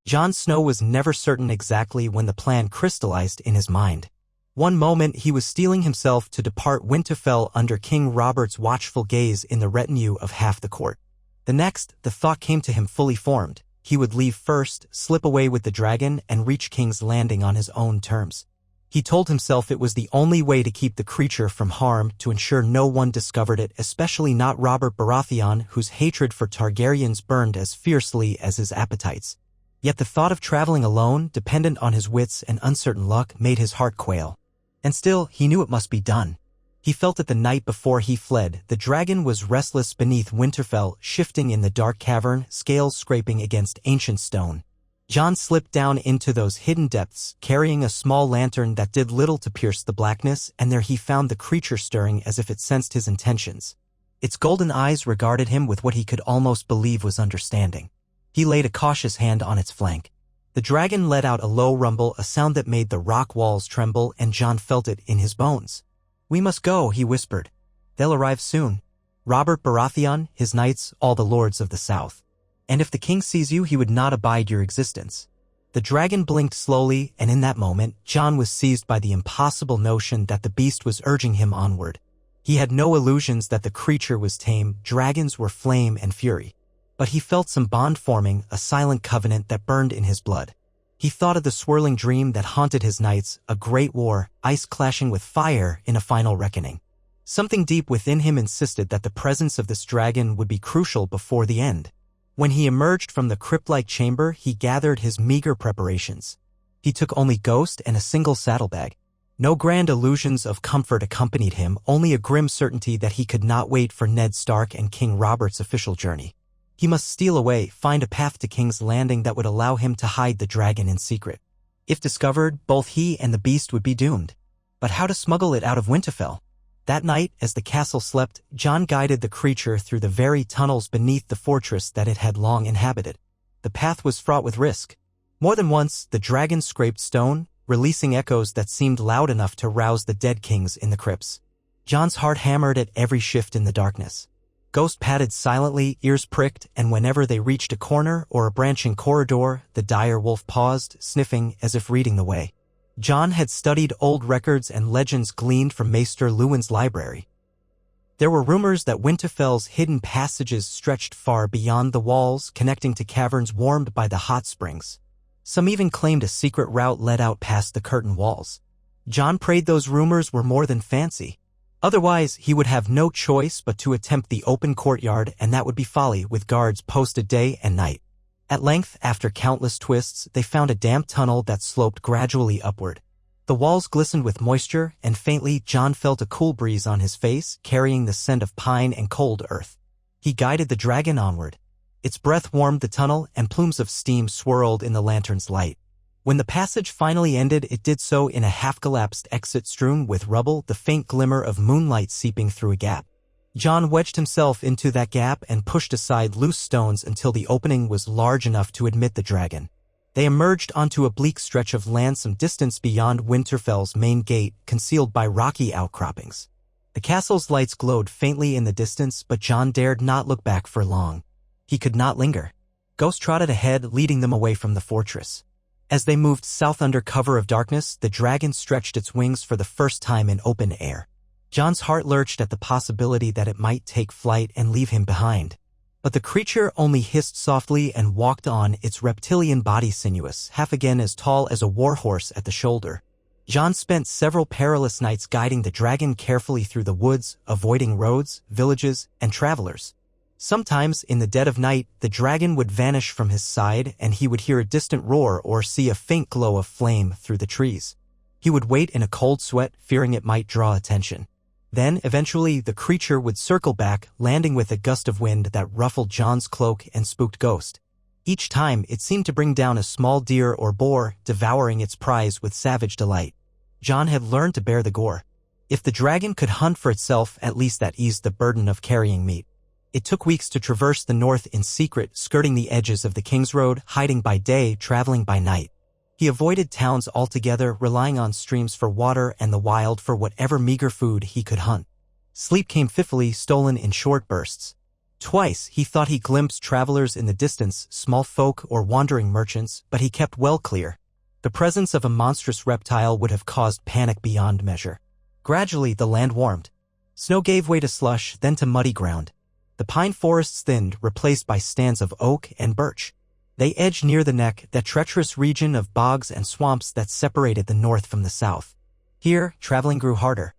Jon Snow was never certain exactly when the plan crystallized in his mind. One moment he was steeling himself to depart Winterfell under King Robert's watchful gaze in the retinue of half the court. The next, the thought came to him fully formed. He would leave first, slip away with the dragon, and reach King's Landing on his own terms. He told himself it was the only way to keep the creature from harm, to ensure no one discovered it, especially not Robert Baratheon, whose hatred for Targaryens burned as fiercely as his appetites. Yet the thought of traveling alone, dependent on his wits and uncertain luck, made his heart quail. And still, he knew it must be done. He felt that the night before he fled, the dragon was restless beneath Winterfell, shifting in the dark cavern, scales scraping against ancient stone. Jon slipped down into those hidden depths, carrying a small lantern that did little to pierce the blackness, and there he found the creature stirring as if it sensed his intentions. Its golden eyes regarded him with what he could almost believe was understanding. He laid a cautious hand on its flank. The dragon let out a low rumble, a sound that made the rock walls tremble, and Jon felt it in his bones. "We must go," he whispered. "They'll arrive soon. Robert Baratheon, his knights, all the lords of the south. And if the king sees you, he would not abide your existence." The dragon blinked slowly, and in that moment, Jon was seized by the impossible notion that the beast was urging him onward. He had no illusions that the creature was tame. Dragons were flame and fury. But he felt some bond forming, a silent covenant that burned in his blood. He thought of the swirling dream that haunted his nights, a great war, ice clashing with fire in a final reckoning. Something deep within him insisted that the presence of this dragon would be crucial before the end. When he emerged from the crypt-like chamber, he gathered his meager preparations. He took only Ghost and a single saddlebag. No grand illusions of comfort accompanied him, only a grim certainty that he could not wait for Ned Stark and King Robert's official journey. He must steal away, find a path to King's Landing that would allow him to hide the dragon in secret. If discovered, both he and the beast would be doomed. But how to smuggle it out of Winterfell? That night, as the castle slept, Jon guided the creature through the very tunnels beneath the fortress that it had long inhabited. The path was fraught with risk. More than once, the dragon scraped stone, releasing echoes that seemed loud enough to rouse the dead kings in the crypts. Jon's heart hammered at every shift in the darkness. Ghost padded silently, ears pricked, and whenever they reached a corner or a branching corridor, the dire wolf paused, sniffing as if reading the way. Jon had studied old records and legends gleaned from Maester Luwin's library. There were rumors that Winterfell's hidden passages stretched far beyond the walls, connecting to caverns warmed by the hot springs. Some even claimed a secret route led out past the curtain walls. Jon prayed those rumors were more than fancy. Otherwise, he would have no choice but to attempt the open courtyard, and that would be folly, with guards posted day and night. At length, after countless twists, they found a damp tunnel that sloped gradually upward. The walls glistened with moisture, and faintly Jon felt a cool breeze on his face, carrying the scent of pine and cold earth. He guided the dragon onward. Its breath warmed the tunnel, and plumes of steam swirled in the lantern's light. When the passage finally ended, it did so in a half-collapsed exit strewn with rubble, the faint glimmer of moonlight seeping through a gap. Jon wedged himself into that gap and pushed aside loose stones until the opening was large enough to admit the dragon. They emerged onto a bleak stretch of land some distance beyond Winterfell's main gate, concealed by rocky outcroppings. The castle's lights glowed faintly in the distance, but Jon dared not look back for long. He could not linger. Ghost trotted ahead, leading them away from the fortress. As they moved south under cover of darkness, the dragon stretched its wings for the first time in open air. Jon's heart lurched at the possibility that it might take flight and leave him behind. But the creature only hissed softly and walked on, its reptilian body sinuous, half again as tall as a warhorse at the shoulder. Jon spent several perilous nights guiding the dragon carefully through the woods, avoiding roads, villages, and travelers. Sometimes, in the dead of night, the dragon would vanish from his side and he would hear a distant roar or see a faint glow of flame through the trees. He would wait in a cold sweat, fearing it might draw attention. Then, eventually, the creature would circle back, landing with a gust of wind that ruffled Jon's cloak and spooked Ghost. Each time, it seemed to bring down a small deer or boar, devouring its prize with savage delight. Jon had learned to bear the gore. If the dragon could hunt for itself, at least that eased the burden of carrying meat. It took weeks to traverse the north in secret, skirting the edges of the King's Road, hiding by day, traveling by night. He avoided towns altogether, relying on streams for water and the wild for whatever meager food he could hunt. Sleep came fitfully, stolen in short bursts. Twice he thought he glimpsed travelers in the distance, small folk or wandering merchants, but he kept well clear. The presence of a monstrous reptile would have caused panic beyond measure. Gradually the land warmed. Snow gave way to slush, then to muddy ground. The pine forests thinned, replaced by stands of oak and birch. They edged near the neck, that treacherous region of bogs and swamps that separated the north from the south. Here, traveling grew harder.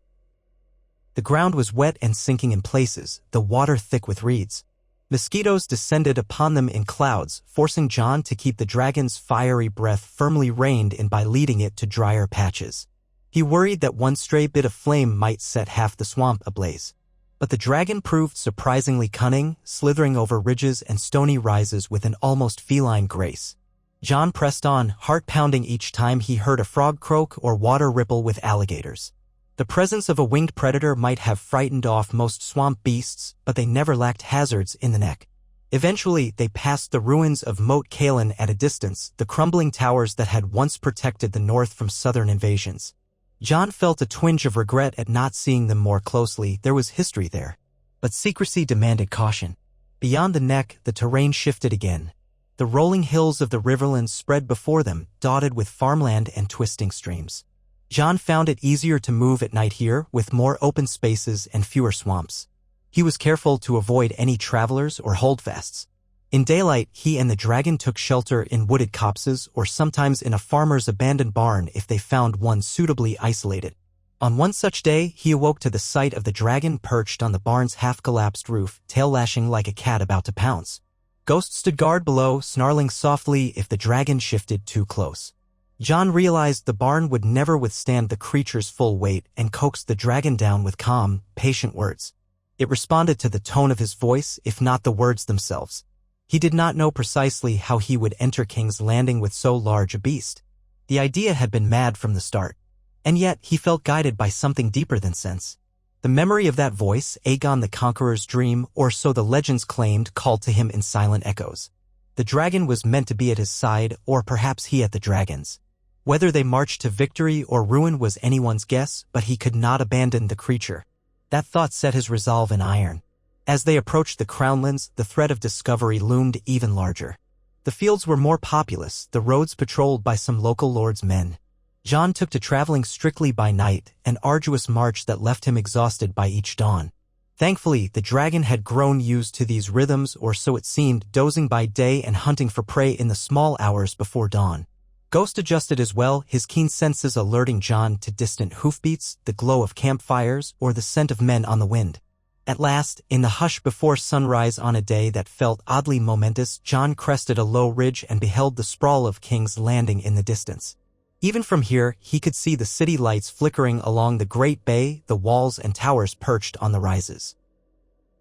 The ground was wet and sinking in places, the water thick with reeds. Mosquitoes descended upon them in clouds, forcing Jon to keep the dragon's fiery breath firmly reined in by leading it to drier patches. He worried that one stray bit of flame might set half the swamp ablaze. But the dragon proved surprisingly cunning, slithering over ridges and stony rises with an almost feline grace. Jon pressed on, heart pounding each time he heard a frog croak or water ripple with alligators. The presence of a winged predator might have frightened off most swamp beasts, but they never lacked hazards in the neck. Eventually, they passed the ruins of Moat Cailin at a distance, the crumbling towers that had once protected the north from southern invasions. Jon felt a twinge of regret at not seeing them more closely. There was history there. But secrecy demanded caution. Beyond the neck, the terrain shifted again. The rolling hills of the riverlands spread before them, dotted with farmland and twisting streams. Jon found it easier to move at night here, with more open spaces and fewer swamps. He was careful to avoid any travelers or holdfasts. In daylight, he and the dragon took shelter in wooded copses or sometimes in a farmer's abandoned barn if they found one suitably isolated. On one such day, he awoke to the sight of the dragon perched on the barn's half-collapsed roof, tail lashing like a cat about to pounce. Ghost stood guard below, snarling softly if the dragon shifted too close. Jon realized the barn would never withstand the creature's full weight and coaxed the dragon down with calm, patient words. It responded to the tone of his voice, if not the words themselves. He did not know precisely how he would enter King's Landing with so large a beast. The idea had been mad from the start. And yet, he felt guided by something deeper than sense. The memory of that voice, Aegon the Conqueror's dream, or so the legends claimed, called to him in silent echoes. The dragon was meant to be at his side, or perhaps he at the dragon's. Whether they marched to victory or ruin was anyone's guess, but he could not abandon the creature. That thought set his resolve in iron. As they approached the Crownlands, the threat of discovery loomed even larger. The fields were more populous, the roads patrolled by some local lord's men. Jon took to traveling strictly by night, an arduous march that left him exhausted by each dawn. Thankfully, the dragon had grown used to these rhythms, or so it seemed, dozing by day and hunting for prey in the small hours before dawn. Ghost adjusted as well, his keen senses alerting Jon to distant hoofbeats, the glow of campfires, or the scent of men on the wind. At last, in the hush before sunrise on a day that felt oddly momentous, Jon crested a low ridge and beheld the sprawl of King's Landing in the distance. Even from here, he could see the city lights flickering along the great bay, the walls and towers perched on the rises.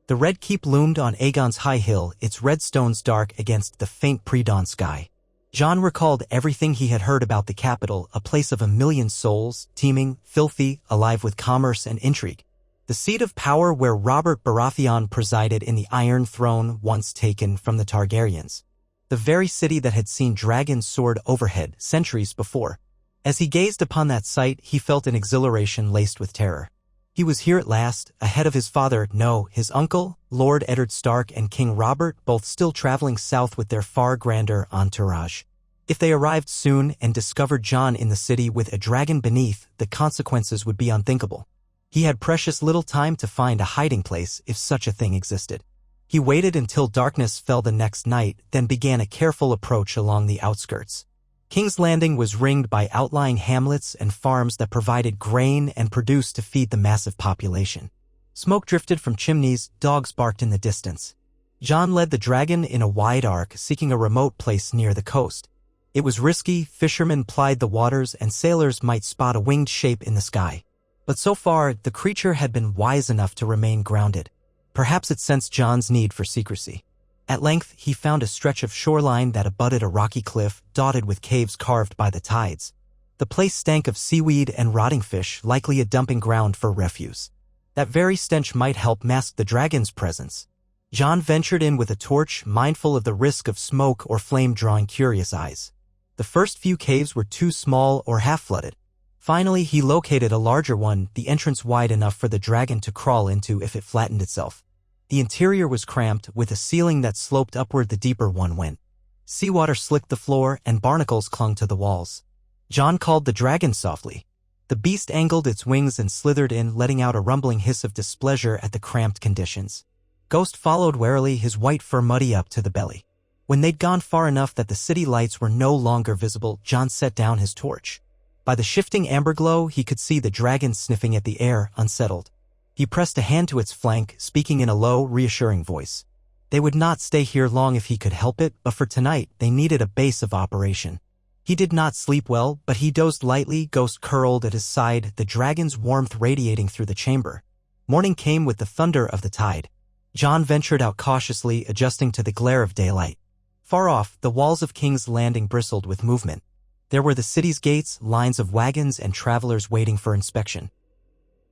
The Red Keep loomed on Aegon's high hill, its red stones dark against the faint pre-dawn sky. Jon recalled everything he had heard about the capital, a place of 1,000,000 souls, teeming, filthy, alive with commerce and intrigue. The seat of power where Robert Baratheon presided in the Iron Throne once taken from the Targaryens. The very city that had seen dragons soared overhead centuries before. As he gazed upon that sight, he felt an exhilaration laced with terror. He was here at last, ahead of his father, no, his uncle, Lord Eddard Stark and King Robert, both still traveling south with their far grander entourage. If they arrived soon and discovered Jon in the city with a dragon beneath, the consequences would be unthinkable. He had precious little time to find a hiding place if such a thing existed. He waited until darkness fell the next night, then began a careful approach along the outskirts. King's Landing was ringed by outlying hamlets and farms that provided grain and produce to feed the massive population. Smoke drifted from chimneys, dogs barked in the distance. Jon led the dragon in a wide arc, seeking a remote place near the coast. It was risky, fishermen plied the waters, and sailors might spot a winged shape in the sky. But so far, the creature had been wise enough to remain grounded. Perhaps it sensed Jon's need for secrecy. At length, he found a stretch of shoreline that abutted a rocky cliff, dotted with caves carved by the tides. The place stank of seaweed and rotting fish, likely a dumping ground for refuse. That very stench might help mask the dragon's presence. Jon ventured in with a torch, mindful of the risk of smoke or flame drawing curious eyes. The first few caves were too small or half-flooded. Finally, he located a larger one, the entrance wide enough for the dragon to crawl into if it flattened itself. The interior was cramped, with a ceiling that sloped upward the deeper one went. Seawater slicked the floor and barnacles clung to the walls. Jon called the dragon softly. The beast angled its wings and slithered in, letting out a rumbling hiss of displeasure at the cramped conditions. Ghost followed warily, his white fur muddy up to the belly. When they'd gone far enough that the city lights were no longer visible, Jon set down his torch. By the shifting amber glow, he could see the dragon sniffing at the air, unsettled. He pressed a hand to its flank, speaking in a low, reassuring voice. They would not stay here long if he could help it, but for tonight, they needed a base of operation. He did not sleep well, but he dozed lightly, Ghost curled at his side, the dragon's warmth radiating through the chamber. Morning came with the thunder of the tide. Jon ventured out cautiously, adjusting to the glare of daylight. Far off, the walls of King's Landing bristled with movement. There were the city's gates, lines of wagons and travelers waiting for inspection.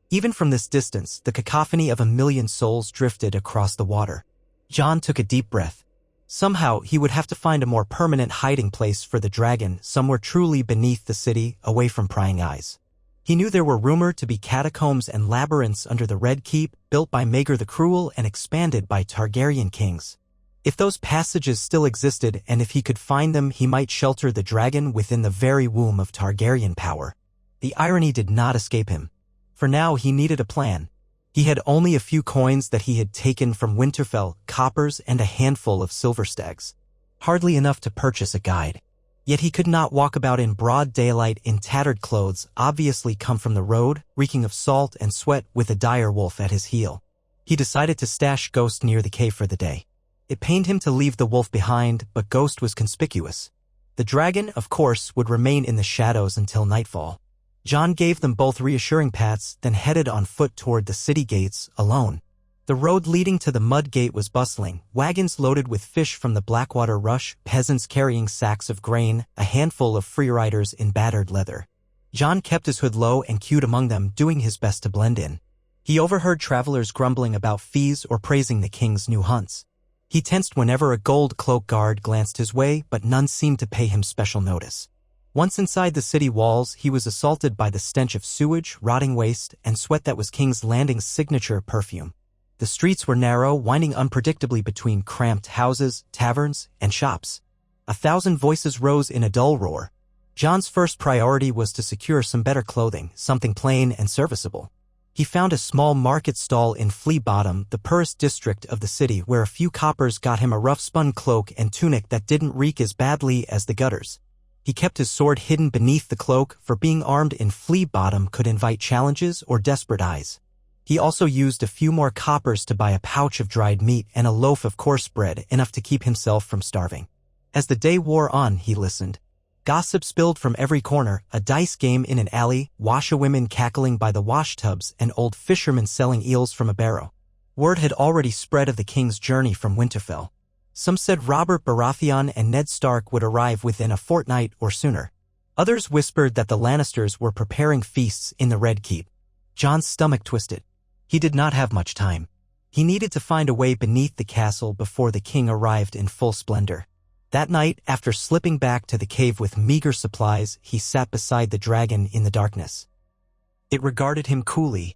Even from this distance, the cacophony of a million souls drifted across the water. Jon took a deep breath. Somehow, he would have to find a more permanent hiding place for the dragon, somewhere truly beneath the city, away from prying eyes. He knew there were rumored to be catacombs and labyrinths under the Red Keep, built by Maegor the Cruel and expanded by Targaryen kings. If those passages still existed, and if he could find them, he might shelter the dragon within the very womb of Targaryen power. The irony did not escape him. For now, he needed a plan. He had only a few coins that he had taken from Winterfell, coppers, and a handful of silver stags. Hardly enough to purchase a guide. Yet he could not walk about in broad daylight in tattered clothes, obviously come from the road, reeking of salt and sweat, with a dire wolf at his heel. He decided to stash Ghost near the cave for the day. It pained him to leave the wolf behind, but Ghost was conspicuous. The dragon, of course, would remain in the shadows until nightfall. Jon gave them both reassuring pats, then headed on foot toward the city gates, alone. The road leading to the mud gate was bustling, wagons loaded with fish from the Blackwater Rush, peasants carrying sacks of grain, a handful of freeriders in battered leather. Jon kept his hood low and queued among them, doing his best to blend in. He overheard travelers grumbling about fees or praising the king's new hunts. He tensed whenever a gold cloak guard glanced his way, but none seemed to pay him special notice. Once inside the city walls, he was assaulted by the stench of sewage, rotting waste, and sweat that was King's Landing's signature perfume. The streets were narrow, winding unpredictably between cramped houses, taverns, and shops. 1,000 voices rose in a dull roar. Jon's first priority was to secure some better clothing, something plain and serviceable. He found a small market stall in Flea Bottom, the poorest district of the city, where a few coppers got him a rough-spun cloak and tunic that didn't reek as badly as the gutters. He kept his sword hidden beneath the cloak, for being armed in Flea Bottom could invite challenges or desperate eyes. He also used a few more coppers to buy a pouch of dried meat and a loaf of coarse bread, enough to keep himself from starving. As the day wore on, he listened. Gossip spilled from every corner, a dice game in an alley, washerwomen cackling by the washtubs, and old fishermen selling eels from a barrow. Word had already spread of the king's journey from Winterfell. Some said Robert Baratheon and Ned Stark would arrive within a fortnight or sooner. Others whispered that the Lannisters were preparing feasts in the Red Keep. Jon's stomach twisted. He did not have much time. He needed to find a way beneath the castle before the king arrived in full splendor. That night, after slipping back to the cave with meager supplies, he sat beside the dragon in the darkness. It regarded him coolly,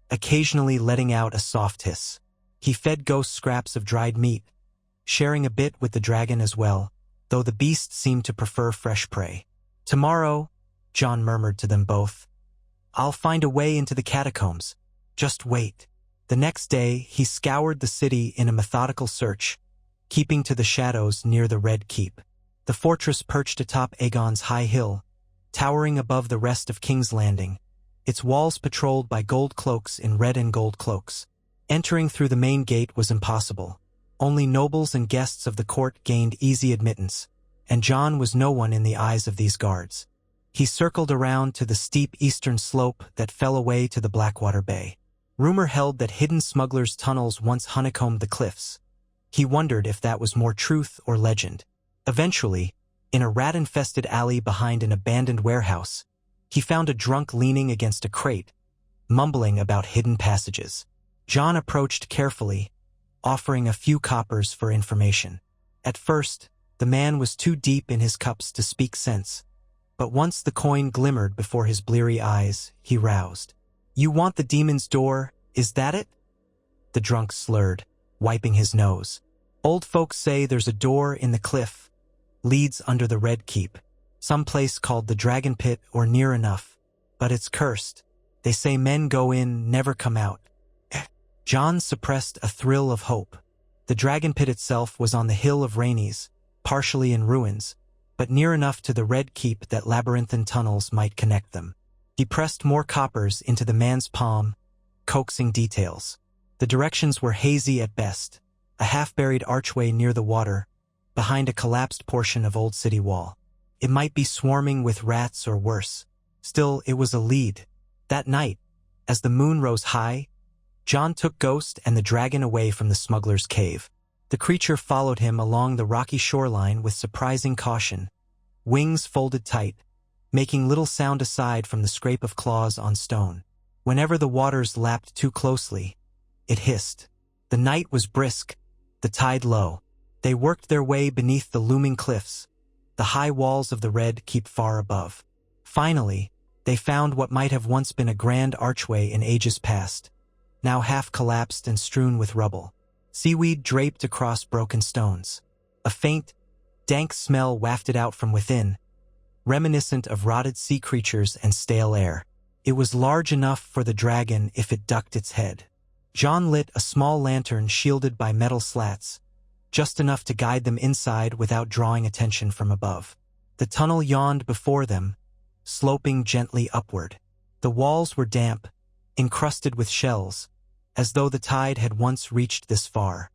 occasionally letting out a soft hiss. He fed Ghost scraps of dried meat, sharing a bit with the dragon as well, though the beast seemed to prefer fresh prey. "Tomorrow," Jon murmured to them both, "I'll find a way into the catacombs. Just wait." The next day, he scoured the city in a methodical search, keeping to the shadows near the Red Keep. The fortress perched atop Aegon's high hill, towering above the rest of King's Landing, its walls patrolled by gold cloaks in red and gold cloaks. Entering through the main gate was impossible. Only nobles and guests of the court gained easy admittance, and Jon was no one in the eyes of these guards. He circled around to the steep eastern slope that fell away to the Blackwater Bay. Rumor held that hidden smugglers' tunnels once honeycombed the cliffs. He wondered if that was more truth or legend. Eventually, in a rat-infested alley behind an abandoned warehouse, he found a drunk leaning against a crate, mumbling about hidden passages. Jon approached carefully, offering a few coppers for information. At first, the man was too deep in his cups to speak sense, but once the coin glimmered before his bleary eyes, he roused. "You want the demon's door, is that it?" The drunk slurred. wiping his nose. Old folks say there's a door in the cliff, leads under the Red Keep, some place called the Dragon Pit or near enough, but it's cursed. They say men go in, never come out. Jon suppressed a thrill of hope. The Dragon Pit itself was on the hill of Rhaenys, partially in ruins, but near enough to the Red Keep that labyrinthine tunnels might connect them. He pressed more coppers into the man's palm, coaxing details. The directions were hazy at best. A half-buried archway near the water, behind a collapsed portion of old city wall. It might be swarming with rats or worse. Still, it was a lead. That night, as the moon rose high, Jon took Ghost and the dragon away from the smuggler's cave. The creature followed him along the rocky shoreline with surprising caution, wings folded tight, making little sound aside from the scrape of claws on stone. Whenever the waters lapped too closely, it hissed. The night was brisk, the tide low. They worked their way beneath the looming cliffs, the high walls of the Red Keep far above. Finally, they found what might have once been a grand archway in ages past, now half collapsed and strewn with rubble. Seaweed draped across broken stones. A faint, dank smell wafted out from within, reminiscent of rotted sea creatures and stale air. It was large enough for the dragon if it ducked its head. Jon lit a small lantern shielded by metal slats, just enough to guide them inside without drawing attention from above. The tunnel yawned before them, sloping gently upward. The walls were damp, encrusted with shells, as though the tide had once reached this far.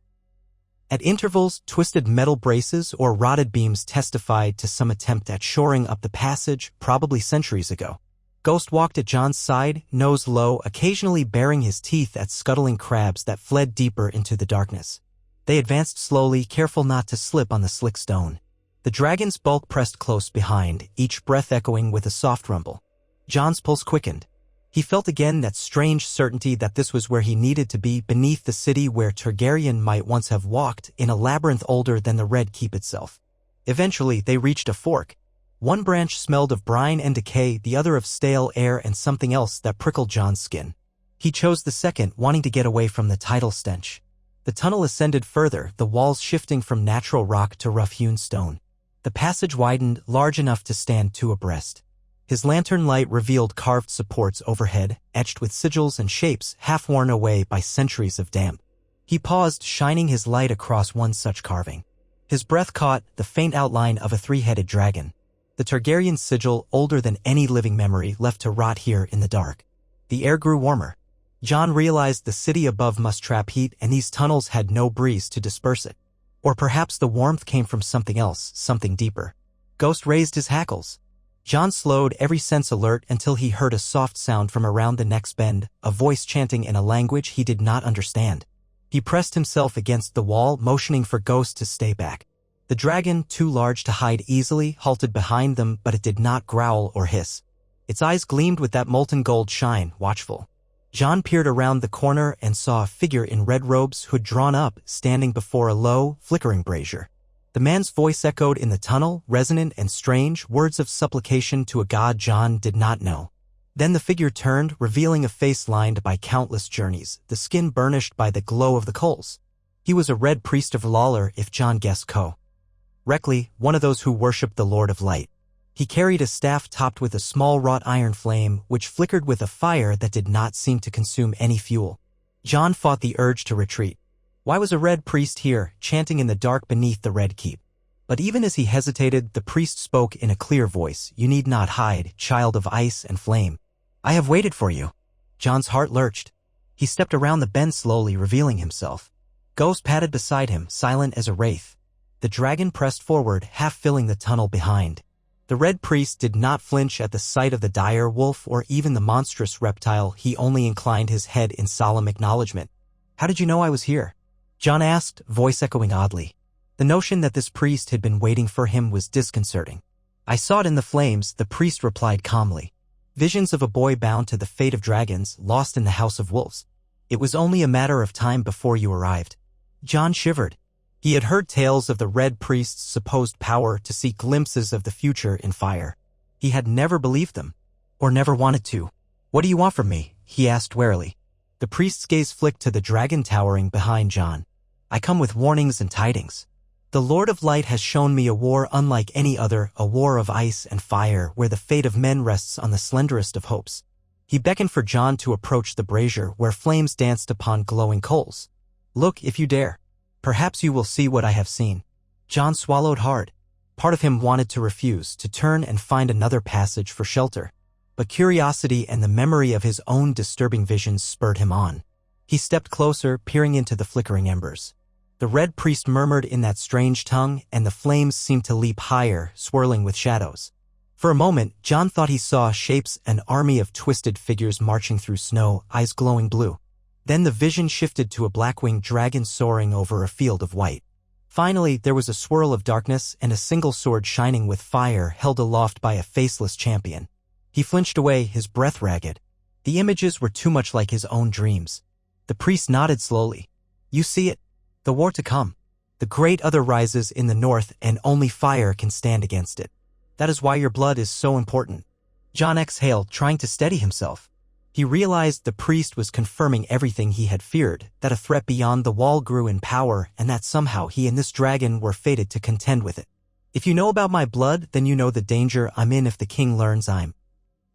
At intervals, twisted metal braces or rotted beams testified to some attempt at shoring up the passage, probably centuries ago. Ghost walked at Jon's side, nose low, occasionally baring his teeth at scuttling crabs that fled deeper into the darkness. They advanced slowly, careful not to slip on the slick stone. The dragon's bulk pressed close behind, each breath echoing with a soft rumble. Jon's pulse quickened. He felt again that strange certainty that this was where he needed to be, beneath the city where Targaryen might once have walked, in a labyrinth older than the Red Keep itself. Eventually, they reached a fork. One branch smelled of brine and decay, the other of stale air and something else that prickled Jon's skin. He chose the second, wanting to get away from the tidal stench. The tunnel ascended further, the walls shifting from natural rock to rough-hewn stone. The passage widened, large enough to stand two abreast. His lantern light revealed carved supports overhead, etched with sigils and shapes half worn away by centuries of damp. He paused, shining his light across one such carving. His breath caught the faint outline of a three-headed dragon. The Targaryen sigil, older than any living memory, left to rot here in the dark. The air grew warmer. Jon realized the city above must trap heat, and these tunnels had no breeze to disperse it. Or perhaps the warmth came from something else, something deeper. Ghost raised his hackles. Jon slowed, every sense alert, until he heard a soft sound from around the next bend, a voice chanting in a language he did not understand. He pressed himself against the wall, motioning for Ghost to stay back. The dragon, too large to hide easily, halted behind them, but it did not growl or hiss. Its eyes gleamed with that molten gold shine, watchful. Jon peered around the corner and saw a figure in red robes, hood drawn up, standing before a low, flickering brazier. The man's voice echoed in the tunnel, resonant and strange, words of supplication to a god Jon did not know. Then the figure turned, revealing a face lined by countless journeys, the skin burnished by the glow of the coals. He was a red priest of Lawler, if Jon guessed correctly, one of those who worshipped the Lord of Light. He carried a staff topped with a small wrought iron flame, which flickered with a fire that did not seem to consume any fuel. Jon fought the urge to retreat. Why was a red priest here, chanting in the dark beneath the Red Keep? But even as he hesitated, the priest spoke in a clear voice. "You need not hide, child of ice and flame. I have waited for you." Jon's heart lurched. He stepped around the bend slowly, revealing himself. Ghost padded beside him, silent as a wraith. The dragon pressed forward, half filling the tunnel behind. The red priest did not flinch at the sight of the dire wolf or even the monstrous reptile. He only inclined his head in solemn acknowledgement. "How did you know I was here?" Jon asked, voice echoing oddly. The notion that this priest had been waiting for him was disconcerting. "I saw it in the flames," the priest replied calmly. "Visions of a boy bound to the fate of dragons, lost in the House of Wolves. It was only a matter of time before you arrived." Jon shivered. He had heard tales of the red priest's supposed power to see glimpses of the future in fire. He had never believed them, or never wanted to. "What do you want from me?" he asked warily. The priest's gaze flicked to the dragon towering behind Jon. I come with warnings and tidings. The Lord of Light has shown me a war unlike any other, a war of ice and fire where the fate of men rests on the slenderest of hopes. He beckoned for Jon to approach the brazier where flames danced upon glowing coals. Look if you dare. Perhaps you will see what I have seen. Jon swallowed hard. Part of him wanted to refuse, to turn and find another passage for shelter. But curiosity and the memory of his own disturbing visions spurred him on. He stepped closer, peering into the flickering embers. The red priest murmured in that strange tongue, and the flames seemed to leap higher, swirling with shadows. For a moment, Jon thought he saw shapes, an army of twisted figures marching through snow, eyes glowing blue. Then the vision shifted to a black-winged dragon soaring over a field of white. Finally, there was a swirl of darkness and a single sword shining with fire held aloft by a faceless champion. He flinched away, his breath ragged. The images were too much like his own dreams. The priest nodded slowly. You see it? The war to come. The great other rises in the north, and only fire can stand against it. That is why your blood is so important. Jon exhaled, trying to steady himself. He realized the priest was confirming everything he had feared, that a threat beyond the wall grew in power, and that somehow he and this dragon were fated to contend with it. If you know about my blood, then you know the danger I'm in if the king learns I'm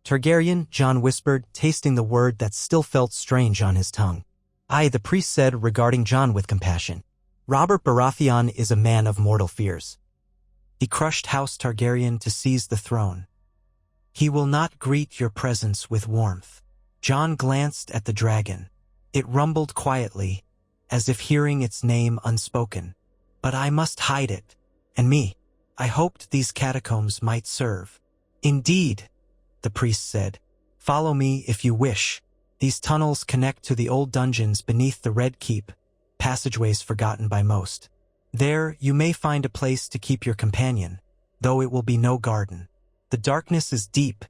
Targaryen, Jon whispered, tasting the word that still felt strange on his tongue. Aye, the priest said, regarding Jon with compassion. Robert Baratheon is a man of mortal fears. He crushed House Targaryen to seize the throne. He will not greet your presence with warmth. Jon glanced at the dragon. It rumbled quietly, as if hearing its name unspoken. But I must hide it. And me. I hoped these catacombs might serve. Indeed, the priest said. Follow me if you wish. These tunnels connect to the old dungeons beneath the Red Keep, passageways forgotten by most. There you may find a place to keep your companion, though it will be no garden. The darkness is deep,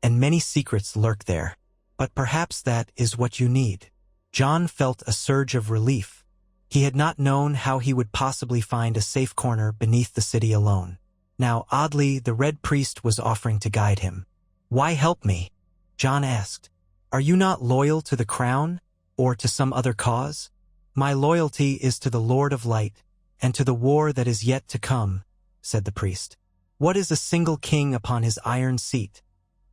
and many secrets lurk there. But perhaps that is what you need. Jon felt a surge of relief. He had not known how he would possibly find a safe corner beneath the city alone. Now, oddly, the Red Priest was offering to guide him. Why help me? Jon asked. Are you not loyal to the crown, or to some other cause? My loyalty is to the Lord of Light, and to the war that is yet to come, said the priest. What is a single king upon his iron seat,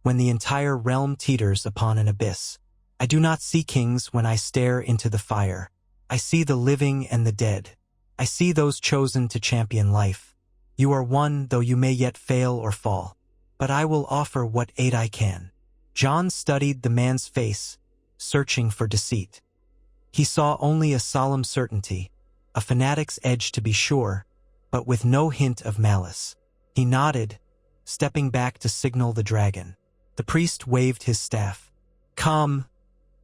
when the entire realm teeters upon an abyss? I do not see kings when I stare into the fire. I see the living and the dead. I see those chosen to champion life. You are one, though you may yet fail or fall. But I will offer what aid I can. Jon studied the man's face, searching for deceit. He saw only a solemn certainty, a fanatic's edge to be sure, but with no hint of malice. He nodded, stepping back to signal the dragon. The priest waved his staff. Come,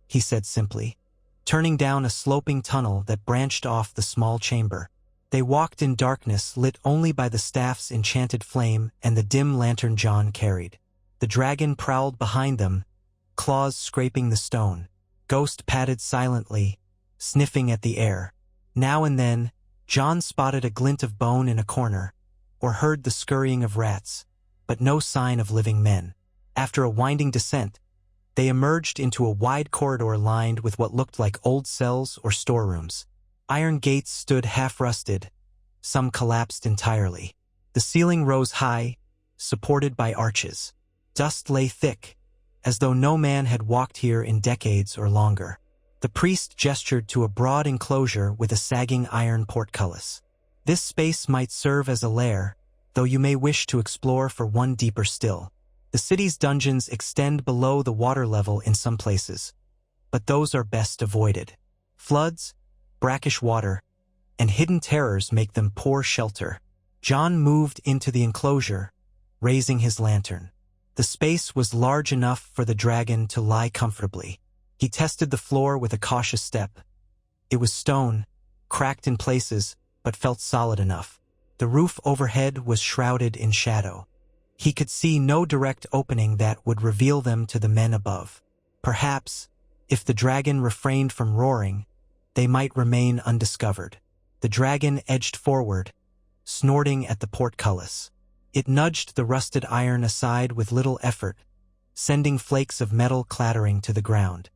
he said simply, turning down a sloping tunnel that branched off the small chamber. They walked in darkness lit only by the staff's enchanted flame and the dim lantern Jon carried. The dragon prowled behind them, claws scraping the stone. Ghost padded silently, sniffing at the air. Now and then, Jon spotted a glint of bone in a corner, or heard the scurrying of rats, but no sign of living men. After a winding descent, they emerged into a wide corridor lined with what looked like old cells or storerooms. Iron gates stood half-rusted, some collapsed entirely. The ceiling rose high, supported by arches. Dust lay thick, as though no man had walked here in decades or longer. The priest gestured to a broad enclosure with a sagging iron portcullis. This space might serve as a lair, though you may wish to explore for one deeper still. The city's dungeons extend below the water level in some places, but those are best avoided. Floods, brackish water, and hidden terrors make them poor shelter. Jon moved into the enclosure, raising his lantern. The space was large enough for the dragon to lie comfortably. He tested the floor with a cautious step. It was stone, cracked in places, but felt solid enough. The roof overhead was shrouded in shadow. He could see no direct opening that would reveal them to the men above. Perhaps, if the dragon refrained from roaring, they might remain undiscovered. The dragon edged forward, snorting at the portcullis. It nudged the rusted iron aside with little effort, sending flakes of metal clattering to the ground.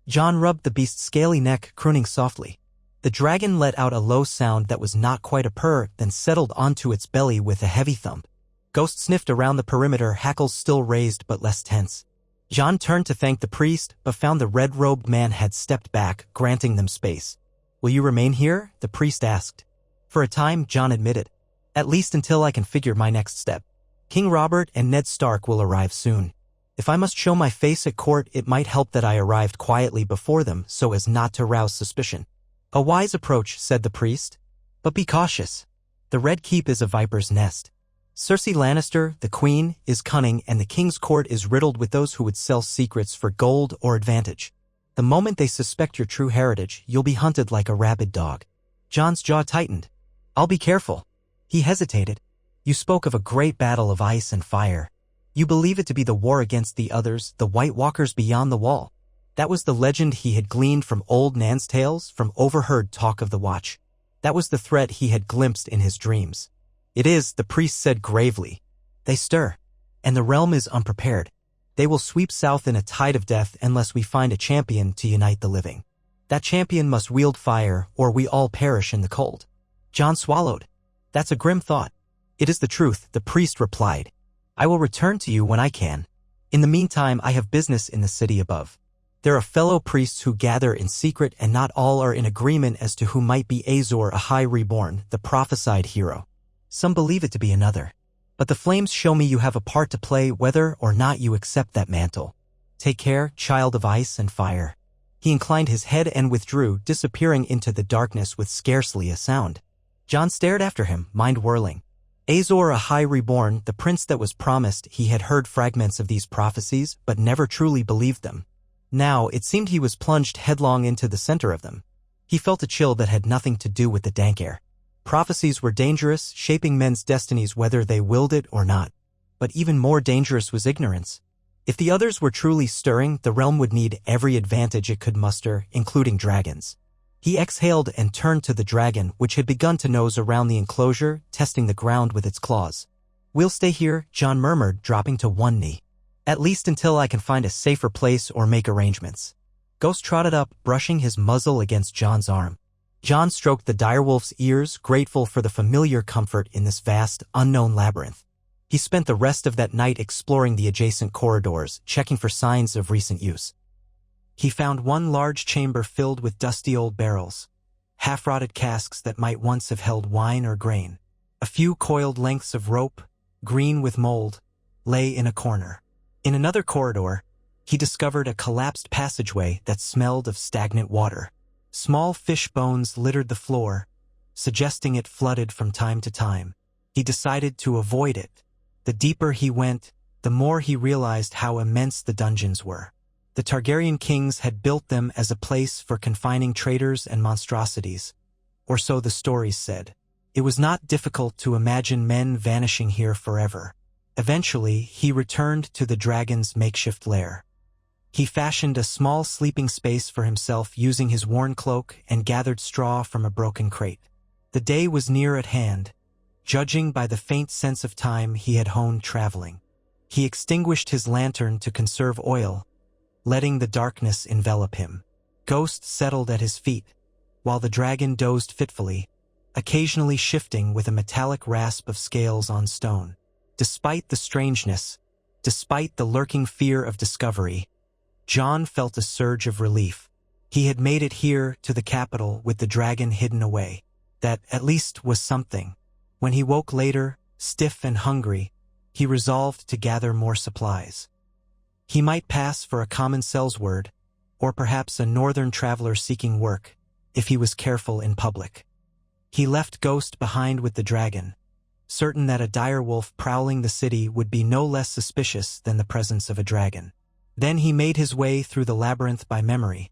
Jon rubbed the beast's scaly neck, crooning softly. The dragon let out a low sound that was not quite a purr, then settled onto its belly with a heavy thump. Ghost sniffed around the perimeter, hackles still raised but less tense. Jon turned to thank the priest, but found the red-robed man had stepped back, granting them space. "Will you remain here?" the priest asked. "For a time," Jon admitted. "At least until I can figure my next step. King Robert and Ned Stark will arrive soon. If I must show my face at court, it might help that I arrived quietly before them so as not to rouse suspicion." "A wise approach," said the priest. "But be cautious. The Red Keep is a viper's nest. Cersei Lannister, the queen, is cunning, and the king's court is riddled with those who would sell secrets for gold or advantage. The moment they suspect your true heritage, you'll be hunted like a rabid dog." Jon's jaw tightened. "I'll be careful." He hesitated. "You spoke of a great battle of ice and fire. You believe it to be the war against the others, the White Walkers beyond the wall." That was the legend he had gleaned from old Nan's tales, from overheard talk of the Watch. That was the threat he had glimpsed in his dreams. "It is," the priest said gravely. "They stir, and the realm is unprepared. They will sweep south in a tide of death unless we find a champion to unite the living. That champion must wield fire, or we all perish in the cold." Jon swallowed. "That's a grim thought." "It is the truth," the priest replied. "I will return to you when I can. In the meantime, I have business in the city above. There are fellow priests who gather in secret, and not all are in agreement as to who might be Azor, a High Reborn, the prophesied hero. Some believe it to be another. But the flames show me you have a part to play whether or not you accept that mantle. Take care, child of ice and fire." He inclined his head and withdrew, disappearing into the darkness with scarcely a sound. Jon stared after him, mind whirling. Azor, a High Reborn, the prince that was promised. He had heard fragments of these prophecies, but never truly believed them. Now, it seemed he was plunged headlong into the center of them. He felt a chill that had nothing to do with the dank air. Prophecies were dangerous, shaping men's destinies whether they willed it or not. But even more dangerous was ignorance. If the others were truly stirring, the realm would need every advantage it could muster, including dragons. He exhaled and turned to the dragon, which had begun to nose around the enclosure, testing the ground with its claws. "We'll stay here," Jon murmured, dropping to one knee. "At least until I can find a safer place or make arrangements." Ghost trotted up, brushing his muzzle against Jon's arm. Jon stroked the direwolf's ears, grateful for the familiar comfort in this vast, unknown labyrinth. He spent the rest of that night exploring the adjacent corridors, checking for signs of recent use. He found one large chamber filled with dusty old barrels, half-rotted casks that might once have held wine or grain. A few coiled lengths of rope, green with mold, lay in a corner. In another corridor, he discovered a collapsed passageway that smelled of stagnant water. Small fish bones littered the floor, suggesting it flooded from time to time. He decided to avoid it. The deeper he went, the more he realized how immense the dungeons were. The Targaryen kings had built them as a place for confining traitors and monstrosities, or so the stories said. It was not difficult to imagine men vanishing here forever. Eventually, he returned to the dragon's makeshift lair. He fashioned a small sleeping space for himself using his worn cloak and gathered straw from a broken crate. The day was near at hand, judging by the faint sense of time he had honed traveling. He extinguished his lantern to conserve oil, letting the darkness envelop him. Ghost settled at his feet, while the dragon dozed fitfully, occasionally shifting with a metallic rasp of scales on stone. Despite the strangeness, despite the lurking fear of discovery, Jon felt a surge of relief. He had made it here to the capital with the dragon hidden away. That, at least, was something. When he woke later, stiff and hungry, he resolved to gather more supplies. He might pass for a common sellsword, or perhaps a northern traveler seeking work, if he was careful in public. He left Ghost behind with the dragon, certain that a direwolf prowling the city would be no less suspicious than the presence of a dragon. Then he made his way through the labyrinth by memory,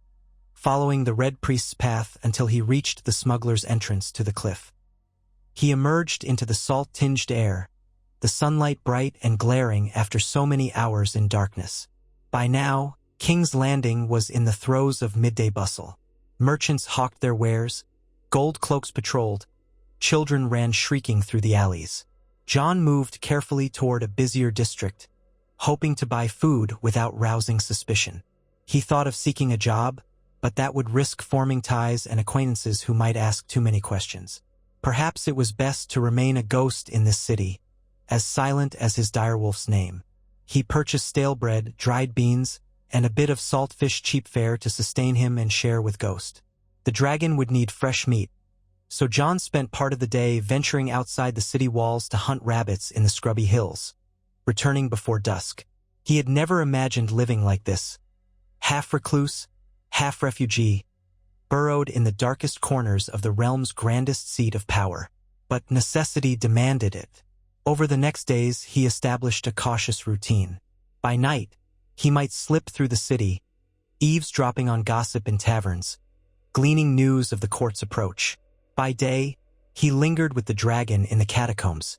following the Red Priest's path until he reached the smuggler's entrance to the cliff. He emerged into the salt-tinged air, the sunlight bright and glaring after so many hours in darkness. By now, King's Landing was in the throes of midday bustle. Merchants hawked their wares, gold cloaks patrolled, children ran shrieking through the alleys. Jon moved carefully toward a busier district, hoping to buy food without rousing suspicion. He thought of seeking a job, but that would risk forming ties and acquaintances who might ask too many questions. Perhaps it was best to remain a ghost in this city, as silent as his direwolf's name. He purchased stale bread, dried beans, and a bit of salt fish cheap fare to sustain him and share with Ghost. The dragon would need fresh meat, so Jon spent part of the day venturing outside the city walls to hunt rabbits in the scrubby hills, returning before dusk. He had never imagined living like this. Half recluse, half refugee, burrowed in the darkest corners of the realm's grandest seat of power. But necessity demanded it. Over the next days, he established a cautious routine. By night, he might slip through the city, eavesdropping on gossip in taverns, gleaning news of the court's approach. By day, he lingered with the dragon in the catacombs,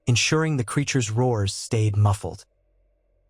ensuring the creature's roars stayed muffled.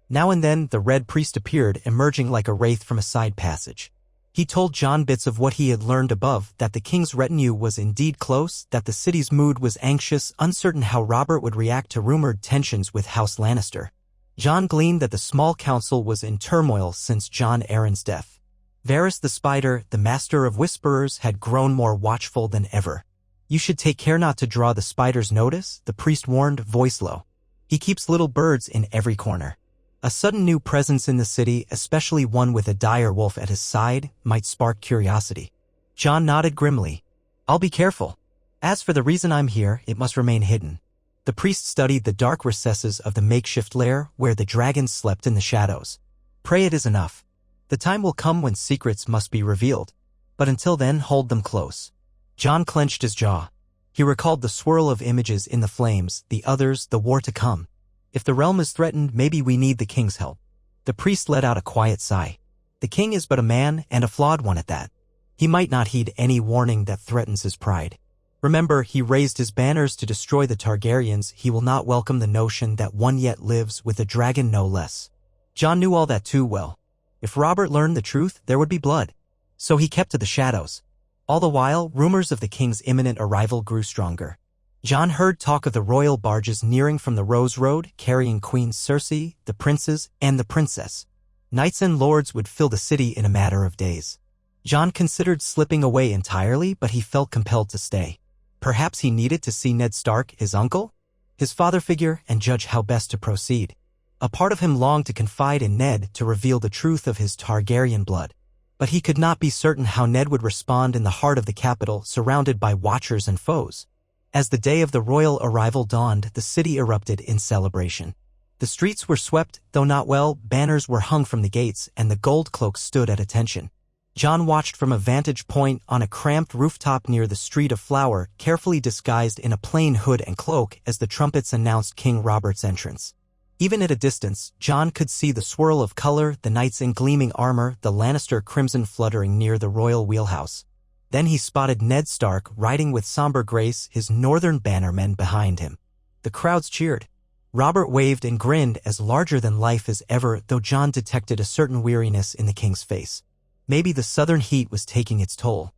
Now and then, the Red Priest appeared, emerging like a wraith from a side passage. He told Jon bits of what he had learned above, that the king's retinue was indeed close, that the city's mood was anxious, uncertain how Robert would react to rumored tensions with House Lannister. Jon gleaned that the small council was in turmoil since Jon Arryn's death. Varys the Spider, the master of whisperers, had grown more watchful than ever. "You should take care not to draw the spider's notice," the priest warned, voice low. "He keeps little birds in every corner." A sudden new presence in the city, especially one with a dire wolf at his side, might spark curiosity. Jon nodded grimly. "I'll be careful. As for the reason I'm here, it must remain hidden." The priest studied the dark recesses of the makeshift lair where the dragons slept in the shadows. "Pray it is enough. The time will come when secrets must be revealed. But until then, hold them close." Jon clenched his jaw. He recalled the swirl of images in the flames, the others, the war to come. "If the realm is threatened, maybe we need the king's help." The priest let out a quiet sigh. "The king is but a man, and a flawed one at that. He might not heed any warning that threatens his pride. Remember, he raised his banners to destroy the Targaryens. He will not welcome the notion that one yet lives with a dragon, no less." Jon knew all that too well. If Robert learned the truth, there would be blood. So he kept to the shadows. All the while, rumors of the king's imminent arrival grew stronger. Jon heard talk of the royal barges nearing from the Rose Road, carrying Queen Cersei, the princes, and the princess. Knights and lords would fill the city in a matter of days. Jon considered slipping away entirely, but he felt compelled to stay. Perhaps he needed to see Ned Stark, his uncle, his father figure, and judge how best to proceed. A part of him longed to confide in Ned to reveal the truth of his Targaryen blood. But he could not be certain how Ned would respond in the heart of the capital, surrounded by watchers and foes. As the day of the royal arrival dawned, the city erupted in celebration. The streets were swept, though not well, banners were hung from the gates, and the gold cloaks stood at attention. Jon watched from a vantage point on a cramped rooftop near the Street of Flower, carefully disguised in a plain hood and cloak, as the trumpets announced King Robert's entrance. Even at a distance, Jon could see the swirl of color, the knights in gleaming armor, the Lannister crimson fluttering near the royal wheelhouse. Then he spotted Ned Stark riding with somber grace, his northern bannermen behind him. The crowds cheered. Robert waved and grinned as larger-than-life as ever, though Jon detected a certain weariness in the king's face. Maybe the southern heat was taking its toll.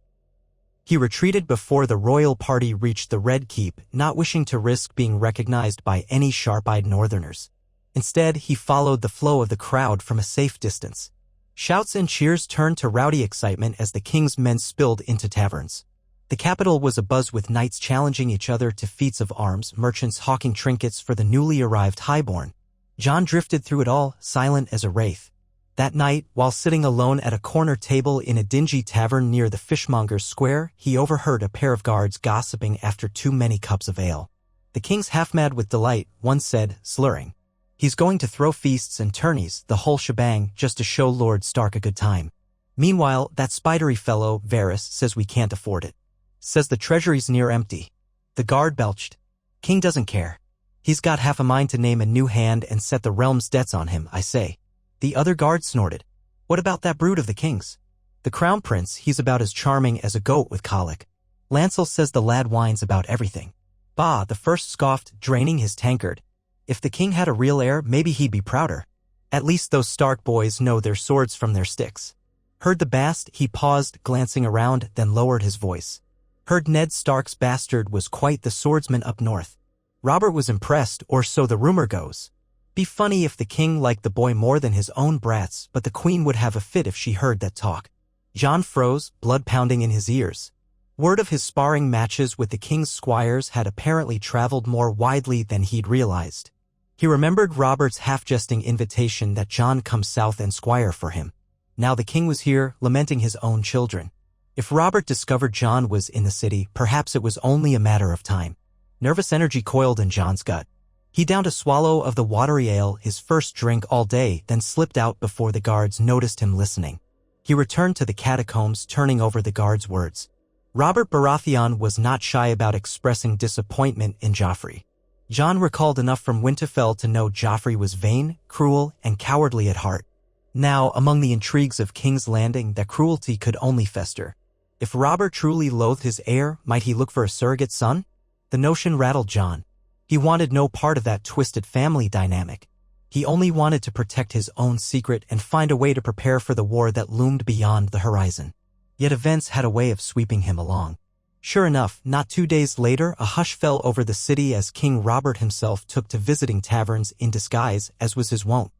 He retreated before the royal party reached the Red Keep, not wishing to risk being recognized by any sharp-eyed northerners. Instead, he followed the flow of the crowd from a safe distance. Shouts and cheers turned to rowdy excitement as the king's men spilled into taverns. The capital was abuzz with knights challenging each other to feats of arms, merchants hawking trinkets for the newly arrived highborn. Jon drifted through it all, silent as a wraith. That night, while sitting alone at a corner table in a dingy tavern near the fishmonger's square, he overheard a pair of guards gossiping after too many cups of ale. "The king's half-mad with delight," one said, slurring. "He's going to throw feasts and tourneys, the whole shebang, just to show Lord Stark a good time. Meanwhile, that spidery fellow, Varys, says we can't afford it. Says the treasury's near empty." The guard belched. "King doesn't care. He's got half a mind to name a new hand and set the realm's debts on him, I say." The other guard snorted. "What about that brood of the king's? The crown prince, he's about as charming as a goat with colic. Lancel says the lad whines about everything." "Bah," the first scoffed, draining his tankard. "If the king had a real heir, maybe he'd be prouder. At least those Stark boys know their swords from their sticks." "Heard the bast?" He paused, glancing around, then lowered his voice. "Heard Ned Stark's bastard was quite the swordsman up north. Robert was impressed, or so the rumor goes. Be funny if the king liked the boy more than his own brats, but the queen would have a fit if she heard that talk." Jon froze, blood pounding in his ears. Word of his sparring matches with the king's squires had apparently traveled more widely than he'd realized. He remembered Robert's half-jesting invitation that Jon come south and squire for him. Now the king was here, lamenting his own children. If Robert discovered Jon was in the city, perhaps it was only a matter of time. Nervous energy coiled in Jon's gut. He downed a swallow of the watery ale, his first drink all day, then slipped out before the guards noticed him listening. He returned to the catacombs, turning over the guards' words. Robert Baratheon was not shy about expressing disappointment in Joffrey. Jon recalled enough from Winterfell to know Joffrey was vain, cruel, and cowardly at heart. Now, among the intrigues of King's Landing, that cruelty could only fester. If Robert truly loathed his heir, might he look for a surrogate son? The notion rattled Jon. He wanted no part of that twisted family dynamic. He only wanted to protect his own secret and find a way to prepare for the war that loomed beyond the horizon. Yet events had a way of sweeping him along. Sure enough, not 2 days later, a hush fell over the city as King Robert himself took to visiting taverns in disguise, as was his wont.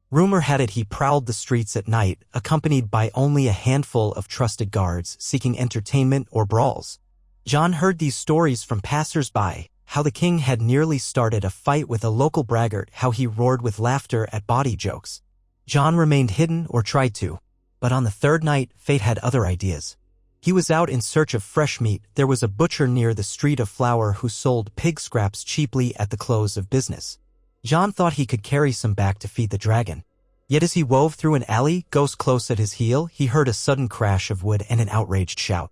Rumor had it he prowled the streets at night, accompanied by only a handful of trusted guards seeking entertainment or brawls. Jon heard these stories from passers-by, how the king had nearly started a fight with a local braggart, how he roared with laughter at bawdy jokes. Jon remained hidden, or tried to. But on the third night, fate had other ideas. He was out in search of fresh meat. There was a butcher near the Street of Flour who sold pig scraps cheaply at the close of business. Jon thought he could carry some back to feed the dragon. Yet as he wove through an alley, Ghost close at his heel, he heard a sudden crash of wood and an outraged shout.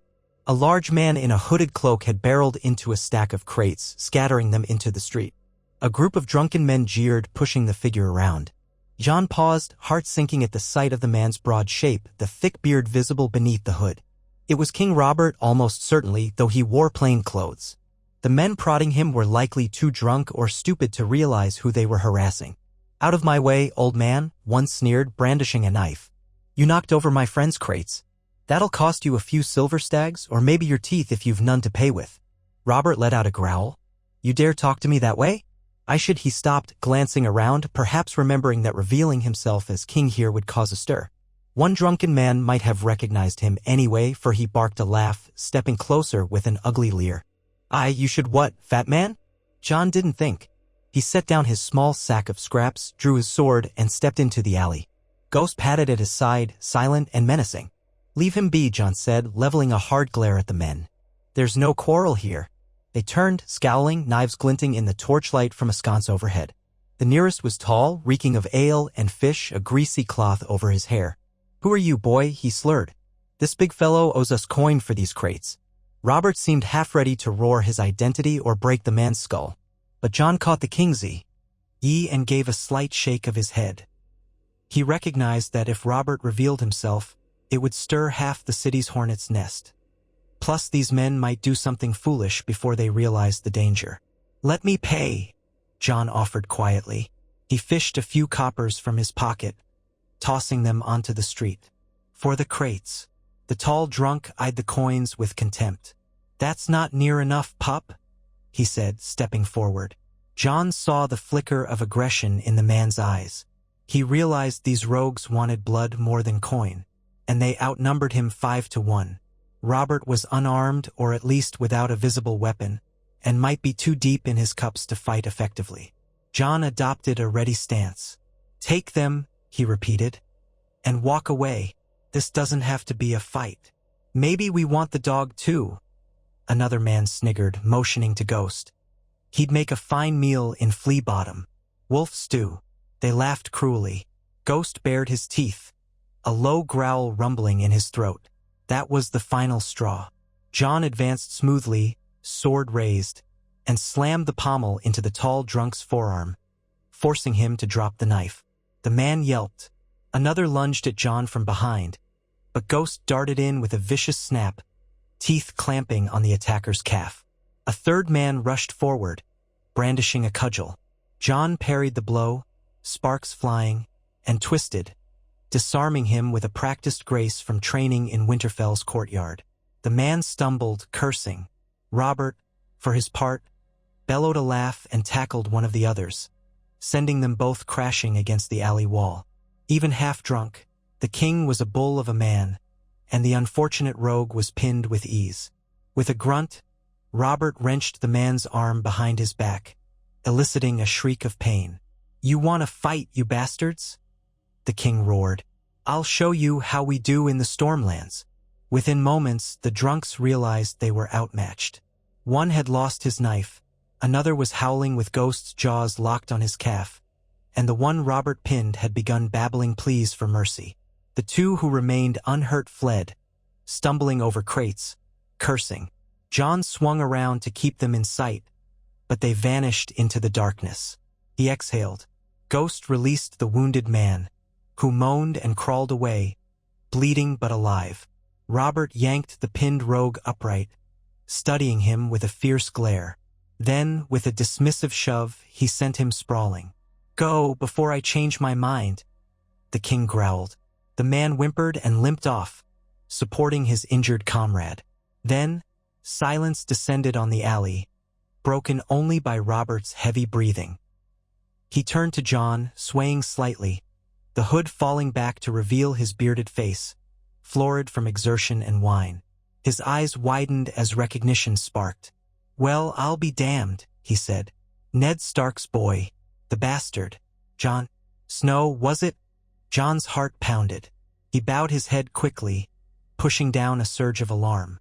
A large man in a hooded cloak had barreled into a stack of crates, scattering them into the street. A group of drunken men jeered, pushing the figure around. Jon paused, heart sinking at the sight of the man's broad shape, the thick beard visible beneath the hood. It was King Robert, almost certainly, though he wore plain clothes. The men prodding him were likely too drunk or stupid to realize who they were harassing. "Out of my way, old man," one sneered, brandishing a knife. "You knocked over my friend's crates. That'll cost you a few silver stags, or maybe your teeth if you've none to pay with." Robert let out a growl. "You dare talk to me that way?" He stopped, glancing around, perhaps remembering that revealing himself as king here would cause a stir. One drunken man might have recognized him anyway, for he barked a laugh, stepping closer with an ugly leer. You should what, fat man?" Jon didn't think. He set down his small sack of scraps, drew his sword, and stepped into the alley. Ghost padded at his side, silent and menacing. "Leave him be," Jon said, leveling a hard glare at the men. "There's no quarrel here." They turned, scowling, knives glinting in the torchlight from a sconce overhead. The nearest was tall, reeking of ale and fish, a greasy cloth over his hair. "Who are you, boy?" he slurred. "This big fellow owes us coin for these crates." Robert seemed half ready to roar his identity or break the man's skull. But Jon caught the king's eye and gave a slight shake of his head. He recognized that if Robert revealed himself, it would stir half the city's hornet's nest. Plus, these men might do something foolish before they realized the danger. "Let me pay," Jon offered quietly. He fished a few coppers from his pocket, tossing them onto the street. "For the crates." The tall drunk eyed the coins with contempt. "That's not near enough, pup," he said, stepping forward. Jon saw the flicker of aggression in the man's eyes. He realized these rogues wanted blood more than coin, and they outnumbered him 5-1. Robert was unarmed, or at least without a visible weapon, and might be too deep in his cups to fight effectively. Jon adopted a ready stance. "Take them," he repeated, "and walk away. This doesn't have to be a fight. Maybe we want the dog too." Another man sniggered, motioning to Ghost. He'd make a fine meal in flea bottom. Wolf stew. They laughed cruelly. Ghost bared his teeth, a low growl rumbling in his throat. That was the final straw. Jon advanced smoothly, sword raised, and slammed the pommel into the tall drunk's forearm, forcing him to drop the knife. The man yelped. Another lunged at Jon from behind, but Ghost darted in with a vicious snap, teeth clamping on the attacker's calf. A third man rushed forward, brandishing a cudgel. Jon parried the blow, sparks flying, and twisted, disarming him with a practiced grace from training in Winterfell's courtyard. The man stumbled, cursing. Robert, for his part, bellowed a laugh and tackled one of the others, sending them both crashing against the alley wall. Even half drunk, the king was a bull of a man, and the unfortunate rogue was pinned with ease. With a grunt, Robert wrenched the man's arm behind his back, eliciting a shriek of pain. "You want to fight, you bastards?" the king roared. "I'll show you how we do in the Stormlands." Within moments, the drunks realized they were outmatched. One had lost his knife, another was howling with Ghost's jaws locked on his calf, and the one Robert pinned had begun babbling pleas for mercy. The two who remained unhurt fled, stumbling over crates, cursing. Jon swung around to keep them in sight, but they vanished into the darkness. He exhaled. Ghost released the wounded man, who moaned and crawled away, bleeding but alive. Robert yanked the pinned rogue upright, studying him with a fierce glare. Then, with a dismissive shove, he sent him sprawling. "Go, before I change my mind," the king growled. The man whimpered and limped off, supporting his injured comrade. Then, silence descended on the alley, broken only by Robert's heavy breathing. He turned to Jon, swaying slightly, the hood falling back to reveal his bearded face, florid from exertion and wine. His eyes widened as recognition sparked. "Well, I'll be damned," he said. "Ned Stark's boy, the bastard. Jon Snow, was it?" Jon's heart pounded. He bowed his head quickly, pushing down a surge of alarm.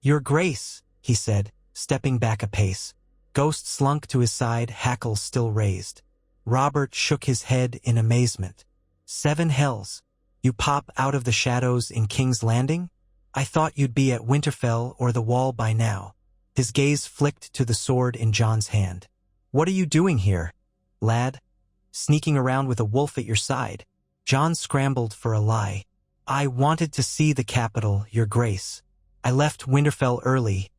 "Your Grace," he said, stepping back a pace. Ghost slunk to his side, hackles still raised. Robert shook his head in amazement. "Seven hells! You pop out of the shadows in King's Landing? I thought you'd be at Winterfell or the Wall by now." His gaze flicked to the sword in Jon's hand. "What are you doing here, lad? Sneaking around with a wolf at your side?" Jon scrambled for a lie. "I wanted to see the capital, Your Grace. I left Winterfell early,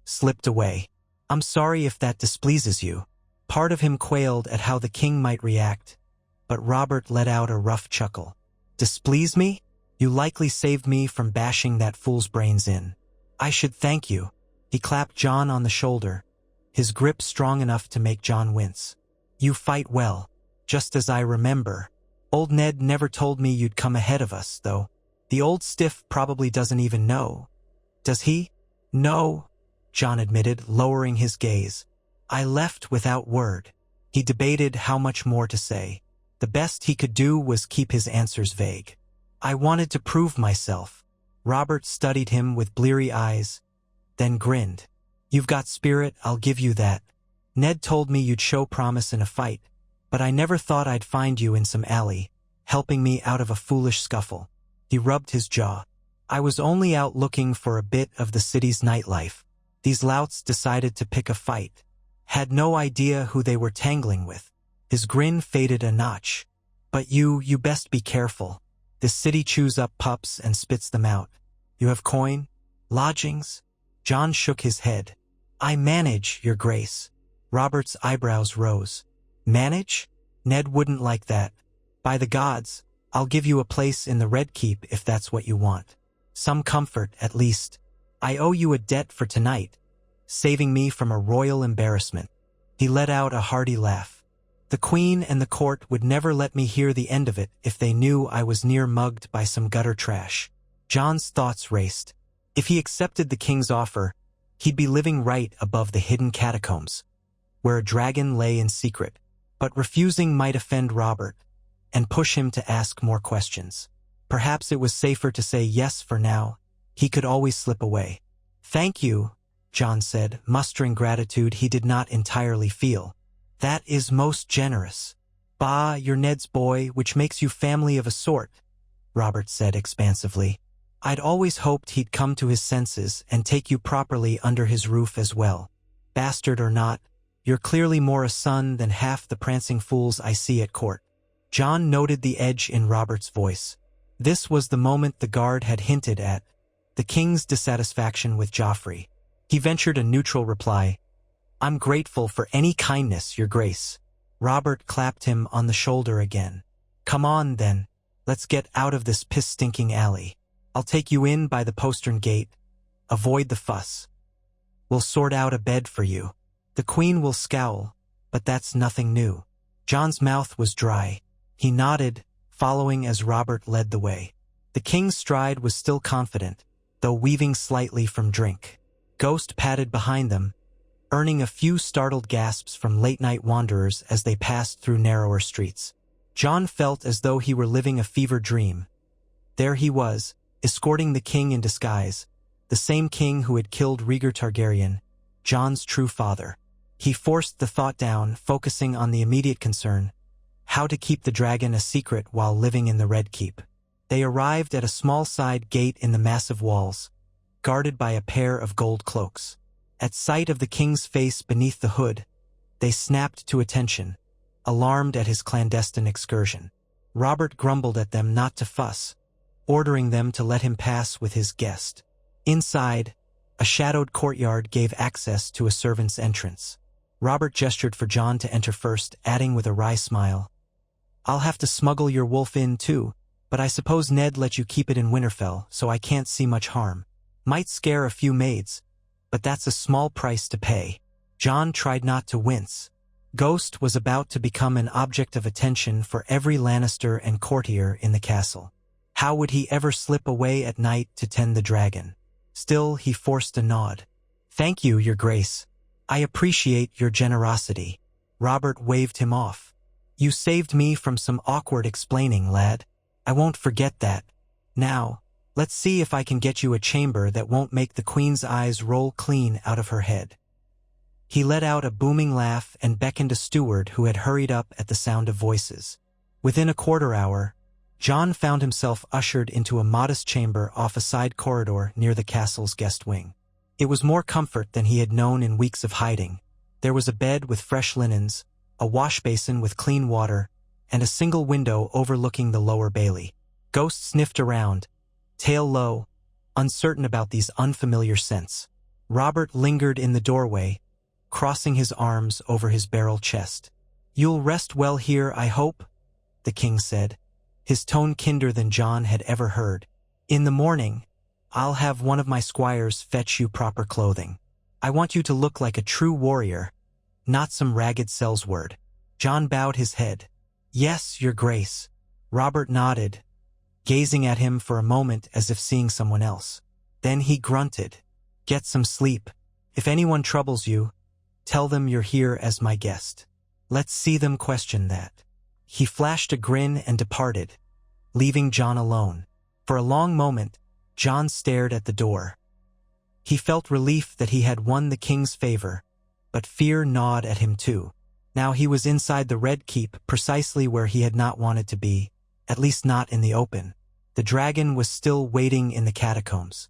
slipped away. I'm sorry if that displeases you." Part of him quailed at how the king might react, but Robert let out a rough chuckle. "Displease me? You likely saved me from bashing that fool's brains in. I should thank you." He clapped Jon on the shoulder, his grip strong enough to make Jon wince. "You fight well, just as I remember. Old Ned never told me you'd come ahead of us, though. The old stiff probably doesn't even know. Does he?" "No," Jon admitted, lowering his gaze. "I left without word." He debated how much more to say. The best he could do was keep his answers vague. "I wanted to prove myself." Robert studied him with bleary eyes, then grinned. "You've got spirit, I'll give you that. Ned told me you'd show promise in a fight, but I never thought I'd find you in some alley, helping me out of a foolish scuffle." He rubbed his jaw. "I was only out looking for a bit of the city's nightlife. These louts decided to pick a fight. Had no idea who they were tangling with." His grin faded a notch. "But you best be careful. This city chews up pups and spits them out. You have coin? Lodgings?" Jon shook his head. "I manage, Your Grace." Robert's eyebrows rose. "Manage? Ned wouldn't like that. By the gods, I'll give you a place in the Red Keep if that's what you want. Some comfort, at least. I owe you a debt for tonight, saving me from a royal embarrassment." He let out a hearty laugh. "The Queen and the court would never let me hear the end of it if they knew I was near mugged by some gutter trash." Jon's thoughts raced. If he accepted the king's offer, he'd be living right above the hidden catacombs, where a dragon lay in secret. But refusing might offend Robert and push him to ask more questions. Perhaps it was safer to say yes for now. He could always slip away. "Thank you," Jon said, mustering gratitude he did not entirely feel. "That is most generous." "Bah, you're Ned's boy, which makes you family of a sort," Robert said expansively. "I'd always hoped he'd come to his senses and take you properly under his roof as well. Bastard or not, you're clearly more a son than half the prancing fools I see at court." Jon noted the edge in Robert's voice. This was the moment the guard had hinted at, the king's dissatisfaction with Joffrey. He ventured a neutral reply. "I'm grateful for any kindness, Your Grace." Robert clapped him on the shoulder again. "Come on, then. Let's get out of this piss-stinking alley. I'll take you in by the postern gate. Avoid the fuss. We'll sort out a bed for you. The Queen will scowl, but that's nothing new." Jon's mouth was dry. He nodded, following as Robert led the way. The king's stride was still confident, though weaving slightly from drink. Ghost padded behind them, earning a few startled gasps from late-night wanderers as they passed through narrower streets. Jon felt as though he were living a fever dream. There he was, escorting the king in disguise, the same king who had killed Rhaegar Targaryen, Jon's true father. He forced the thought down, focusing on the immediate concern: how to keep the dragon a secret while living in the Red Keep. They arrived at a small side gate in the massive walls, guarded by a pair of gold cloaks. At sight of the king's face beneath the hood, they snapped to attention, alarmed at his clandestine excursion. Robert grumbled at them not to fuss, ordering them to let him pass with his guest. Inside, a shadowed courtyard gave access to a servant's entrance. Robert gestured for Jon to enter first, adding with a wry smile, "I'll have to smuggle your wolf in too, but I suppose Ned let you keep it in Winterfell, so I can't see much harm. Might scare a few maids, but that's a small price to pay." Jon tried not to wince. Ghost was about to become an object of attention for every Lannister and courtier in the castle. How would he ever slip away at night to tend the dragon? Still, he forced a nod. "Thank you, Your Grace. I appreciate your generosity." Robert waved him off. "You saved me from some awkward explaining, lad. I won't forget that. Now, let's see if I can get you a chamber that won't make the queen's eyes roll clean out of her head." He let out a booming laugh and beckoned a steward who had hurried up at the sound of voices. Within a quarter hour, Jon found himself ushered into a modest chamber off a side corridor near the castle's guest wing. It was more comfort than he had known in weeks of hiding. There was a bed with fresh linens, a wash basin with clean water, and a single window overlooking the lower bailey. Ghost sniffed around, tail low, uncertain about these unfamiliar scents. Robert lingered in the doorway, crossing his arms over his barrel chest. "You'll rest well here, I hope," the king said, his tone kinder than Jon had ever heard. "In the morning, I'll have one of my squires fetch you proper clothing. I want you to look like a true warrior, not some ragged sellsword." Jon bowed his head. "Yes, Your Grace." Robert nodded, gazing at him for a moment as if seeing someone else. Then he grunted, "Get some sleep. If anyone troubles you, tell them you're here as my guest. Let's see them question that." He flashed a grin and departed, leaving Jon alone. For a long moment, Jon stared at the door. He felt relief that he had won the king's favor, but fear gnawed at him too. Now he was inside the Red Keep, precisely where he had not wanted to be, at least not in the open. The dragon was still waiting in the catacombs.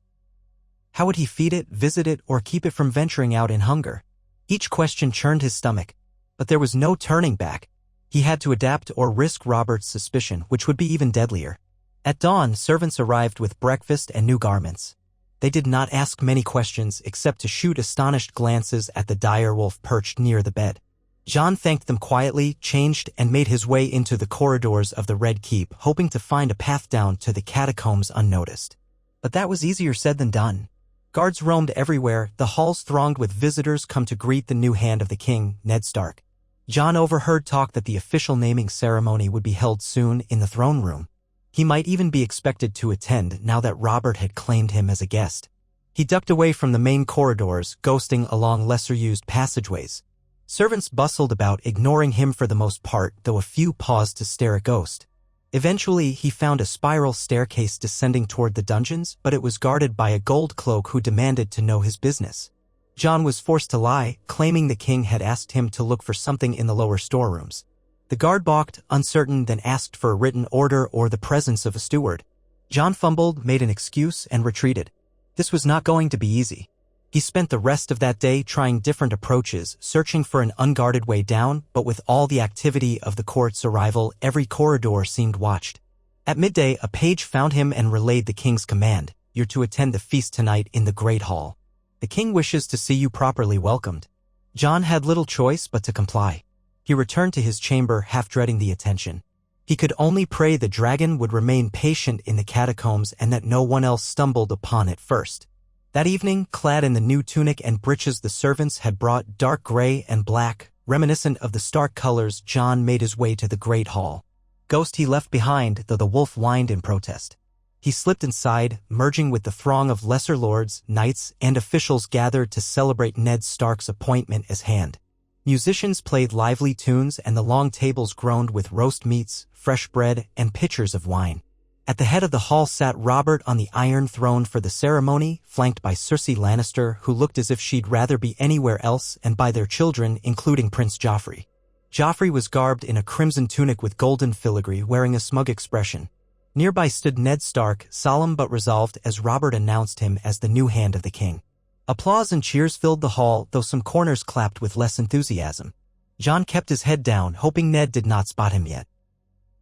How would he feed it, visit it, or keep it from venturing out in hunger? Each question churned his stomach, but there was no turning back. He had to adapt or risk Robert's suspicion, which would be even deadlier. At dawn, servants arrived with breakfast and new garments. They did not ask many questions except to shoot astonished glances at the dire wolf perched near the bed. Jon thanked them quietly, changed, and made his way into the corridors of the Red Keep, hoping to find a path down to the catacombs unnoticed. But that was easier said than done. Guards roamed everywhere, the halls thronged with visitors come to greet the new hand of the king, Ned Stark. Jon overheard talk that the official naming ceremony would be held soon in the throne room. He might even be expected to attend now that Robert had claimed him as a guest. He ducked away from the main corridors, ghosting along lesser-used passageways. Servants bustled about, ignoring him for the most part, though a few paused to stare at Ghost. Eventually, he found a spiral staircase descending toward the dungeons, but it was guarded by a gold cloak who demanded to know his business. Jon was forced to lie, claiming the king had asked him to look for something in the lower storerooms. The guard balked, uncertain, then asked for a written order or the presence of a steward. Jon fumbled, made an excuse, and retreated. This was not going to be easy. He spent the rest of that day trying different approaches, searching for an unguarded way down, but with all the activity of the court's arrival, every corridor seemed watched. At midday, a page found him and relayed the king's command: "You're to attend the feast tonight in the Great Hall. The king wishes to see you properly welcomed." Jon had little choice but to comply. He returned to his chamber, half dreading the attention. He could only pray the dragon would remain patient in the catacombs and that no one else stumbled upon it first. That evening, clad in the new tunic and breeches the servants had brought, dark gray and black, reminiscent of the Stark colors, Jon made his way to the Great Hall. Ghost he left behind, though the wolf whined in protest. He slipped inside, merging with the throng of lesser lords, knights, and officials gathered to celebrate Ned Stark's appointment as Hand. Musicians played lively tunes and the long tables groaned with roast meats, fresh bread, and pitchers of wine. At the head of the hall sat Robert on the Iron Throne for the ceremony, flanked by Cersei Lannister, who looked as if she'd rather be anywhere else, and by their children, including Prince Joffrey. Joffrey was garbed in a crimson tunic with golden filigree, wearing a smug expression. Nearby stood Ned Stark, solemn but resolved, as Robert announced him as the new Hand of the King. Applause and cheers filled the hall, though some corners clapped with less enthusiasm. Jon kept his head down, hoping Ned did not spot him yet.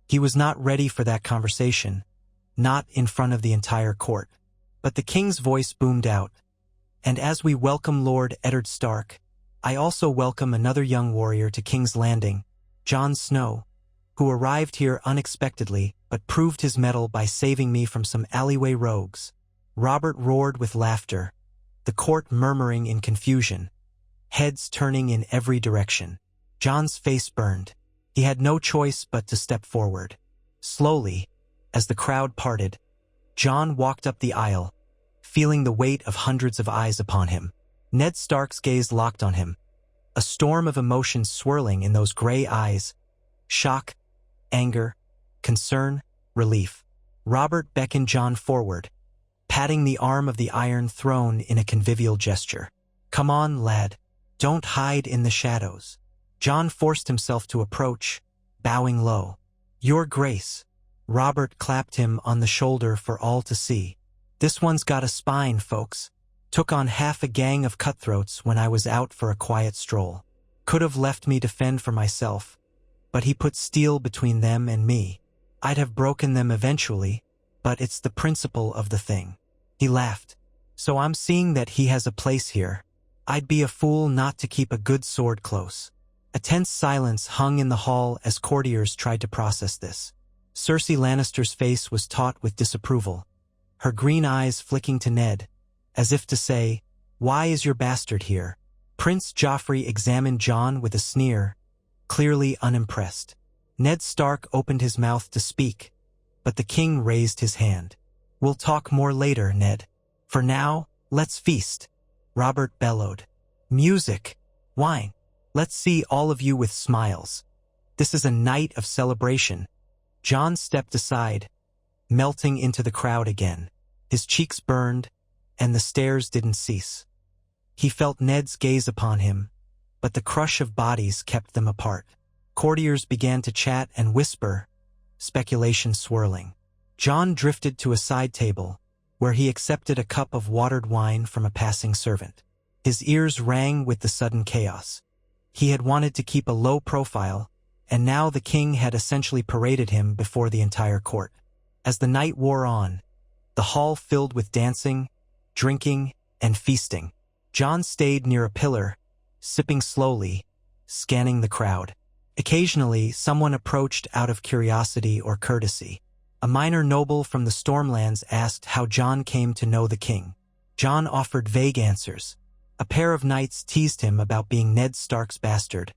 He was not ready for that conversation, not in front of the entire court. But the king's voice boomed out. "And as we welcome Lord Eddard Stark, I also welcome another young warrior to King's Landing, Jon Snow, who arrived here unexpectedly but proved his mettle by saving me from some alleyway rogues." Robert roared with laughter, the court murmuring in confusion, heads turning in every direction. Jon's face burned. He had no choice but to step forward. Slowly, as the crowd parted, Jon walked up the aisle, feeling the weight of hundreds of eyes upon him. Ned Stark's gaze locked on him, a storm of emotions swirling in those gray eyes: shock, anger, concern, relief. Robert beckoned Jon forward, patting the arm of the Iron Throne in a convivial gesture. "Come on, lad. Don't hide in the shadows." Jon forced himself to approach, bowing low. "Your Grace." Robert clapped him on the shoulder for all to see. "This one's got a spine, folks. Took on half a gang of cutthroats when I was out for a quiet stroll. Could have left me to fend for myself, but he put steel between them and me. I'd have broken them eventually, but it's the principle of the thing." He laughed. "So I'm seeing that he has a place here. I'd be a fool not to keep a good sword close." A tense silence hung in the hall as courtiers tried to process this. Cersei Lannister's face was taut with disapproval, her green eyes flicking to Ned, as if to say, "Why is your bastard here?" Prince Joffrey examined Jon with a sneer, clearly unimpressed. Ned Stark opened his mouth to speak, but the king raised his hand. "We'll talk more later, Ned. For now, let's feast," Robert bellowed. "Music, wine. Let's see all of you with smiles. This is a night of celebration." Jon stepped aside, melting into the crowd again. His cheeks burned, and the stares didn't cease. He felt Ned's gaze upon him, but the crush of bodies kept them apart. Courtiers began to chat and whisper, speculation swirling. Jon drifted to a side table, where he accepted a cup of watered wine from a passing servant. His ears rang with the sudden chaos. He had wanted to keep a low profile, and now the king had essentially paraded him before the entire court. As the night wore on, the hall filled with dancing, drinking, and feasting. Jon stayed near a pillar, sipping slowly, scanning the crowd. Occasionally, someone approached out of curiosity or courtesy. A minor noble from the Stormlands asked how Jon came to know the king. Jon offered vague answers. A pair of knights teased him about being Ned Stark's bastard,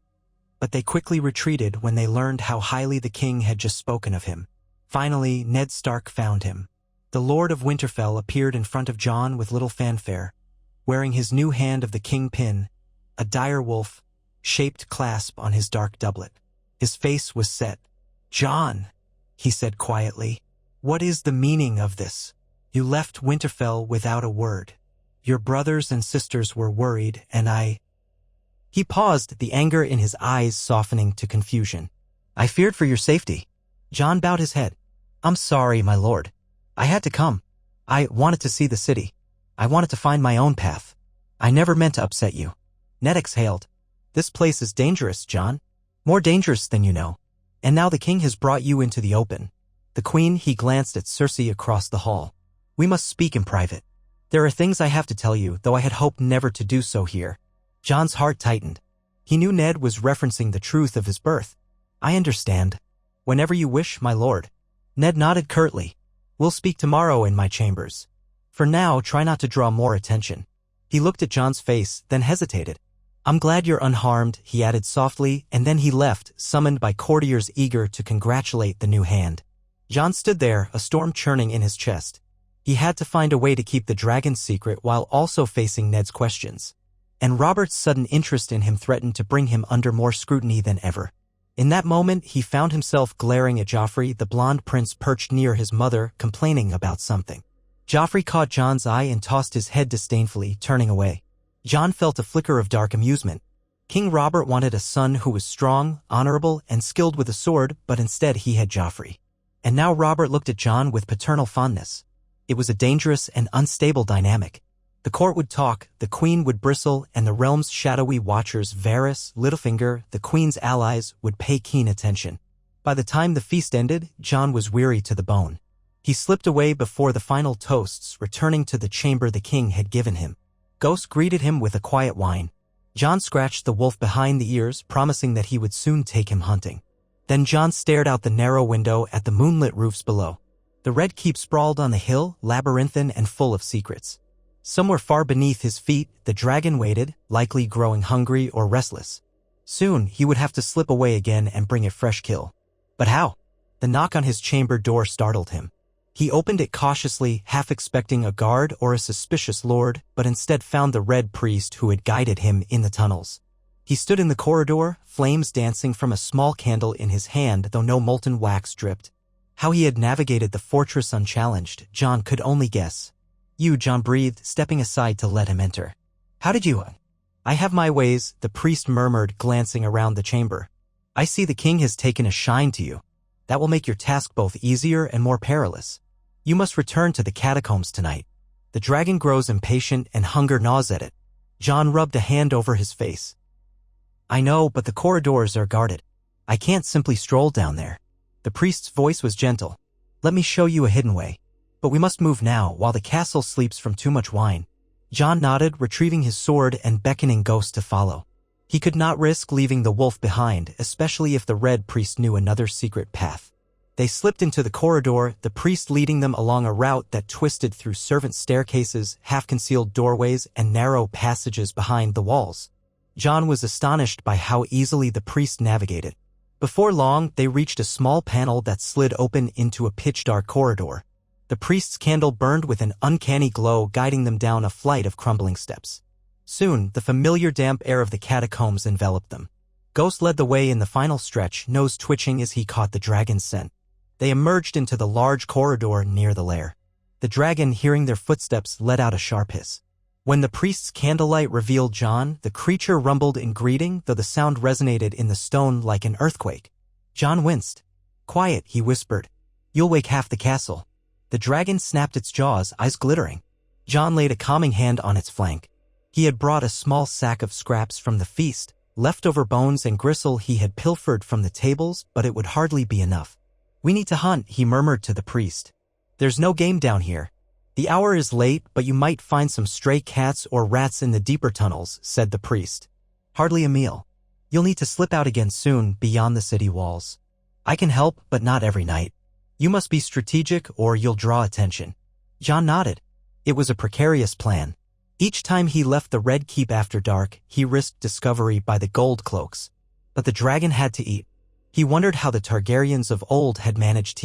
but they quickly retreated when they learned how highly the king had just spoken of him. Finally, Ned Stark found him. The Lord of Winterfell appeared in front of Jon with little fanfare, wearing his new Hand of the King pin, a direwolf-shaped clasp on his dark doublet. His face was set. "Jon," he said quietly, "what is the meaning of this? You left Winterfell without a word. Your brothers and sisters were worried, and I—" He paused, the anger in his eyes softening to confusion. "I feared for your safety." Jon bowed his head. "I'm sorry, my lord. I had to come. I wanted to see the city. I wanted to find my own path. I never meant to upset you." Ned exhaled. "This place is dangerous, Jon. More dangerous than you know. And now the king has brought you into the open." The queen, he glanced at Cersei across the hall. "We must speak in private. There are things I have to tell you, though I had hoped never to do so here." Jon's heart tightened. He knew Ned was referencing the truth of his birth. "I understand. Whenever you wish, my lord." Ned nodded curtly. "We'll speak tomorrow in my chambers. For now, try not to draw more attention." He looked at Jon's face, then hesitated. "I'm glad you're unharmed," he added softly, and then he left, summoned by courtiers eager to congratulate the new hand. Jon stood there, a storm churning in his chest. He had to find a way to keep the dragon's secret while also facing Ned's questions. And Robert's sudden interest in him threatened to bring him under more scrutiny than ever. In that moment, he found himself glaring at Joffrey, the blonde prince perched near his mother, complaining about something. Joffrey caught Jon's eye and tossed his head disdainfully, turning away. Jon felt a flicker of dark amusement. King Robert wanted a son who was strong, honorable, and skilled with a sword, but instead he had Joffrey. And now Robert looked at Jon with paternal fondness. It was a dangerous and unstable dynamic. The court would talk, the queen would bristle, and the realm's shadowy watchers, Varys, Littlefinger, the queen's allies, would pay keen attention. By the time the feast ended, Jon was weary to the bone. He slipped away before the final toasts, returning to the chamber the king had given him. Ghost greeted him with a quiet whine. Jon scratched the wolf behind the ears, promising that he would soon take him hunting. Then Jon stared out the narrow window at the moonlit roofs below. The Red Keep sprawled on the hill, labyrinthine and full of secrets. Somewhere far beneath his feet, the dragon waited, likely growing hungry or restless. Soon, he would have to slip away again and bring a fresh kill. But how? The knock on his chamber door startled him. He opened it cautiously, half expecting a guard or a suspicious lord, but instead found the red priest who had guided him in the tunnels. He stood in the corridor, flames dancing from a small candle in his hand, though no molten wax dripped. How he had navigated the fortress unchallenged, Jon could only guess. "You," Jon breathed, stepping aside to let him enter. "How did you?" "I have my ways," the priest murmured, glancing around the chamber. "I see the king has taken a shine to you. That will make your task both easier and more perilous. You must return to the catacombs tonight." The dragon grows impatient and hunger gnaws at it. Jon rubbed a hand over his face. "I know, but the corridors are guarded. I can't simply stroll down there." The priest's voice was gentle. "Let me show you a hidden way. But we must move now, while the castle sleeps from too much wine." Jon nodded, retrieving his sword and beckoning Ghost to follow. He could not risk leaving the wolf behind, especially if the red priest knew another secret path. They slipped into the corridor, the priest leading them along a route that twisted through servant staircases, half-concealed doorways, and narrow passages behind the walls. Jon was astonished by how easily the priest navigated. Before long, they reached a small panel that slid open into a pitch-dark corridor. The priest's candle burned with an uncanny glow, guiding them down a flight of crumbling steps. Soon, the familiar damp air of the catacombs enveloped them. Ghost led the way in the final stretch, nose twitching as he caught the dragon's scent. They emerged into the large corridor near the lair. The dragon, hearing their footsteps, let out a sharp hiss. When the priest's candlelight revealed Jon, the creature rumbled in greeting, though the sound resonated in the stone like an earthquake. Jon winced. "Quiet," he whispered. "You'll wake half the castle." The dragon snapped its jaws, eyes glittering. Jon laid a calming hand on its flank. He had brought a small sack of scraps from the feast, leftover bones and gristle he had pilfered from the tables, but it would hardly be enough. "We need to hunt," he murmured to the priest. "There's no game down here. The hour is late, but you might find some stray cats or rats in the deeper tunnels," said the priest. "Hardly a meal. You'll need to slip out again soon, beyond the city walls. I can help, but not every night. You must be strategic or you'll draw attention." Jon nodded. It was a precarious plan. Each time he left the Red Keep after dark, he risked discovery by the gold cloaks. But the dragon had to eat. He wondered how the Targaryens of old had managed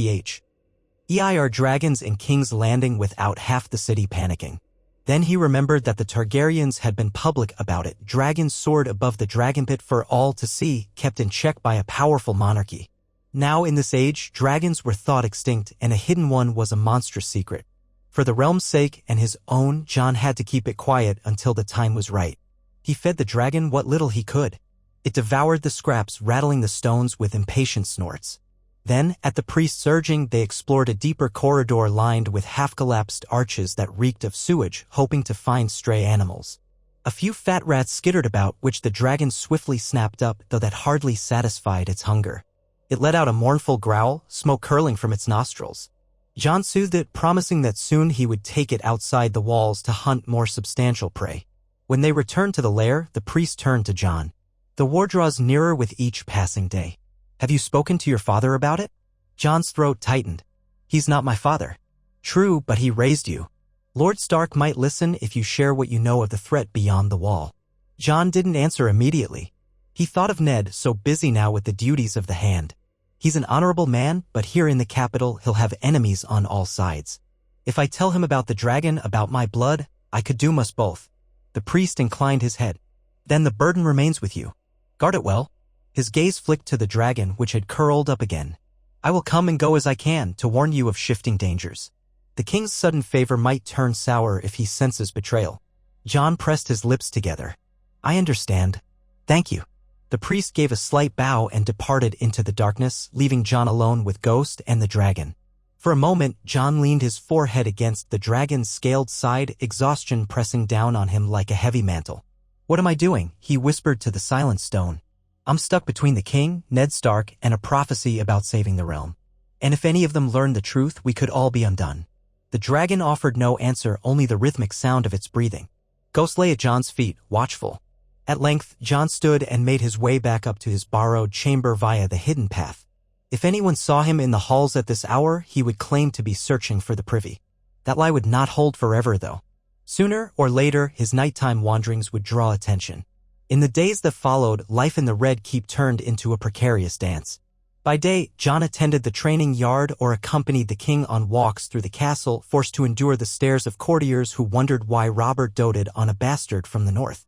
EIR dragons in King's Landing without half the city panicking. Then he remembered that the Targaryens had been public about it, dragons soared above the dragon pit for all to see, kept in check by a powerful monarchy. Now in this age, dragons were thought extinct, and a hidden one was a monstrous secret. For the realm's sake and his own, Jon had to keep it quiet until the time was right. He fed the dragon what little he could. It devoured the scraps, rattling the stones with impatient snorts. Then, at the priest's urging, they explored a deeper corridor lined with half-collapsed arches that reeked of sewage, hoping to find stray animals. A few fat rats skittered about, which the dragon swiftly snapped up, though that hardly satisfied its hunger. It let out a mournful growl, smoke curling from its nostrils. Jon soothed it, promising that soon he would take it outside the walls to hunt more substantial prey. When they returned to the lair, the priest turned to Jon. "The war draws nearer with each passing day. Have you spoken to your father about it?" Jon's throat tightened. "He's not my father." "True, but he raised you. Lord Stark might listen if you share what you know of the threat beyond the wall." Jon didn't answer immediately. He thought of Ned, so busy now with the duties of the hand. He's an honorable man, but here in the capital he'll have enemies on all sides. If I tell him about the dragon, about my blood, I could doom us both." The priest inclined his head. "Then the burden remains with you. Guard it well." His gaze flicked to the dragon, which had curled up again. "I will come and go as I can to warn you of shifting dangers. The king's sudden favor might turn sour if he senses betrayal." Jon pressed his lips together. "I understand. Thank you." The priest gave a slight bow and departed into the darkness, leaving Jon alone with Ghost and the dragon. For a moment, Jon leaned his forehead against the dragon's scaled side, exhaustion pressing down on him like a heavy mantle. "What am I doing?" he whispered to the silent stone. "I'm stuck between the king, Ned Stark, and a prophecy about saving the realm. And if any of them learn the truth, we could all be undone." The dragon offered no answer, only the rhythmic sound of its breathing. Ghost lay at Jon's feet, watchful. At length, Jon stood and made his way back up to his borrowed chamber via the hidden path. If anyone saw him in the halls at this hour, he would claim to be searching for the privy. That lie would not hold forever, though. Sooner or later, his nighttime wanderings would draw attention. In the days that followed, life in the Red Keep turned into a precarious dance. By day, Jon attended the training yard or accompanied the king on walks through the castle, forced to endure the stares of courtiers who wondered why Robert doted on a bastard from the north.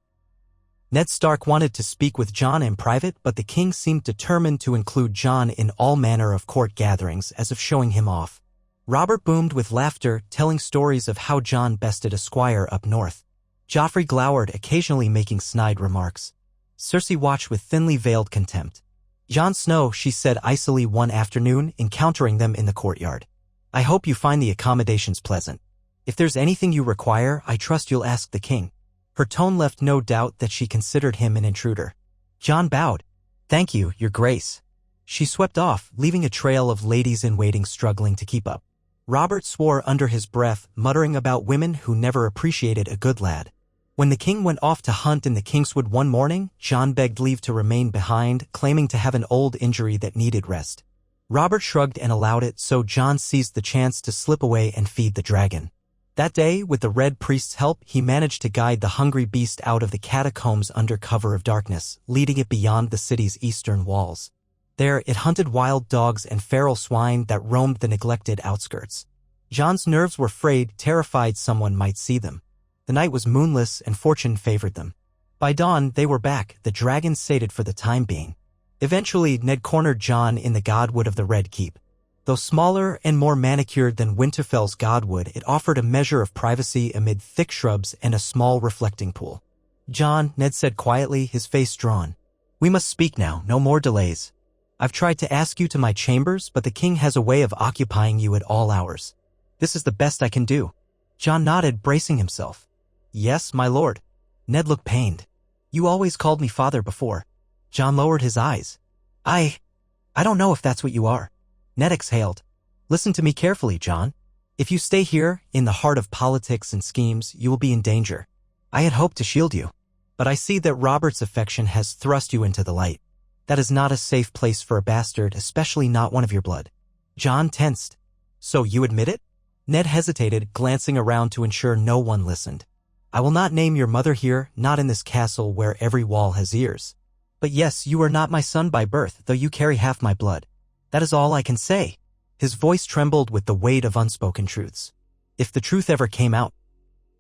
Ned Stark wanted to speak with Jon in private, but the king seemed determined to include Jon in all manner of court gatherings, as if showing him off. Robert boomed with laughter, telling stories of how Jon bested a squire up north. Joffrey glowered, occasionally making snide remarks. Cersei watched with thinly veiled contempt. "Jon Snow," she said icily one afternoon, encountering them in the courtyard. "I hope you find the accommodations pleasant. If there's anything you require, I trust you'll ask the king." Her tone left no doubt that she considered him an intruder. Jon bowed. "Thank you, your grace." She swept off, leaving a trail of ladies-in-waiting struggling to keep up. Robert swore under his breath, muttering about women who never appreciated a good lad. When the king went off to hunt in the Kingswood one morning, Jon begged leave to remain behind, claiming to have an old injury that needed rest. Robert shrugged and allowed it, so Jon seized the chance to slip away and feed the dragon. That day, with the Red Priest's help, he managed to guide the hungry beast out of the catacombs under cover of darkness, leading it beyond the city's eastern walls. There, it hunted wild dogs and feral swine that roamed the neglected outskirts. Jon's nerves were frayed, terrified someone might see them. The night was moonless and fortune favored them. By dawn, they were back, the dragon sated for the time being. Eventually, Ned cornered Jon in the godwood of the Red Keep. Though smaller and more manicured than Winterfell's godwood, it offered a measure of privacy amid thick shrubs and a small reflecting pool. "Jon," Ned said quietly, his face drawn. "We must speak now, no more delays. I've tried to ask you to my chambers, but the king has a way of occupying you at all hours. This is the best I can do." Jon nodded, bracing himself. "Yes, my lord." Ned looked pained. "You always called me father before." Jon lowered his eyes. I don't know if that's what you are." Ned exhaled. "Listen to me carefully, Jon. If you stay here, in the heart of politics and schemes, you will be in danger. I had hoped to shield you, but I see that Robert's affection has thrust you into the light. That is not a safe place for a bastard, especially not one of your blood." Jon tensed. "So you admit it?" Ned hesitated, glancing around to ensure no one listened. "I will not name your mother here, not in this castle where every wall has ears. But yes, you are not my son by birth, though you carry half my blood. That is all I can say." His voice trembled with the weight of unspoken truths. "If the truth ever came out."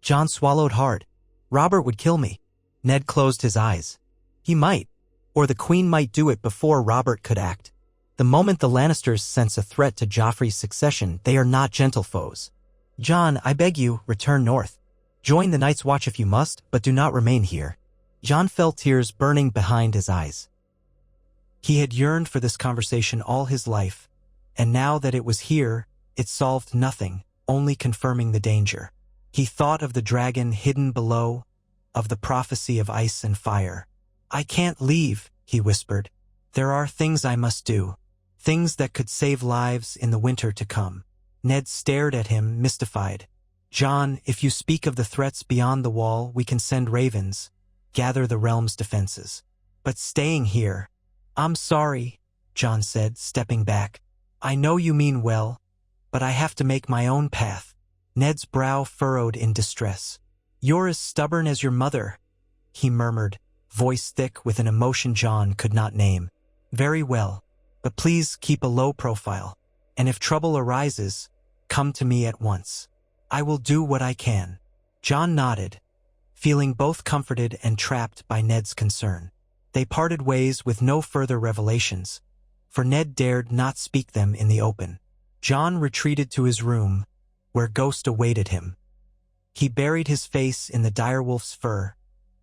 Jon swallowed hard. "Robert would kill me." Ned closed his eyes. "He might. Or the queen might do it before Robert could act. The moment the Lannisters sense a threat to Joffrey's succession, they are not gentle foes. Jon, I beg you, return north. Join the Night's Watch if you must, but do not remain here." Jon felt tears burning behind his eyes. He had yearned for this conversation all his life, and now that it was here, it solved nothing, only confirming the danger. He thought of the dragon hidden below, of the prophecy of ice and fire. "I can't leave," he whispered. "There are things I must do, things that could save lives in the winter to come." Ned stared at him, mystified. "Jon, if you speak of the threats beyond the wall, we can send ravens, gather the realm's defenses. But staying here—" "I'm sorry," Jon said, stepping back. "I know you mean well, but I have to make my own path." Ned's brow furrowed in distress. "You're as stubborn as your mother," he murmured, voice thick with an emotion Jon could not name. "Very well. But please keep a low profile. And if trouble arises, come to me at once. I will do what I can." Jon nodded, feeling both comforted and trapped by Ned's concern. They parted ways with no further revelations, for Ned dared not speak them in the open. Jon retreated to his room, where Ghost awaited him. He buried his face in the direwolf's fur,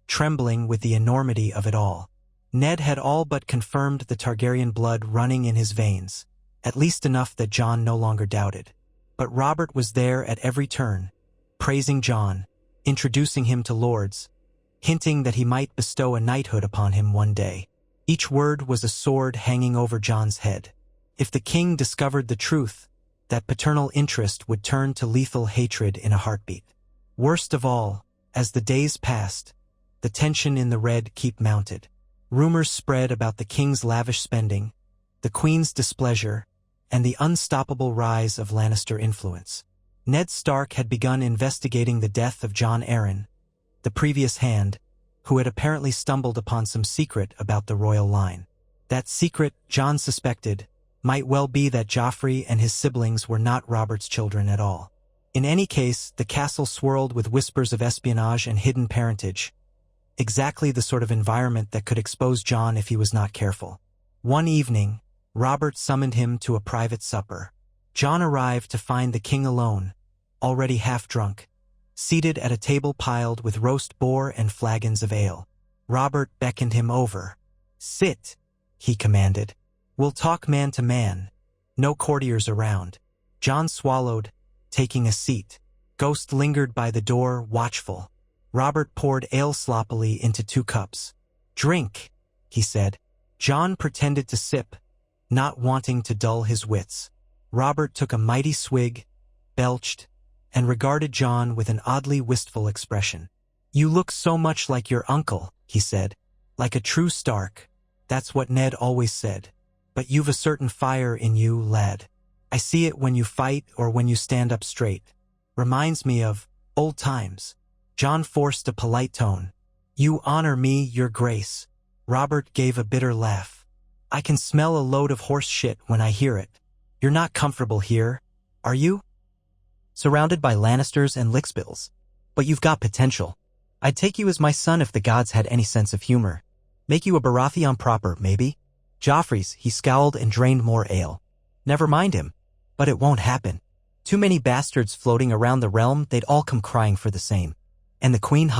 trembling with the enormity of it all. Ned had all but confirmed the Targaryen blood running in his veins, at least enough that Jon no longer doubted. But Robert was there at every turn, praising Jon, introducing him to lords, hinting that he might bestow a knighthood upon him one day. Each word was a sword hanging over Jon's head. If the king discovered the truth, that paternal interest would turn to lethal hatred in a heartbeat. Worst of all, as the days passed, the tension in the Red Keep mounted. Rumors spread about the king's lavish spending, the queen's displeasure, and the unstoppable rise of Lannister influence. Ned Stark had begun investigating the death of Jon Arryn, the previous hand, who had apparently stumbled upon some secret about the royal line. That secret, Jon suspected, might well be that Joffrey and his siblings were not Robert's children at all. In any case, the castle swirled with whispers of espionage and hidden parentage, exactly the sort of environment that could expose Jon if he was not careful. One evening, Robert summoned him to a private supper. Jon arrived to find the king alone, already half drunk, seated at a table piled with roast boar and flagons of ale. Robert beckoned him over. "Sit," he commanded. "We'll talk man to man. No courtiers around." Jon swallowed, taking a seat. Ghost lingered by the door, watchful. Robert poured ale sloppily into 2 cups. "Drink," he said. Jon pretended to sip, not wanting to dull his wits. Robert took a mighty swig, belched, and regarded Jon with an oddly wistful expression. "You look so much like your uncle," he said. "Like a true Stark. That's what Ned always said. But you've a certain fire in you, lad. I see it when you fight or when you stand up straight. Reminds me of old times." Jon forced a polite tone. "You honor me, your grace." Robert gave a bitter laugh. "I can smell a load of horse shit when I hear it. You're not comfortable here, are you? Surrounded by Lannisters and Lickspills. But you've got potential. I'd take you as my son if the gods had any sense of humor. Make you a Baratheon proper, maybe? Joffrey's," he scowled and drained more ale. "Never mind him. But it won't happen. Too many bastards floating around the realm, they'd all come crying for the same. And the queen,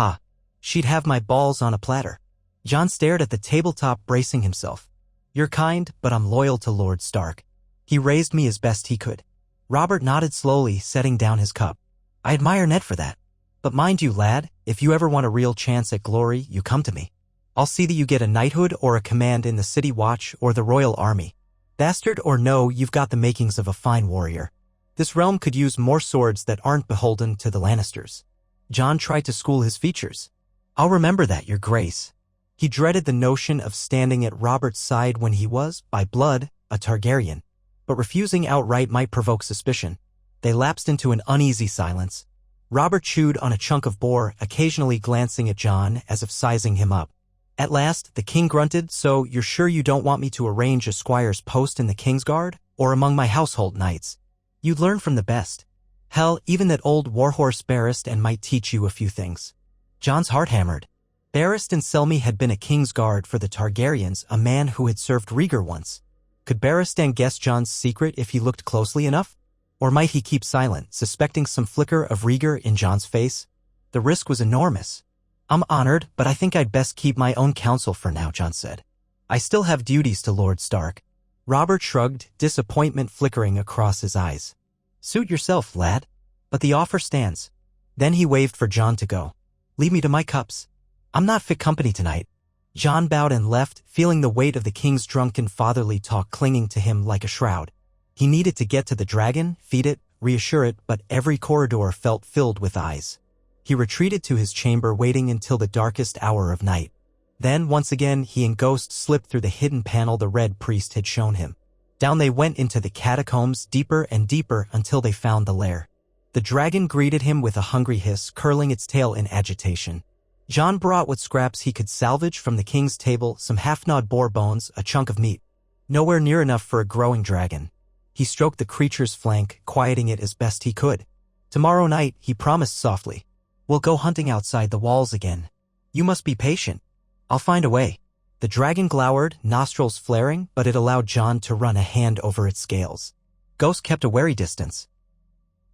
she'd have my balls on a platter." Jon stared at the tabletop, bracing himself. "You're kind, but I'm loyal to Lord Stark. He raised me as best he could." Robert nodded slowly, setting down his cup. "I admire Ned for that. But mind you, lad, if you ever want a real chance at glory, you come to me. I'll see that you get a knighthood or a command in the City Watch or the Royal Army. Bastard or no, you've got the makings of a fine warrior. This realm could use more swords that aren't beholden to the Lannisters." Jon tried to school his features. "I'll remember that, your grace." He dreaded the notion of standing at Robert's side when he was, by blood, a Targaryen. But refusing outright might provoke suspicion. They lapsed into an uneasy silence. Robert chewed on a chunk of boar, occasionally glancing at Jon as if sizing him up. At last, the king grunted, "So you're sure you don't want me to arrange a squire's post in the Kingsguard, or among my household knights? You'd learn from the best. Hell, even that old warhorse Barristan might teach you a few things." Jon's heart hammered. Barristan Selmy had been a Kingsguard for the Targaryens, a man who had served Rhaegar once. Could Barristan guess Jon's secret if he looked closely enough? Or might he keep silent, suspecting some flicker of Rhaegar in Jon's face? The risk was enormous. "I'm honored, but I think I'd best keep my own counsel for now," Jon said. "I still have duties to Lord Stark." Robert shrugged, disappointment flickering across his eyes. "Suit yourself, lad. But the offer stands." Then he waved for Jon to go. "Leave me to my cups. I'm not fit company tonight." Jon bowed and left, feeling the weight of the king's drunken fatherly talk clinging to him like a shroud. He needed to get to the dragon, feed it, reassure it, but every corridor felt filled with eyes. He retreated to his chamber, waiting until the darkest hour of night. Then, once again, he and Ghost slipped through the hidden panel the Red Priest had shown him. Down they went into the catacombs, deeper and deeper, until they found the lair. The dragon greeted him with a hungry hiss, curling its tail in agitation. Jon brought what scraps he could salvage from the king's table, some half-gnawed boar bones, a chunk of meat. Nowhere near enough for a growing dragon. He stroked the creature's flank, quieting it as best he could. Tomorrow night, he promised softly. We'll go hunting outside the walls again. You must be patient. I'll find a way. The dragon glowered, nostrils flaring, but it allowed Jon to run a hand over its scales. Ghost kept a wary distance.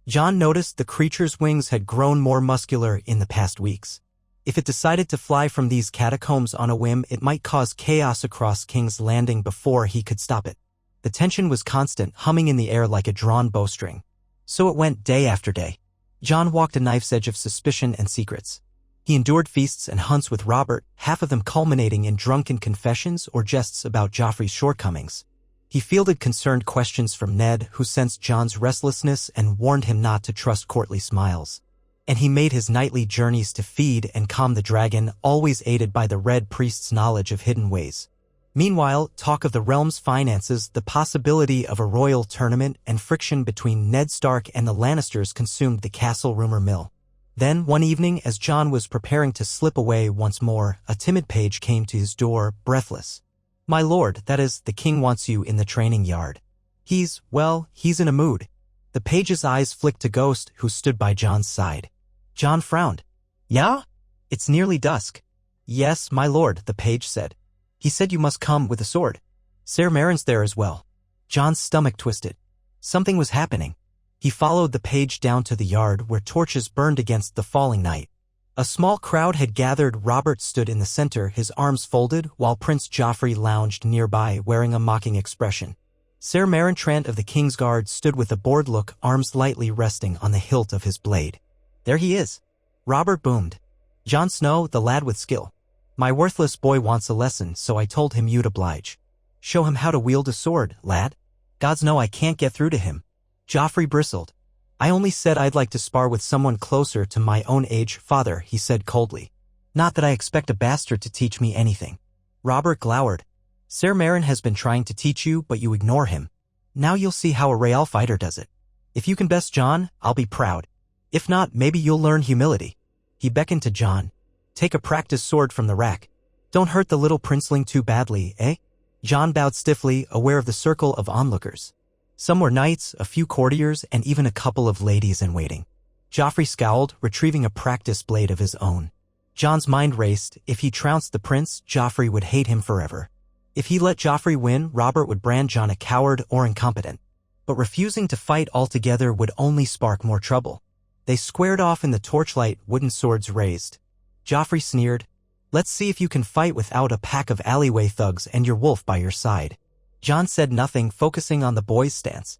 Jon noticed the creature's wings had grown more muscular in the past weeks. If it decided to fly from these catacombs on a whim, it might cause chaos across King's Landing before he could stop it. The tension was constant, humming in the air like a drawn bowstring. So it went day after day. Jon walked a knife's edge of suspicion and secrets. He endured feasts and hunts with Robert, half of them culminating in drunken confessions or jests about Joffrey's shortcomings. He fielded concerned questions from Ned, who sensed Jon's restlessness and warned him not to trust courtly smiles. And he made his nightly journeys to feed and calm the dragon, always aided by the Red Priest's knowledge of hidden ways. Meanwhile, talk of the realm's finances, the possibility of a royal tournament, and friction between Ned Stark and the Lannisters consumed the castle rumor mill. Then, one evening, as Jon was preparing to slip away once more, a timid page came to his door, breathless. "My lord, that is, the king wants you in the training yard. He's in a mood." The page's eyes flicked to Ghost, who stood by Jon's side. Jon frowned. "Yeah? It's nearly dusk." "Yes, my lord," the page said. "He said you must come with a sword. Ser Meryn's there as well." Jon's stomach twisted. Something was happening. He followed the page down to the yard where torches burned against the falling night. A small crowd had gathered. Robert stood in the center, his arms folded, while Prince Joffrey lounged nearby, wearing a mocking expression. Ser Meryn Trant of the King's Guard stood with a bored look, arms lightly resting on the hilt of his blade. "There he is." Robert boomed. "Jon Snow, the lad with skill. My worthless boy wants a lesson, so I told him you'd oblige. Show him how to wield a sword, lad. Gods know I can't get through to him." Joffrey bristled. "I only said I'd like to spar with someone closer to my own age, father," he said coldly. "Not that I expect a bastard to teach me anything." Robert glowered. "Ser Meryn has been trying to teach you, but you ignore him. Now you'll see how a Real fighter does it. If you can best Jon, I'll be proud. If not, maybe you'll learn humility." He beckoned to Jon. "Take a practice sword from the rack. Don't hurt the little princeling too badly, eh?" Jon bowed stiffly, aware of the circle of onlookers. Some were knights, a few courtiers, and even a couple of ladies in waiting. Joffrey scowled, retrieving a practice blade of his own. Jon's mind raced. If he trounced the prince, Joffrey would hate him forever. If he let Joffrey win, Robert would brand Jon a coward or incompetent. But refusing to fight altogether would only spark more trouble. They squared off in the torchlight, wooden swords raised. Joffrey sneered. "Let's see if you can fight without a pack of alleyway thugs and your wolf by your side." Jon said nothing, focusing on the boy's stance.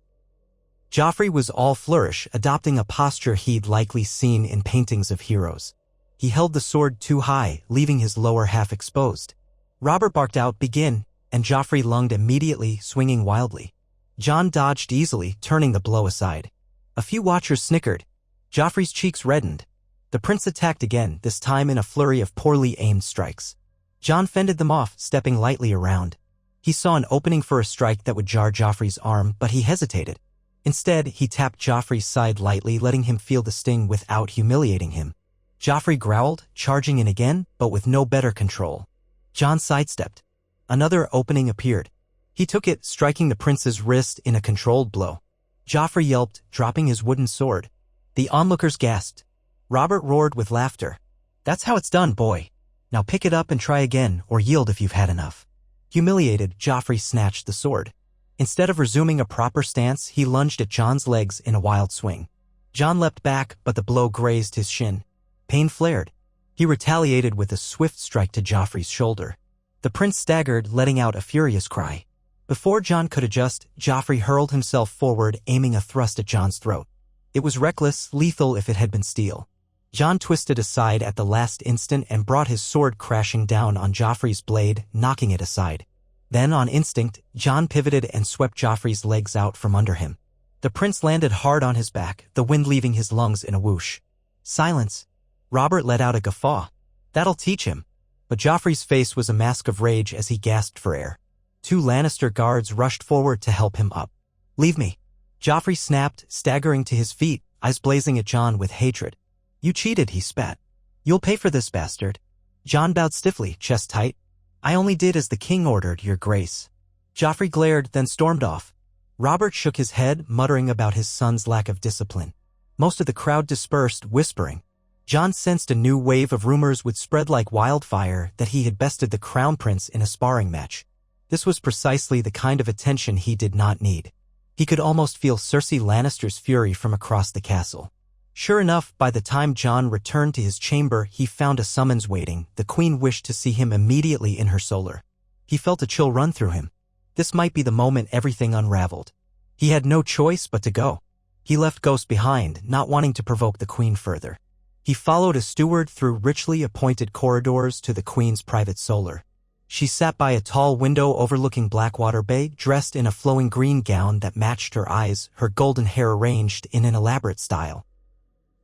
Joffrey was all flourish, adopting a posture he'd likely seen in paintings of heroes. He held the sword too high, leaving his lower half exposed. Robert barked out, "Begin," and Joffrey lunged immediately, swinging wildly. Jon dodged easily, turning the blow aside. A few watchers snickered. Joffrey's cheeks reddened. The prince attacked again, this time in a flurry of poorly aimed strikes. Jon fended them off, stepping lightly around. He saw an opening for a strike that would jar Joffrey's arm, but he hesitated. Instead, he tapped Joffrey's side lightly, letting him feel the sting without humiliating him. Joffrey growled, charging in again, but with no better control. Jon sidestepped. Another opening appeared. He took it, striking the prince's wrist in a controlled blow. Joffrey yelped, dropping his wooden sword. The onlookers gasped. Robert roared with laughter. "That's how it's done, boy. Now pick it up and try again, or yield if you've had enough." Humiliated, Joffrey snatched the sword. Instead of resuming a proper stance, he lunged at Jon's legs in a wild swing. Jon leapt back, but the blow grazed his shin. Pain flared. He retaliated with a swift strike to Joffrey's shoulder. The prince staggered, letting out a furious cry. Before Jon could adjust, Joffrey hurled himself forward, aiming a thrust at Jon's throat. It was reckless, lethal if it had been steel. Jon twisted aside at the last instant and brought his sword crashing down on Joffrey's blade, knocking it aside. Then, on instinct, Jon pivoted and swept Joffrey's legs out from under him. The prince landed hard on his back, the wind leaving his lungs in a whoosh. "Silence." Robert let out a guffaw. "That'll teach him." But Joffrey's face was a mask of rage as he gasped for air. Two Lannister guards rushed forward to help him up. "Leave me." Joffrey snapped, staggering to his feet, eyes blazing at Jon with hatred. "You cheated," he spat. "You'll pay for this, bastard." Jon bowed stiffly, chest tight. "I only did as the king ordered, your grace." Joffrey glared, then stormed off. Robert shook his head, muttering about his son's lack of discipline. Most of the crowd dispersed, whispering. Jon sensed a new wave of rumors would spread like wildfire that he had bested the Crown Prince in a sparring match. This was precisely the kind of attention he did not need. He could almost feel Cersei Lannister's fury from across the castle. Sure enough, by the time Jon returned to his chamber, he found a summons waiting. The Queen wished to see him immediately in her solar. He felt a chill run through him. This might be the moment everything unraveled. He had no choice but to go. He left Ghost behind, not wanting to provoke the Queen further. He followed a steward through richly appointed corridors to the Queen's private solar. She sat by a tall window overlooking Blackwater Bay, dressed in a flowing green gown that matched her eyes, her golden hair arranged in an elaborate style.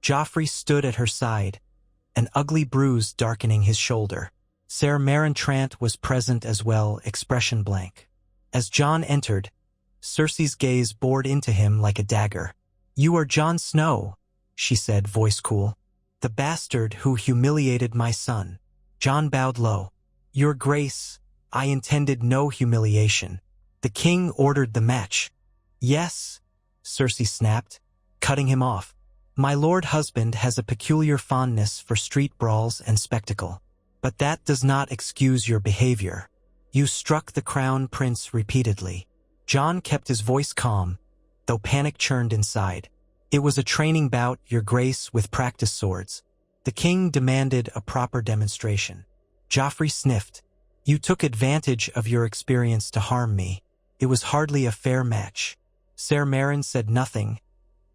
Joffrey stood at her side, an ugly bruise darkening his shoulder. Ser Meryn Trant was present as well, expression blank. As Jon entered, Cersei's gaze bored into him like a dagger. "You are Jon Snow," she said, voice cool. "The bastard who humiliated my son." Jon bowed low. "Your Grace, I intended no humiliation. The king ordered the match." "Yes," Cersei snapped, cutting him off. "My lord husband has a peculiar fondness for street brawls and spectacle. But that does not excuse your behavior. You struck the Crown Prince repeatedly." Jon kept his voice calm, though panic churned inside. "It was a training bout, Your Grace, with practice swords. The king demanded a proper demonstration." Joffrey sniffed. "You took advantage of your experience to harm me. It was hardly a fair match." Ser Meryn said nothing,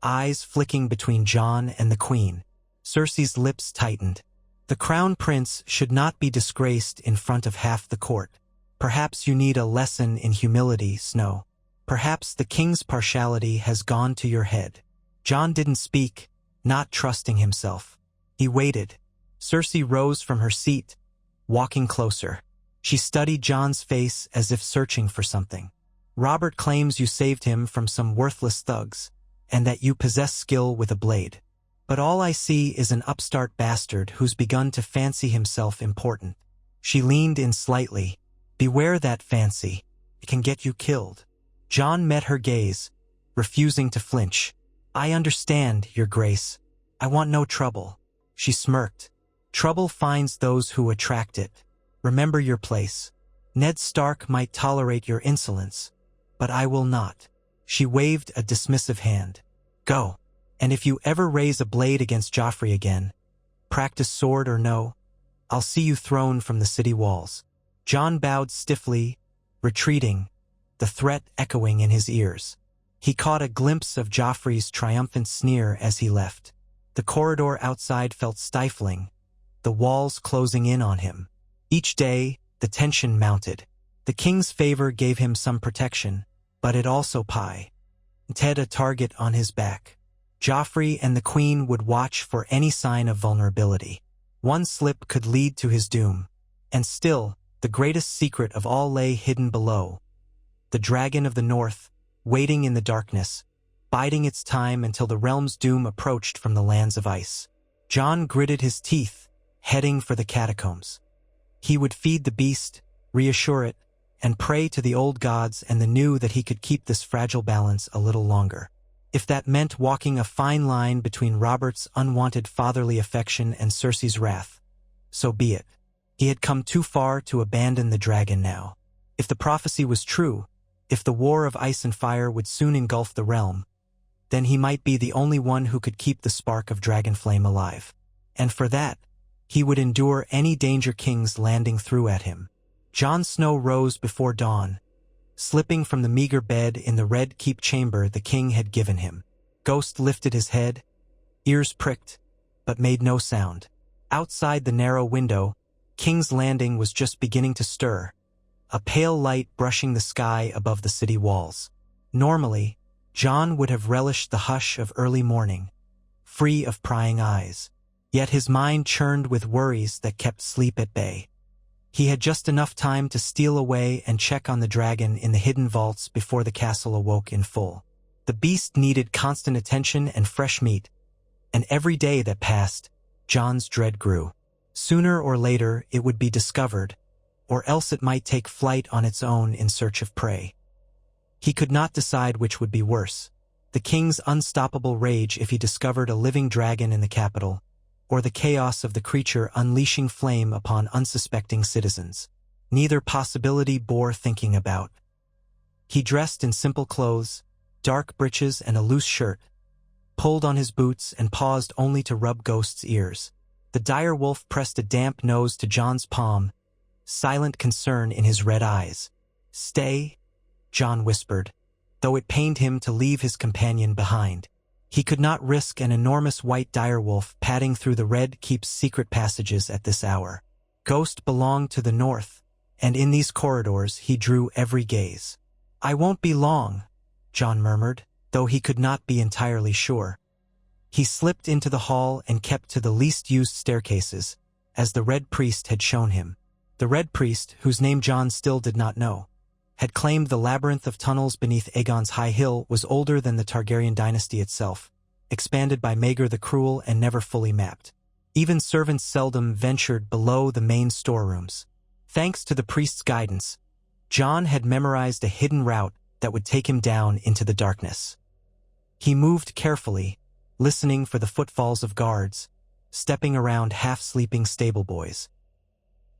eyes flicking between Jon and the Queen. Cersei's lips tightened. "The Crown Prince should not be disgraced in front of half the court. Perhaps you need a lesson in humility, Snow. Perhaps the king's partiality has gone to your head." Jon didn't speak, not trusting himself. He waited. Cersei rose from her seat, walking closer. She studied Jon's face as if searching for something. "Robert claims you saved him from some worthless thugs, and that you possess skill with a blade. But all I see is an upstart bastard who's begun to fancy himself important." She leaned in slightly. "Beware that fancy. It can get you killed." Jon met her gaze, refusing to flinch. "I understand, Your Grace. I want no trouble." She smirked. "Trouble finds those who attract it. Remember your place. Ned Stark might tolerate your insolence, but I will not." She waved a dismissive hand. "Go. And if you ever raise a blade against Joffrey again, practice sword or no, I'll see you thrown from the city walls." Jon bowed stiffly, retreating, the threat echoing in his ears. He caught a glimpse of Joffrey's triumphant sneer as he left. The corridor outside felt stifling, the walls closing in on him. Each day, the tension mounted. The king's favor gave him some protection, but it also Ted a target on his back. Joffrey and the Queen would watch for any sign of vulnerability. One slip could lead to his doom. And still, the greatest secret of all lay hidden below. The Dragon of the North, waiting in the darkness, biding its time until the realm's doom approached from the lands of ice. Jon gritted his teeth, heading for the catacombs. He would feed the beast, reassure it, and pray to the old gods and the new that he could keep this fragile balance a little longer. If that meant walking a fine line between Robert's unwanted fatherly affection and Cersei's wrath, so be it. He had come too far to abandon the dragon now. If the prophecy was true, if the war of ice and fire would soon engulf the realm, then he might be the only one who could keep the spark of dragon flame alive. And for that, he would endure any danger kings landing through at him. Jon Snow rose before dawn, slipping from the meager bed in the Red Keep chamber the king had given him. Ghost lifted his head, ears pricked, but made no sound. Outside the narrow window, King's Landing was just beginning to stir, a pale light brushing the sky above the city walls. Normally, Jon would have relished the hush of early morning, free of prying eyes. Yet his mind churned with worries that kept sleep at bay. He had just enough time to steal away and check on the dragon in the hidden vaults before the castle awoke in full. The beast needed constant attention and fresh meat, and every day that passed, Jon's dread grew. Sooner or later it would be discovered, or else it might take flight on its own in search of prey. He could not decide which would be worse: the king's unstoppable rage if he discovered a living dragon in the capital, or the chaos of the creature unleashing flame upon unsuspecting citizens. Neither possibility bore thinking about. He dressed in simple clothes, dark breeches and a loose shirt, pulled on his boots and paused only to rub Ghost's ears. The dire wolf pressed a damp nose to Jon's palm, silent concern in his red eyes. "Stay," Jon whispered, though it pained him to leave his companion behind. He could not risk an enormous white direwolf padding through the Red Keep's secret passages at this hour. Ghost belonged to the north, and in these corridors he drew every gaze. "I won't be long," Jon murmured, though he could not be entirely sure. He slipped into the hall and kept to the least-used staircases, as the Red Priest had shown him. The Red Priest, whose name Jon still did not know, had claimed the labyrinth of tunnels beneath Aegon's high hill was older than the Targaryen dynasty itself, expanded by Maegor the Cruel and never fully mapped. Even servants seldom ventured below the main storerooms. Thanks to the priest's guidance, Jon had memorized a hidden route that would take him down into the darkness. He moved carefully, listening for the footfalls of guards, stepping around half-sleeping stable boys.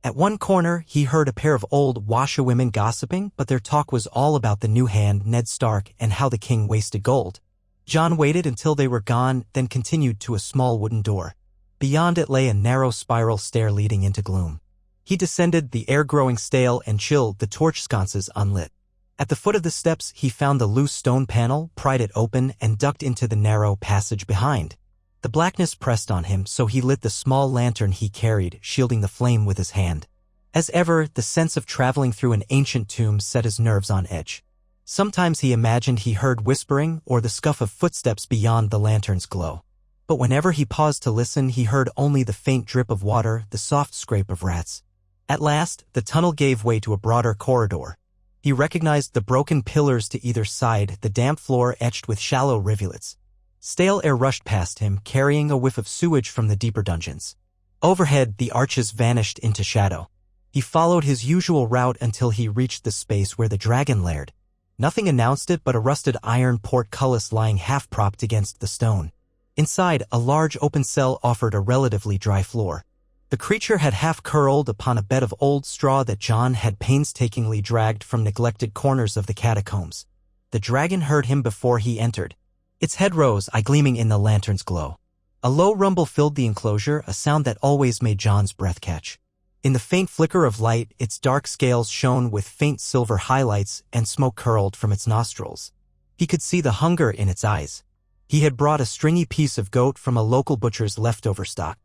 At one corner, he heard a pair of old washerwomen gossiping, but their talk was all about the new hand, Ned Stark, and how the king wasted gold. Jon waited until they were gone, then continued to a small wooden door. Beyond it lay a narrow spiral stair leading into gloom. He descended, the air growing stale and chill, the torch sconces unlit. At the foot of the steps, he found the loose stone panel, pried it open, and ducked into the narrow passage behind. The blackness pressed on him, so he lit the small lantern he carried, shielding the flame with his hand. As ever, the sense of traveling through an ancient tomb set his nerves on edge. Sometimes he imagined he heard whispering or the scuff of footsteps beyond the lantern's glow. But whenever he paused to listen, he heard only the faint drip of water, the soft scrape of rats. At last, the tunnel gave way to a broader corridor. He recognized the broken pillars to either side, the damp floor etched with shallow rivulets. Stale air rushed past him, carrying a whiff of sewage from the deeper dungeons. Overhead, the arches vanished into shadow. He followed his usual route until he reached the space where the dragon laired. Nothing announced it but a rusted iron portcullis lying half-propped against the stone. Inside, a large open cell offered a relatively dry floor. The creature had half-curled upon a bed of old straw that Jon had painstakingly dragged from neglected corners of the catacombs. The dragon heard him before he entered. Its head rose, eye gleaming in the lantern's glow. A low rumble filled the enclosure, a sound that always made Jon's breath catch. In the faint flicker of light, its dark scales shone with faint silver highlights and smoke curled from its nostrils. He could see the hunger in its eyes. He had brought a stringy piece of goat from a local butcher's leftover stock.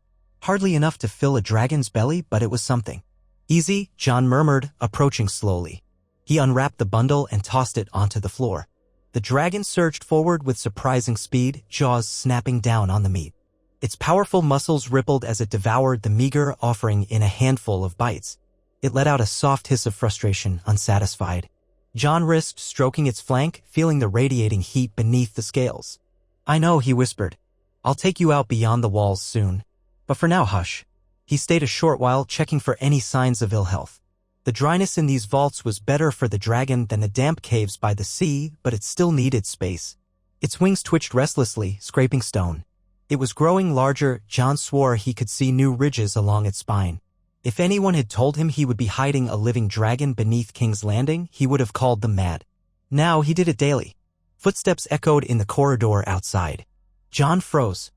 Hardly enough to fill a dragon's belly, but it was something. "Easy," Jon murmured, approaching slowly. He unwrapped the bundle and tossed it onto the floor. The dragon surged forward with surprising speed, jaws snapping down on the meat. Its powerful muscles rippled as it devoured the meager offering in a handful of bites. It let out a soft hiss of frustration, unsatisfied. Jon risked stroking its flank, feeling the radiating heat beneath the scales. "I know," he whispered. "I'll take you out beyond the walls soon. But for now, hush." He stayed a short while, checking for any signs of ill health. The dryness in these vaults was better for the dragon than the damp caves by the sea, but it still needed space. Its wings twitched restlessly, scraping stone. It was growing larger. Jon swore he could see new ridges along its spine. If anyone had told him he would be hiding a living dragon beneath King's Landing, he would have called them mad. Now he did it daily. Footsteps echoed in the corridor outside. Jon froze.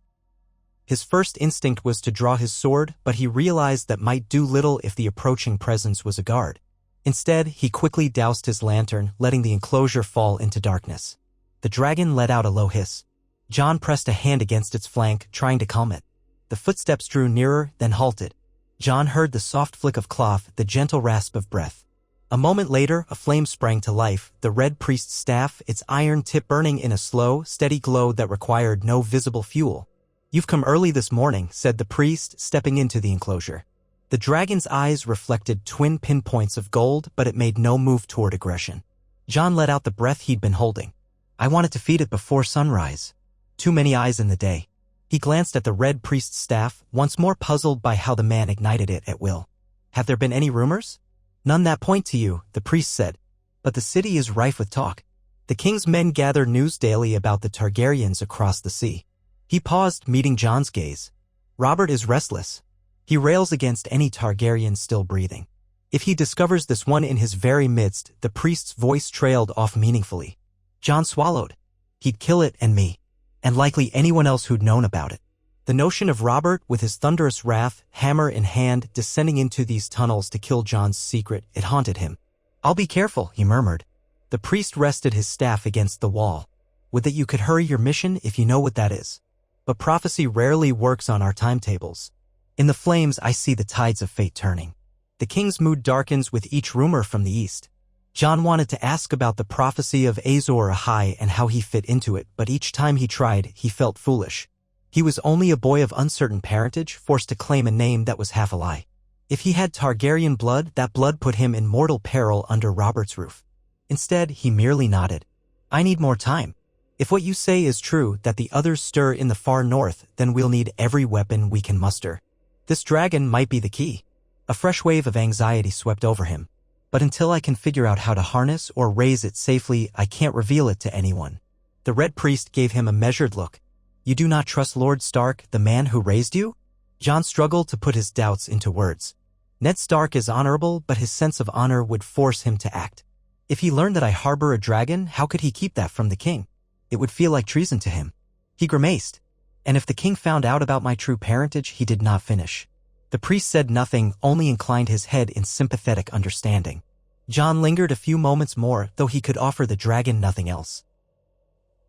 His first instinct was to draw his sword, but he realized that might do little if the approaching presence was a guard. Instead, he quickly doused his lantern, letting the enclosure fall into darkness. The dragon let out a low hiss. Jon pressed a hand against its flank, trying to calm it. The footsteps drew nearer, then halted. Jon heard the soft flick of cloth, the gentle rasp of breath. A moment later, a flame sprang to life, the Red Priest's staff, its iron tip burning in a slow, steady glow that required no visible fuel. "You've come early this morning," said the priest, stepping into the enclosure. The dragon's eyes reflected twin pinpoints of gold, but it made no move toward aggression. Jon let out the breath he'd been holding. "I wanted to feed it before sunrise. Too many eyes in the day." He glanced at the Red Priest's staff, once more puzzled by how the man ignited it at will. "Have there been any rumors?" None that point to you, the priest said. But the city is rife with talk. The king's men gather news daily about the Targaryens across the sea. He paused, meeting Jon's gaze. Robert is restless. He rails against any Targaryen still breathing. If he discovers this one in his very midst, the priest's voice trailed off meaningfully. Jon swallowed. He'd kill it and me. And likely anyone else who'd known about it. The notion of Robert, with his thunderous wrath, hammer in hand, descending into these tunnels to kill Jon's secret, it haunted him. I'll be careful, he murmured. The priest rested his staff against the wall. Would that you could hurry your mission if you know what that is. But prophecy rarely works on our timetables. In the flames I see the tides of fate turning. The king's mood darkens with each rumor from the east. Jon wanted to ask about the prophecy of Azor Ahai and how he fit into it, but each time he tried, he felt foolish. He was only a boy of uncertain parentage, forced to claim a name that was half a lie. If he had Targaryen blood, that blood put him in mortal peril under Robert's roof. Instead, he merely nodded. I need more time. If what you say is true, that the others stir in the far north, then we'll need every weapon we can muster. This dragon might be the key. A fresh wave of anxiety swept over him. But until I can figure out how to harness or raise it safely, I can't reveal it to anyone. The Red Priest gave him a measured look. You do not trust Lord Stark, the man who raised you? Jon struggled to put his doubts into words. Ned Stark is honorable, but his sense of honor would force him to act. If he learned that I harbor a dragon, how could he keep that from the king? It would feel like treason to him. He grimaced. And if the king found out about my true parentage, he did not finish. The priest said nothing, only inclined his head in sympathetic understanding. Jon lingered a few moments more, though he could offer the dragon nothing else.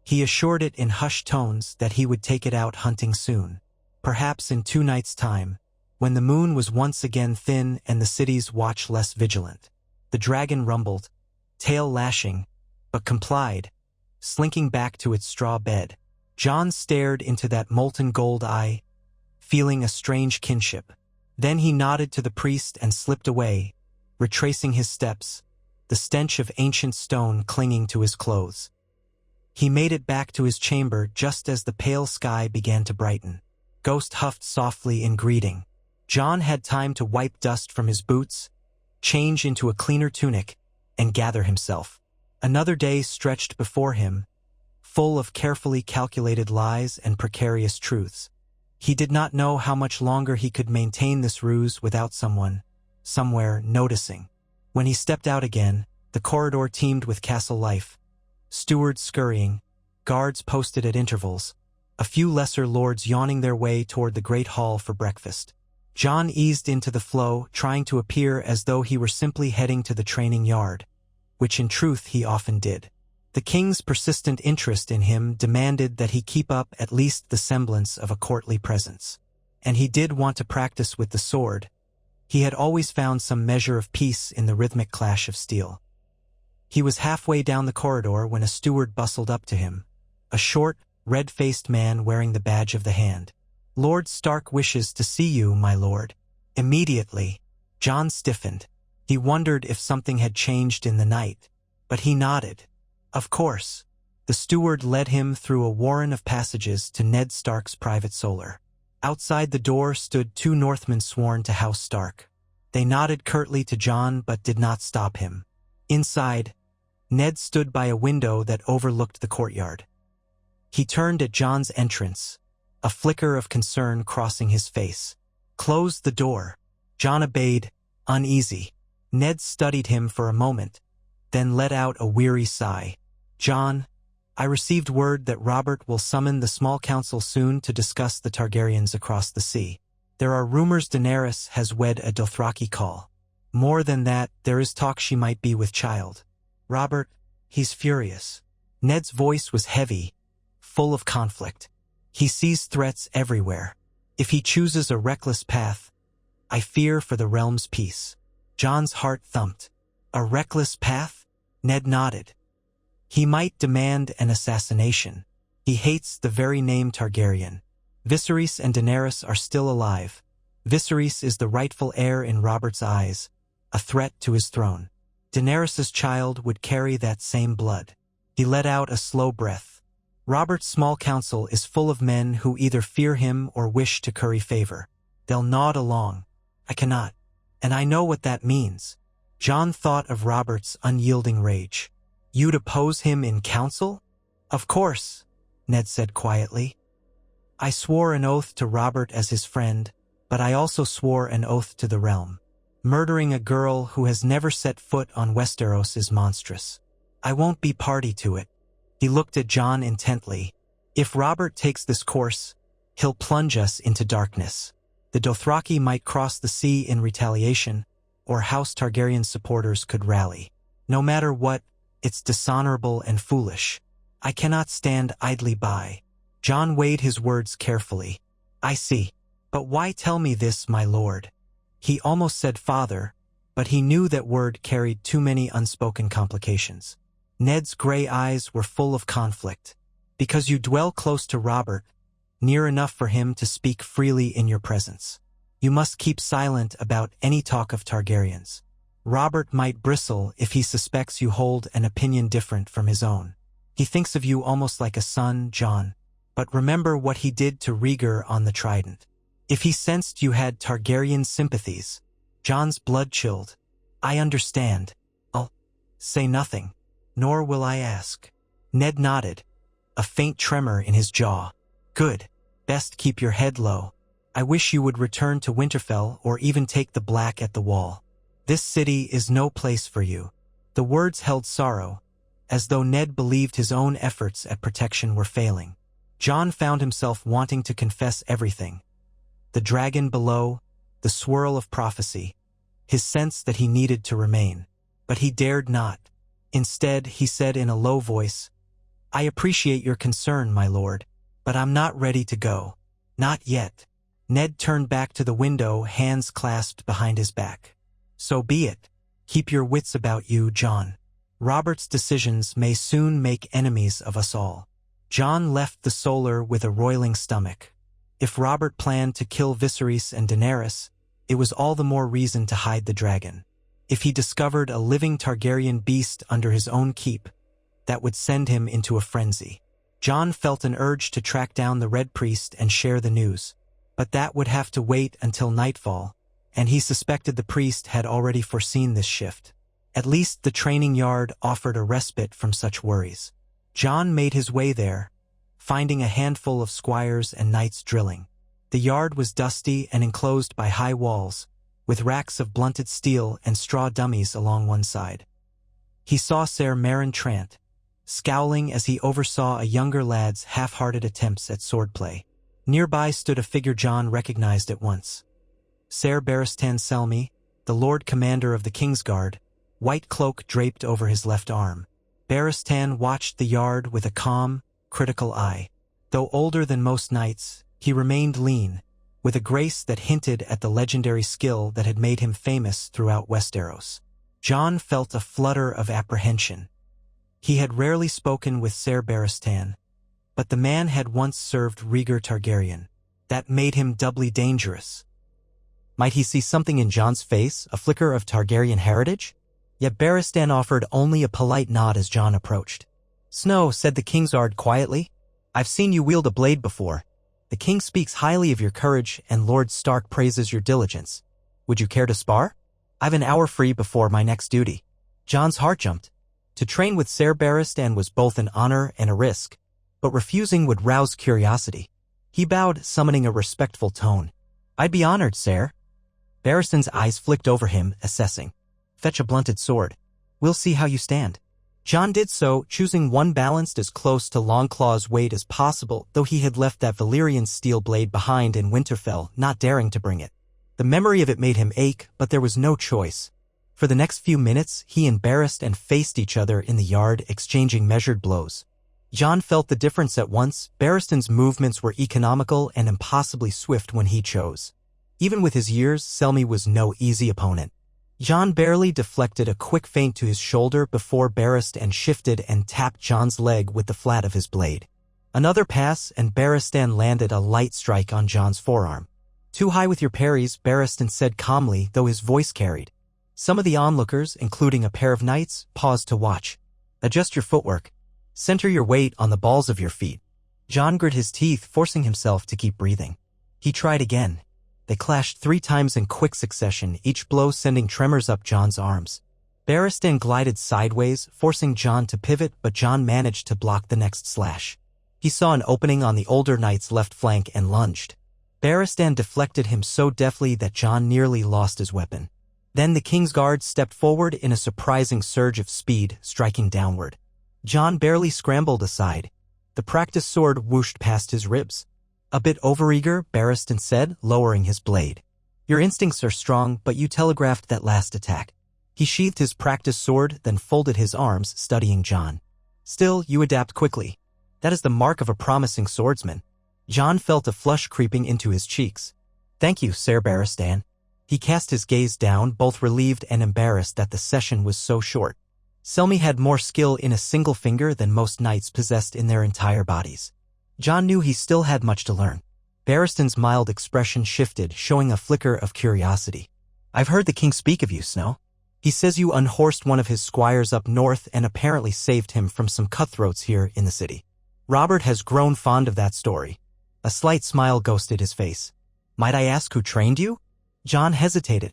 He assured it in hushed tones that he would take it out hunting soon, perhaps in 2 nights' time, when the moon was once again thin and the city's watch less vigilant. The dragon rumbled, tail lashing, but complied, slinking back to its straw bed. Jon stared into that molten gold eye, feeling a strange kinship. Then he nodded to the priest and slipped away, retracing his steps, the stench of ancient stone clinging to his clothes. He made it back to his chamber just as the pale sky began to brighten. Ghost huffed softly in greeting. Jon had time to wipe dust from his boots, change into a cleaner tunic, and gather himself. Another day stretched before him, full of carefully calculated lies and precarious truths. He did not know how much longer he could maintain this ruse without someone, somewhere, noticing. When he stepped out again, the corridor teemed with castle life. Stewards scurrying, guards posted at intervals, a few lesser lords yawning their way toward the great hall for breakfast. Jon eased into the flow, trying to appear as though he were simply heading to the training yard, which in truth he often did. The king's persistent interest in him demanded that he keep up at least the semblance of a courtly presence. And he did want to practice with the sword. He had always found some measure of peace in the rhythmic clash of steel. He was halfway down the corridor when a steward bustled up to him, a short, red-faced man wearing the badge of the hand. Lord Stark wishes to see you, my lord. Immediately, Jon stiffened. He wondered if something had changed in the night, but he nodded. Of course. The steward led him through a warren of passages to Ned Stark's private solar. Outside the door stood 2 Northmen sworn to House Stark. They nodded curtly to Jon but did not stop him. Inside, Ned stood by a window that overlooked the courtyard. He turned at Jon's entrance, a flicker of concern crossing his face. Close the door. Jon obeyed, uneasy. Ned studied him for a moment, then let out a weary sigh. Jon, I received word that Robert will summon the small council soon to discuss the Targaryens across the sea. There are rumors Daenerys has wed a Dothraki call. More than that, there is talk she might be with child. Robert, he's furious. Ned's voice was heavy, full of conflict. He sees threats everywhere. If he chooses a reckless path, I fear for the realm's peace. Jon's heart thumped. A reckless path? Ned nodded. He might demand an assassination. He hates the very name Targaryen. Viserys and Daenerys are still alive. Viserys is the rightful heir in Robert's eyes, a threat to his throne. Daenerys's child would carry that same blood. He let out a slow breath. Robert's small council is full of men who either fear him or wish to curry favor. They'll nod along. I cannot. And I know what that means. Jon thought of Robert's unyielding rage. You'd oppose him in council? Of course, Ned said quietly. I swore an oath to Robert as his friend, but I also swore an oath to the realm. Murdering a girl who has never set foot on Westeros is monstrous. I won't be party to it. He looked at Jon intently. If Robert takes this course, he'll plunge us into darkness. The Dothraki might cross the sea in retaliation, or House Targaryen supporters could rally. No matter what, it's dishonorable and foolish. I cannot stand idly by. Jon weighed his words carefully. I see. But why tell me this, my lord? He almost said father, but he knew that word carried too many unspoken complications. Ned's gray eyes were full of conflict. Because you dwell close to Robert, near enough for him to speak freely in your presence. You must keep silent about any talk of Targaryens. Robert might bristle if he suspects you hold an opinion different from his own. He thinks of you almost like a son, Jon. But remember what he did to Rhaegar on the Trident. If he sensed you had Targaryen sympathies, Jon's blood chilled. I understand. I'll say nothing, nor will I ask. Ned nodded, a faint tremor in his jaw. Good. Best keep your head low. I wish you would return to Winterfell or even take the Black at the Wall. This city is no place for you. The words held sorrow, as though Ned believed his own efforts at protection were failing. Jon found himself wanting to confess everything. The dragon below, the swirl of prophecy, his sense that he needed to remain. But he dared not. Instead, he said in a low voice, I appreciate your concern, my lord, but I'm not ready to go. Not yet. Ned turned back to the window, hands clasped behind his back. So be it. Keep your wits about you, Jon. Robert's decisions may soon make enemies of us all. Jon left the solar with a roiling stomach. If Robert planned to kill Viserys and Daenerys, it was all the more reason to hide the dragon. If he discovered a living Targaryen beast under his own keep, that would send him into a frenzy. Jon felt an urge to track down the Red Priest and share the news, but that would have to wait until nightfall, and he suspected the priest had already foreseen this shift. At least the training yard offered a respite from such worries. Jon made his way there, finding a handful of squires and knights drilling. The yard was dusty and enclosed by high walls, with racks of blunted steel and straw dummies along one side. He saw Ser Meryn Trant, scowling as he oversaw a younger lad's half-hearted attempts at swordplay. Nearby stood a figure Jon recognized at once. Ser Barristan Selmy, the Lord Commander of the Kingsguard, white cloak draped over his left arm. Barristan watched the yard with a calm, critical eye. Though older than most knights, he remained lean, with a grace that hinted at the legendary skill that had made him famous throughout Westeros. Jon felt a flutter of apprehension. He had rarely spoken with Ser Barristan, but the man had once served Rhaegar Targaryen. That made him doubly dangerous. Might he see something in Jon's face, a flicker of Targaryen heritage? Yet Barristan offered only a polite nod as Jon approached. Snow, said the Kingsguard quietly. I've seen you wield a blade before. The king speaks highly of your courage and Lord Stark praises your diligence. Would you care to spar? I've an hour free before my next duty. Jon's heart jumped. To train with Ser Barristan was both an honor and a risk, but refusing would rouse curiosity. He bowed, summoning a respectful tone. I'd be honored, Ser. Barristan's eyes flicked over him, assessing. Fetch a blunted sword. We'll see how you stand. Jon did so, choosing one balanced as close to Longclaw's weight as possible, though he had left that Valyrian steel blade behind in Winterfell, not daring to bring it. The memory of it made him ache, but there was no choice. For the next few minutes, he and Barristan faced each other in the yard, exchanging measured blows. Jon felt the difference at once. Barristan's movements were economical and impossibly swift when he chose. Even with his years, Selmy was no easy opponent. Jon barely deflected a quick feint to his shoulder before Barristan shifted and tapped Jon's leg with the flat of his blade. Another pass, and Barristan landed a light strike on Jon's forearm. Too high with your parries, Barristan said calmly, though his voice carried. Some of the onlookers, including a pair of knights, paused to watch. Adjust your footwork. Center your weight on the balls of your feet. Jon grit his teeth, forcing himself to keep breathing. He tried again. They clashed 3 times in quick succession, each blow sending tremors up Jon's arms. Barristan glided sideways, forcing Jon to pivot, but Jon managed to block the next slash. He saw an opening on the older knight's left flank and lunged. Barristan deflected him so deftly that Jon nearly lost his weapon. Then the King's Guard stepped forward in a surprising surge of speed, striking downward. Jon barely scrambled aside. The practiced sword whooshed past his ribs. "A bit overeager," Barristan said, lowering his blade. "Your instincts are strong, but you telegraphed that last attack." He sheathed his practiced sword, then folded his arms, studying Jon. "Still, you adapt quickly. That is the mark of a promising swordsman." Jon felt a flush creeping into his cheeks. "Thank you, Sir Barristan." He cast his gaze down, both relieved and embarrassed that the session was so short. Selmy had more skill in a single finger than most knights possessed in their entire bodies. Jon knew he still had much to learn. Barristan's mild expression shifted, showing a flicker of curiosity. "I've heard the king speak of you, Snow. He says you unhorsed one of his squires up north and apparently saved him from some cutthroats here in the city. Robert has grown fond of that story." A slight smile ghosted his face. "Might I ask who trained you?" Jon hesitated.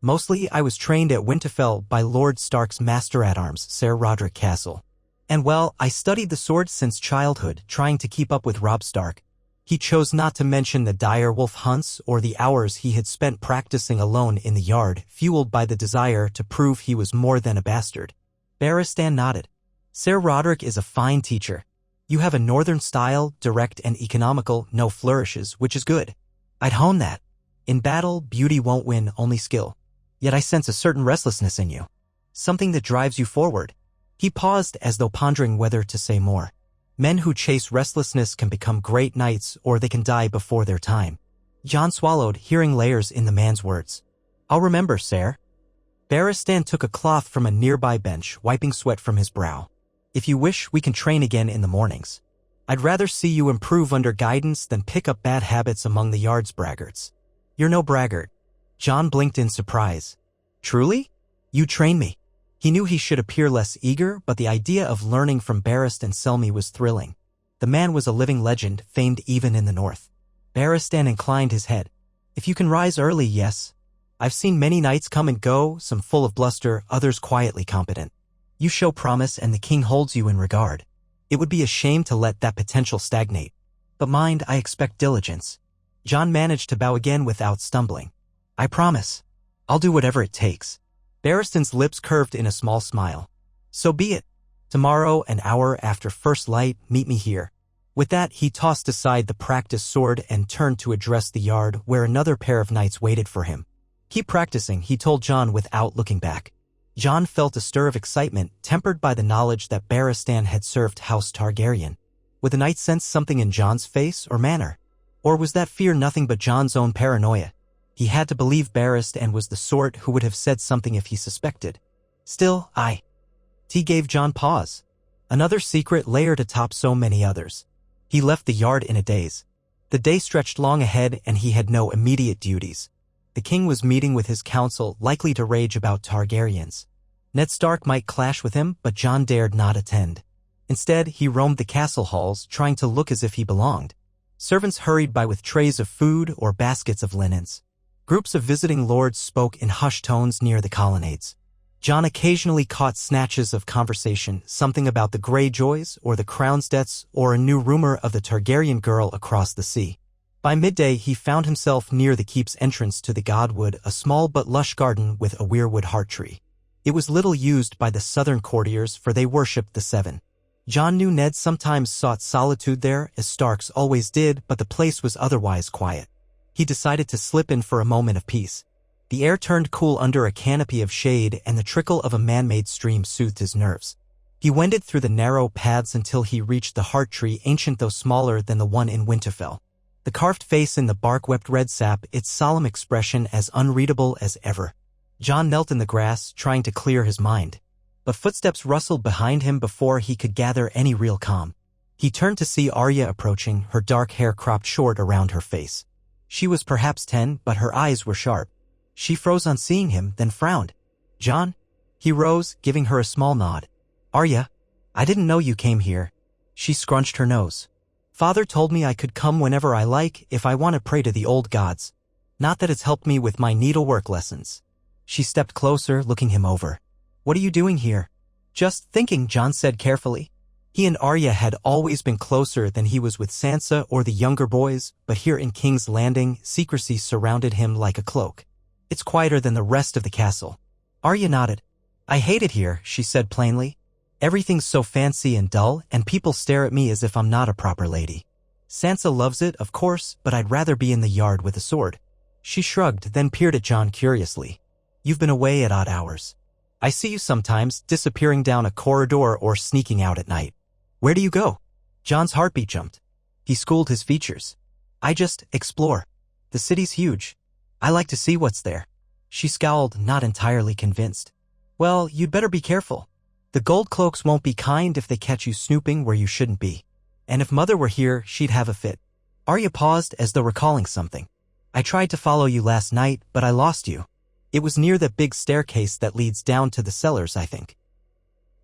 "Mostly I was trained at Winterfell by Lord Stark's master-at-arms, Sir Roderick Castle. And well, I studied the sword since childhood, trying to keep up with Robb Stark." He chose not to mention the dire wolf hunts or the hours he had spent practicing alone in the yard, fueled by the desire to prove he was more than a bastard. Barristan nodded. "Sir Roderick is a fine teacher. You have a northern style, direct and economical, no flourishes, which is good. I'd hone that. In battle, beauty won't win, only skill. Yet I sense a certain restlessness in you. Something that drives you forward." He paused as though pondering whether to say more. Men who chase restlessness can become great knights, or they can die before their time. Jon swallowed, hearing layers in the man's words. "I'll remember, sir." Barristan took a cloth from a nearby bench, wiping sweat from his brow. "If you wish, we can train again in the mornings. I'd rather see you improve under guidance than pick up bad habits among the yard's braggarts." "You're no braggart." Jon blinked in surprise. "Truly? You train me?" He knew he should appear less eager, but the idea of learning from Barristan Selmy was thrilling. The man was a living legend, famed even in the north. Barristan inclined his head. "If you can rise early, yes. I've seen many knights come and go, some full of bluster, others quietly competent. You show promise and the king holds you in regard. It would be a shame to let that potential stagnate. But mind, I expect diligence." Jon managed to bow again without stumbling. "I promise. I'll do whatever it takes." Barristan's lips curved in a small smile. "So be it. Tomorrow, an hour after first light, meet me here." With that, he tossed aside the practiced sword and turned to address the yard where another pair of knights waited for him. "Keep practicing," he told Jon without looking back. Jon felt a stir of excitement, tempered by the knowledge that Barristan had served House Targaryen. Would the knight sense something in Jon's face or manner? Or was that fear nothing but Jon's own paranoia? He had to believe Barristan was the sort who would have said something if he suspected. "Still, He gave Jon pause. Another secret layered atop so many others. He left the yard in a daze. The day stretched long ahead and he had no immediate duties. The king was meeting with his council, likely to rage about Targaryens. Ned Stark might clash with him, but Jon dared not attend. Instead, he roamed the castle halls, trying to look as if he belonged. Servants hurried by with trays of food or baskets of linens. Groups of visiting lords spoke in hushed tones near the colonnades. Jon occasionally caught snatches of conversation, something about the Greyjoys or the Crown's deaths or a new rumor of the Targaryen girl across the sea. By midday, he found himself near the keep's entrance to the Godwood, a small but lush garden with a weirwood heart tree. It was little used by the southern courtiers, for they worshipped the Seven. Jon knew Ned sometimes sought solitude there, as Starks always did, but the place was otherwise quiet. He decided to slip in for a moment of peace. The air turned cool under a canopy of shade, and the trickle of a man-made stream soothed his nerves. He wended through the narrow paths until he reached the heart tree, ancient though smaller than the one in Winterfell. The carved face in the bark wept red sap, its solemn expression as unreadable as ever. Jon knelt in the grass, trying to clear his mind. But footsteps rustled behind him before he could gather any real calm. He turned to see Arya approaching, her dark hair cropped short around her face. She was perhaps 10, but her eyes were sharp. She froze on seeing him, then frowned. "Jon?" He rose, giving her a small nod. "Arya, I didn't know you came here." She scrunched her nose. "Father told me I could come whenever I like if I want to pray to the old gods. Not that it's helped me with my needlework lessons." She stepped closer, looking him over. What are you doing here? Just thinking, Jon said carefully. He and Arya had always been closer than he was with Sansa or the younger boys, but here in King's Landing, secrecy surrounded him like a cloak. It's quieter than the rest of the castle. Arya nodded. I hate it here, she said plainly. Everything's so fancy and dull, and people stare at me as if I'm not a proper lady. Sansa loves it, of course, but I'd rather be in the yard with a sword. She shrugged, then peered at Jon curiously. You've been away at odd hours. I see you sometimes, disappearing down a corridor or sneaking out at night. Where do you go? Jon's heartbeat jumped. He schooled his features. I just explore. The city's huge. I like to see what's there. She scowled, not entirely convinced. Well, you'd better be careful. The gold cloaks won't be kind if they catch you snooping where you shouldn't be. And if Mother were here, she'd have a fit. Arya paused as though recalling something. I tried to follow you last night, but I lost you. It was near the big staircase that leads down to the cellars, I think.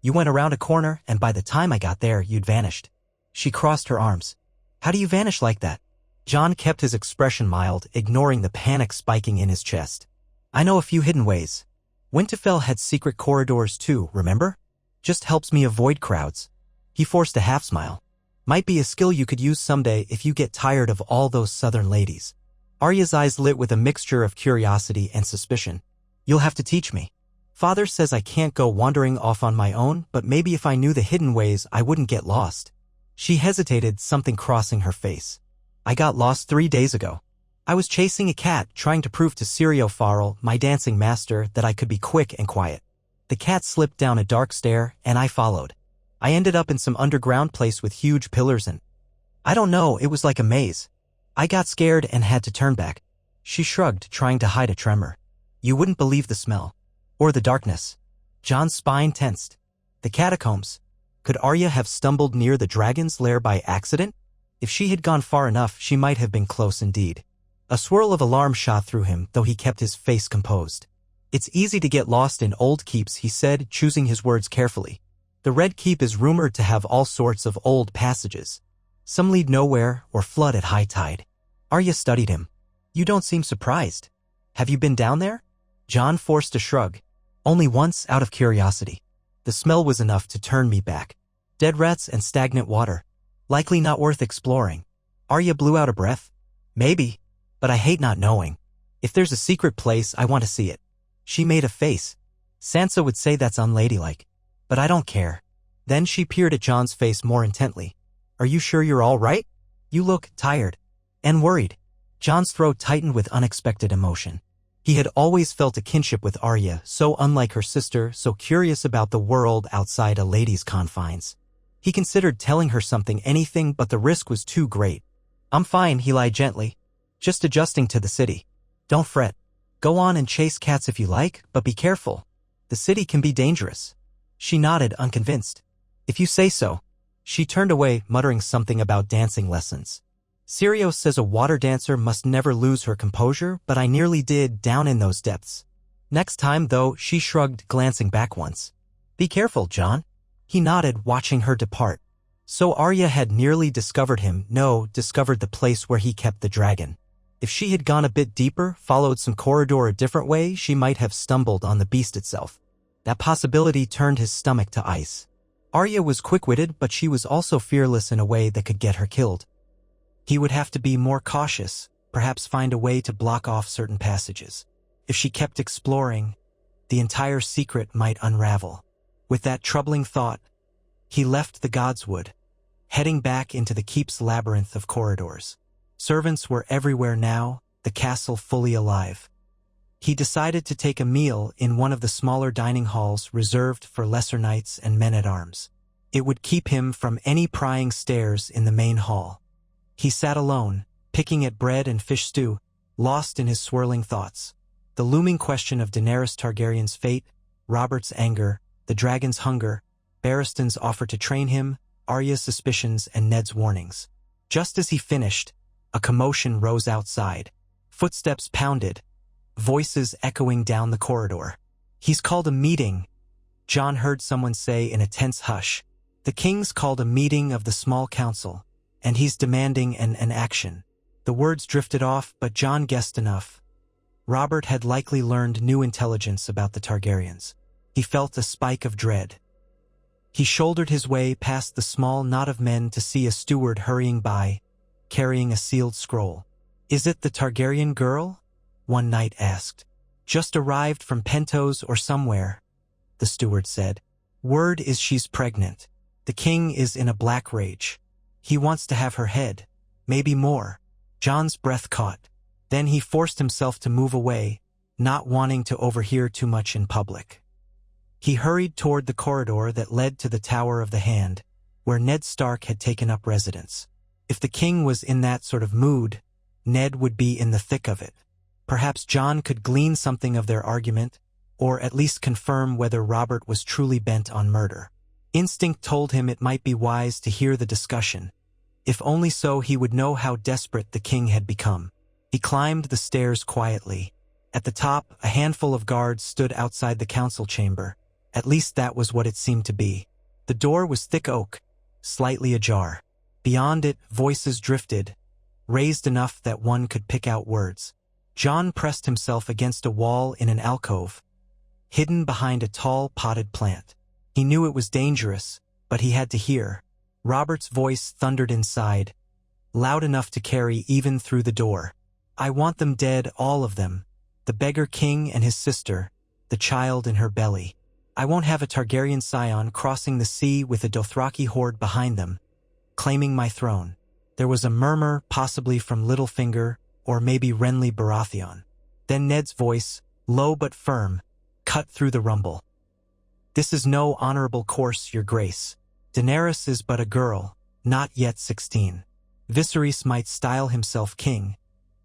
You went around a corner, and by the time I got there, you'd vanished. She crossed her arms. How do you vanish like that? Jon kept his expression mild, ignoring the panic spiking in his chest. I know a few hidden ways. Winterfell had secret corridors too, remember? Just helps me avoid crowds. He forced a half-smile. Might be a skill you could use someday if you get tired of all those southern ladies. Arya's eyes lit with a mixture of curiosity and suspicion. You'll have to teach me. Father says I can't go wandering off on my own, but maybe if I knew the hidden ways I wouldn't get lost. She hesitated, something crossing her face. I got lost 3 days ago. I was chasing a cat, trying to prove to Farrell, my dancing master, that I could be quick and quiet. The cat slipped down a dark stair, and I followed. I ended up in some underground place with huge pillars and... I don't know, it was like a maze. I got scared and had to turn back. She shrugged, trying to hide a tremor. You wouldn't believe the smell. Or the darkness. Jon's spine tensed. The catacombs. Could Arya have stumbled near the dragon's lair by accident? If she had gone far enough, she might have been close indeed. A swirl of alarm shot through him, though he kept his face composed. It's easy to get lost in old keeps, he said, choosing his words carefully. The Red Keep is rumored to have all sorts of old passages. Some lead nowhere or flood at high tide. Arya studied him. You don't seem surprised. Have you been down there? Jon forced a shrug. Only once, out of curiosity. The smell was enough to turn me back. Dead rats and stagnant water. Likely not worth exploring. Arya blew out a breath. Maybe, but I hate not knowing. If there's a secret place, I want to see it. She made a face. Sansa would say that's unladylike. But I don't care. Then she peered at Jon's face more intently. Are you sure you're all right? You look tired. And worried. Jon's throat tightened with unexpected emotion. He had always felt a kinship with Arya, so unlike her sister, so curious about the world outside a lady's confines. He considered telling her something, anything, but the risk was too great. I'm fine, he lied gently. Just adjusting to the city. Don't fret. Go on and chase cats if you like, but be careful. The city can be dangerous. She nodded, unconvinced. If you say so. She turned away, muttering something about dancing lessons. Syrio says a water dancer must never lose her composure, but I nearly did down in those depths. Next time, though, she shrugged, glancing back once. Be careful, Jon. He nodded, watching her depart. So Arya had nearly discovered him, discovered the place where he kept the dragon. If she had gone a bit deeper, followed some corridor a different way, she might have stumbled on the beast itself. That possibility turned his stomach to ice. Arya was quick-witted, but she was also fearless in a way that could get her killed. He would have to be more cautious, perhaps find a way to block off certain passages. If she kept exploring, the entire secret might unravel. With that troubling thought, he left the Godswood, heading back into the keep's labyrinth of corridors. Servants were everywhere now, the castle fully alive. He decided to take a meal in one of the smaller dining halls reserved for lesser knights and men-at-arms. It would keep him from any prying stares in the main hall. He sat alone, picking at bread and fish stew, lost in his swirling thoughts. The looming question of Daenerys Targaryen's fate, Robert's anger, the dragon's hunger, Barristan's offer to train him, Arya's suspicions, and Ned's warnings. Just as he finished, a commotion rose outside. Footsteps pounded, voices echoing down the corridor. He's called a meeting, Jon heard someone say in a tense hush. The king's called a meeting of the small council, and he's demanding an action. The words drifted off, but Jon guessed enough. Robert had likely learned new intelligence about the Targaryens. He felt a spike of dread. He shouldered his way past the small knot of men to see a steward hurrying by, carrying a sealed scroll. "Is it the Targaryen girl?" one knight asked. "Just arrived from Pentos or somewhere," the steward said. "Word is she's pregnant. The king is in a black rage. He wants to have her head, maybe more." Jon's breath caught. Then he forced himself to move away, not wanting to overhear too much in public. He hurried toward the corridor that led to the Tower of the Hand, where Ned Stark had taken up residence. If the king was in that sort of mood, Ned would be in the thick of it. Perhaps Jon could glean something of their argument, or at least confirm whether Robert was truly bent on murder. Instinct told him it might be wise to hear the discussion. If only so he would know how desperate the king had become. He climbed the stairs quietly. At the top, a handful of guards stood outside the council chamber. At least that was what it seemed to be. The door was thick oak, slightly ajar. Beyond it, voices drifted, raised enough that one could pick out words. Jon pressed himself against a wall in an alcove, hidden behind a tall potted plant. He knew it was dangerous, but he had to hear. Robert's voice thundered inside, loud enough to carry even through the door. "I want them dead, all of them. The beggar king and his sister, the child in her belly. I won't have a Targaryen scion crossing the sea with a Dothraki horde behind them, claiming my throne." There was a murmur, possibly from Littlefinger, or maybe Renley Baratheon. Then Ned's voice, low but firm, cut through the rumble. "This is no honorable course, your grace. Daenerys is but a girl, not yet 16. Viserys might style himself king,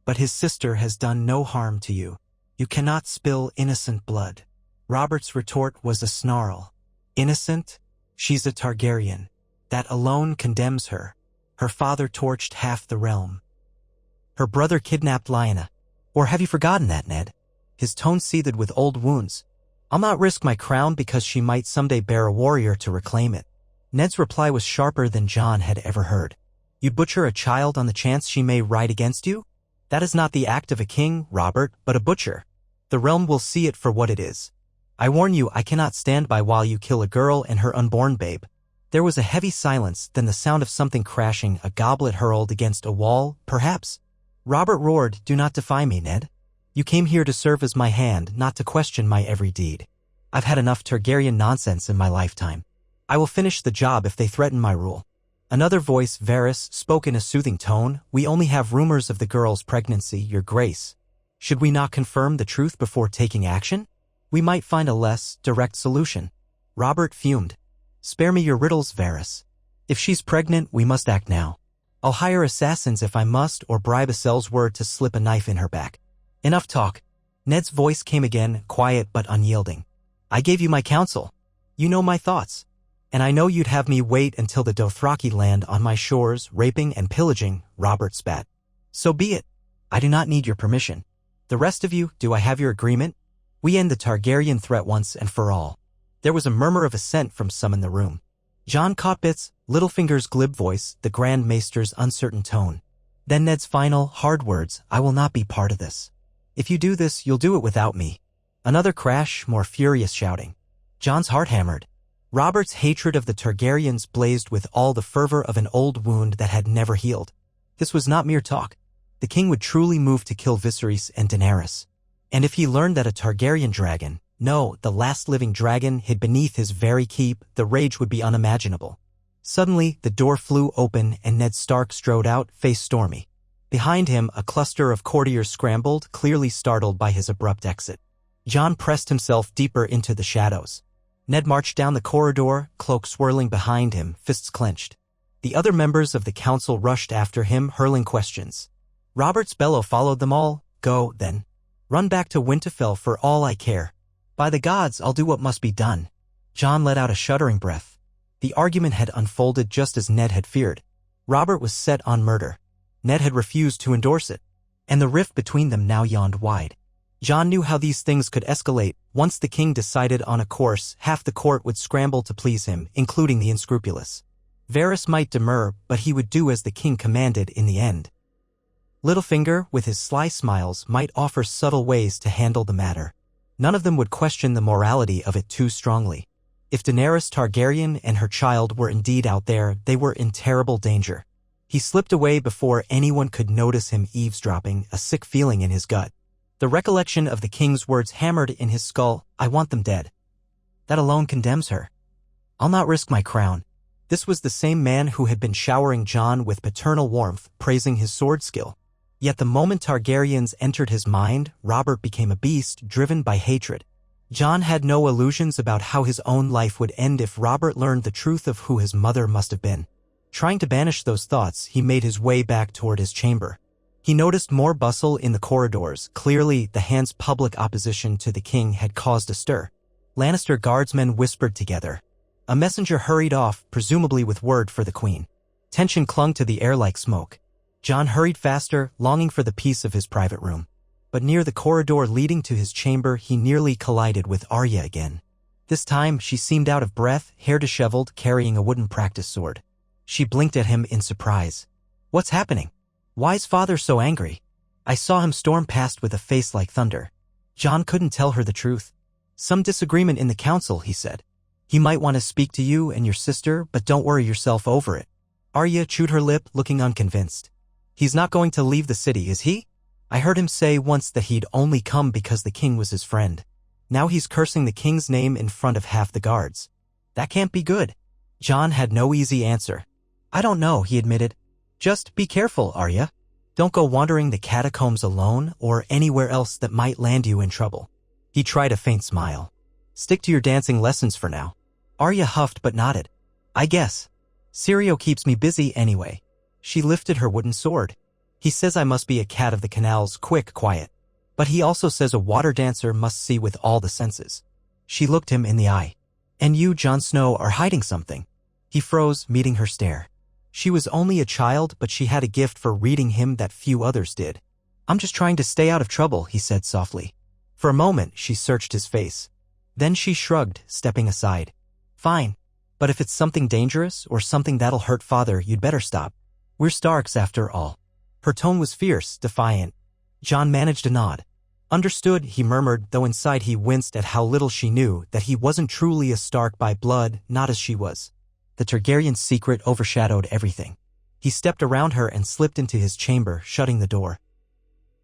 but his sister has done no harm to you. You cannot spill innocent blood." Robert's retort was a snarl. "Innocent? She's a Targaryen. That alone condemns her. Her father torched half the realm. Her brother kidnapped Lyanna. Or have you forgotten that, Ned?" His tone seethed with old wounds. "I'll not risk my crown because she might someday bear a warrior to reclaim it." Ned's reply was sharper than Jon had ever heard. "You'd butcher a child on the chance she may rise against you? That is not the act of a king, Robert, but a butcher. The realm will see it for what it is. I warn you, I cannot stand by while you kill a girl and her unborn babe." There was a heavy silence, then the sound of something crashing, a goblet hurled against a wall, perhaps. Robert roared, "Do not defy me, Ned. You came here to serve as my hand, not to question my every deed. I've had enough Targaryen nonsense in my lifetime. I will finish the job if they threaten my rule." Another voice, Varys, spoke in a soothing tone. "We only have rumors of the girl's pregnancy, your grace. Should we not confirm the truth before taking action? We might find a less direct solution." Robert fumed. "Spare me your riddles, Varys. If she's pregnant, we must act now. I'll hire assassins if I must, or bribe a Sellsword to slip a knife in her back." "Enough talk." Ned's voice came again, quiet but unyielding. "I gave you my counsel. You know my thoughts. And I know you'd have me wait until the Dothraki land on my shores, raping and pillaging," Robert spat. "So be it. I do not need your permission. The rest of you, do I have your agreement? We end the Targaryen threat once and for all." There was a murmur of assent from some in the room. Jon caught bits, Littlefinger's glib voice, the Grand Maester's uncertain tone. Then Ned's final, hard words, "I will not be part of this. If you do this, you'll do it without me." Another crash, more furious shouting. Jon's heart hammered. Robert's hatred of the Targaryens blazed with all the fervor of an old wound that had never healed. This was not mere talk. The king would truly move to kill Viserys and Daenerys. And if he learned that a Targaryen dragon, no, the last living dragon, hid beneath his very keep, the rage would be unimaginable. Suddenly, the door flew open and Ned Stark strode out, face stormy. Behind him, a cluster of courtiers scrambled, clearly startled by his abrupt exit. Jon pressed himself deeper into the shadows. Ned marched down the corridor, cloak swirling behind him, fists clenched. The other members of the council rushed after him, hurling questions. Robert's bellow followed them all. "Go, then. Run back to Winterfell for all I care. By the gods, I'll do what must be done." Jon let out a shuddering breath. The argument had unfolded just as Ned had feared. Robert was set on murder. Ned had refused to endorse it. And the rift between them now yawned wide. Jon knew how these things could escalate. Once the king decided on a course, half the court would scramble to please him, including the unscrupulous. Varys might demur, but he would do as the king commanded in the end. Littlefinger, with his sly smiles, might offer subtle ways to handle the matter. None of them would question the morality of it too strongly. If Daenerys Targaryen and her child were indeed out there, they were in terrible danger. He slipped away before anyone could notice him eavesdropping, a sick feeling in his gut. The recollection of the king's words hammered in his skull, "I want them dead." That alone condemns her. "I'll not risk my crown." This was the same man who had been showering Jon with paternal warmth, praising his sword skill. Yet the moment Targaryens entered his mind, Robert became a beast driven by hatred. Jon had no illusions about how his own life would end if Robert learned the truth of who his mother must have been. Trying to banish those thoughts, he made his way back toward his chamber. He noticed more bustle in the corridors. Clearly, the Hand's public opposition to the king had caused a stir. Lannister guardsmen whispered together. A messenger hurried off, presumably with word for the queen. Tension clung to the air like smoke. Jon hurried faster, longing for the peace of his private room. But near the corridor leading to his chamber, he nearly collided with Arya again. This time, she seemed out of breath, hair disheveled, carrying a wooden practice sword. She blinked at him in surprise. "What's happening? Why's father so angry?" "I saw him storm past with a face like thunder." Jon couldn't tell her the truth. "Some disagreement in the council," he said. "He might want to speak to you and your sister, but don't worry yourself over it." Arya chewed her lip, looking unconvinced. "He's not going to leave the city, is he? I heard him say once that he'd only come because the king was his friend. Now he's cursing the king's name in front of half the guards. That can't be good." Jon had no easy answer. "I don't know," he admitted. "Just be careful, Arya. Don't go wandering the catacombs alone or anywhere else that might land you in trouble." He tried a faint smile. "Stick to your dancing lessons for now." Arya huffed but nodded. "I guess. Syrio keeps me busy anyway." She lifted her wooden sword. "He says I must be a cat of the canals, quick, quiet. But he also says a water dancer must see with all the senses." She looked him in the eye. "And you, Jon Snow, are hiding something." He froze, meeting her stare. She was only a child, but she had a gift for reading him that few others did. "I'm just trying to stay out of trouble," he said softly. For a moment, she searched his face. Then she shrugged, stepping aside. "Fine. But if it's something dangerous or something that'll hurt father, you'd better stop. We're Starks after all." Her tone was fierce, defiant. Jon managed a nod. "Understood," he murmured, though inside he winced at how little she knew, that he wasn't truly a Stark by blood, not as she was. The Targaryen secret overshadowed everything. He stepped around her and slipped into his chamber, shutting the door.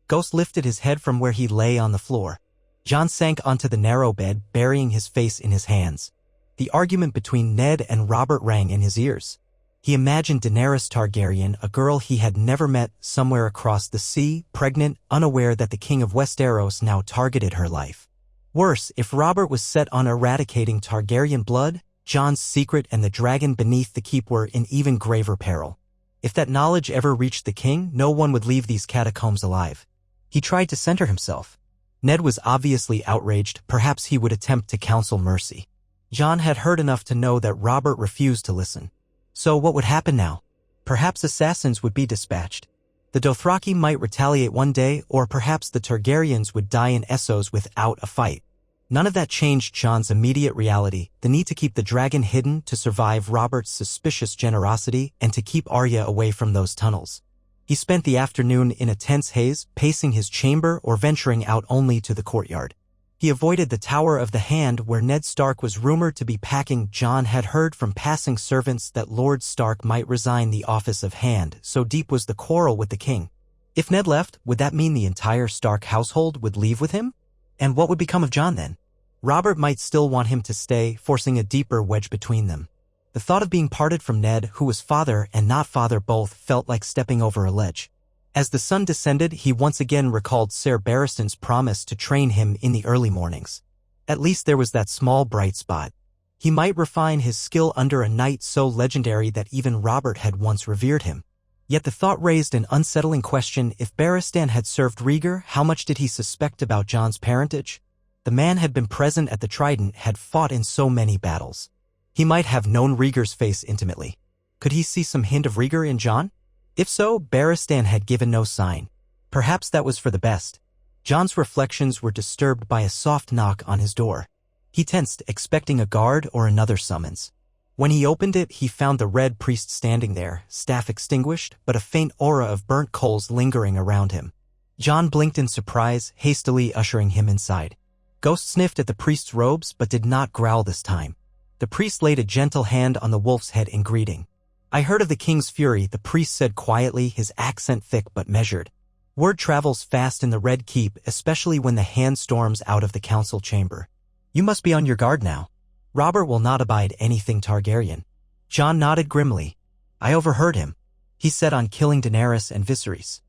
Ghost lifted his head from where he lay on the floor. Jon sank onto the narrow bed, burying his face in his hands. The argument between Ned and Robert rang in his ears. He imagined Daenerys Targaryen, a girl he had never met, somewhere across the sea, pregnant, unaware that the king of Westeros now targeted her life. Worse, if Robert was set on eradicating Targaryen blood, Jon's secret and the dragon beneath the keep were in even graver peril. If that knowledge ever reached the king, no one would leave these catacombs alive. He tried to center himself. Ned was obviously outraged. Perhaps he would attempt to counsel mercy. Jon had heard enough to know that Robert refused to listen. So what would happen now? Perhaps assassins would be dispatched. The Dothraki might retaliate one day, or perhaps the Targaryens would die in Essos without a fight. None of that changed Jon's immediate reality, the need to keep the dragon hidden to survive Robert's suspicious generosity and to keep Arya away from those tunnels. He spent the afternoon in a tense haze, pacing his chamber or venturing out only to the courtyard. He avoided the Tower of the Hand where Ned Stark was rumored to be packing. Jon had heard from passing servants that Lord Stark might resign the office of Hand, so deep was the quarrel with the king. If Ned left, would that mean the entire Stark household would leave with him? And what would become of Jon then? Robert might still want him to stay, forcing a deeper wedge between them. The thought of being parted from Ned, who was father and not father both, felt like stepping over a ledge. As the sun descended, he once again recalled Ser Barristan's promise to train him in the early mornings. At least there was that small bright spot. He might refine his skill under a knight so legendary that even Robert had once revered him. Yet the thought raised an unsettling question. If Barristan had served Rhaegar, how much did he suspect about Jon's parentage? The man had been present at the Trident, had fought in so many battles. He might have known Rhaegar's face intimately. Could he see some hint of Rhaegar in Jon? If so, Barristan had given no sign. Perhaps that was for the best. Jon's reflections were disturbed by a soft knock on his door. He tensed, expecting a guard or another summons. When he opened it, he found the Red Priest standing there, staff extinguished, but a faint aura of burnt coals lingering around him. Jon blinked in surprise, hastily ushering him inside. Ghost sniffed at the priest's robes but did not growl this time. The priest laid a gentle hand on the wolf's head in greeting. I heard of the king's fury, the priest said quietly, his accent thick but measured. Word travels fast in the Red Keep, especially when the hand storms out of the council chamber. You must be on your guard now. Robert will not abide anything Targaryen. Jon nodded grimly. I overheard him. He said on killing Daenerys and Viserys.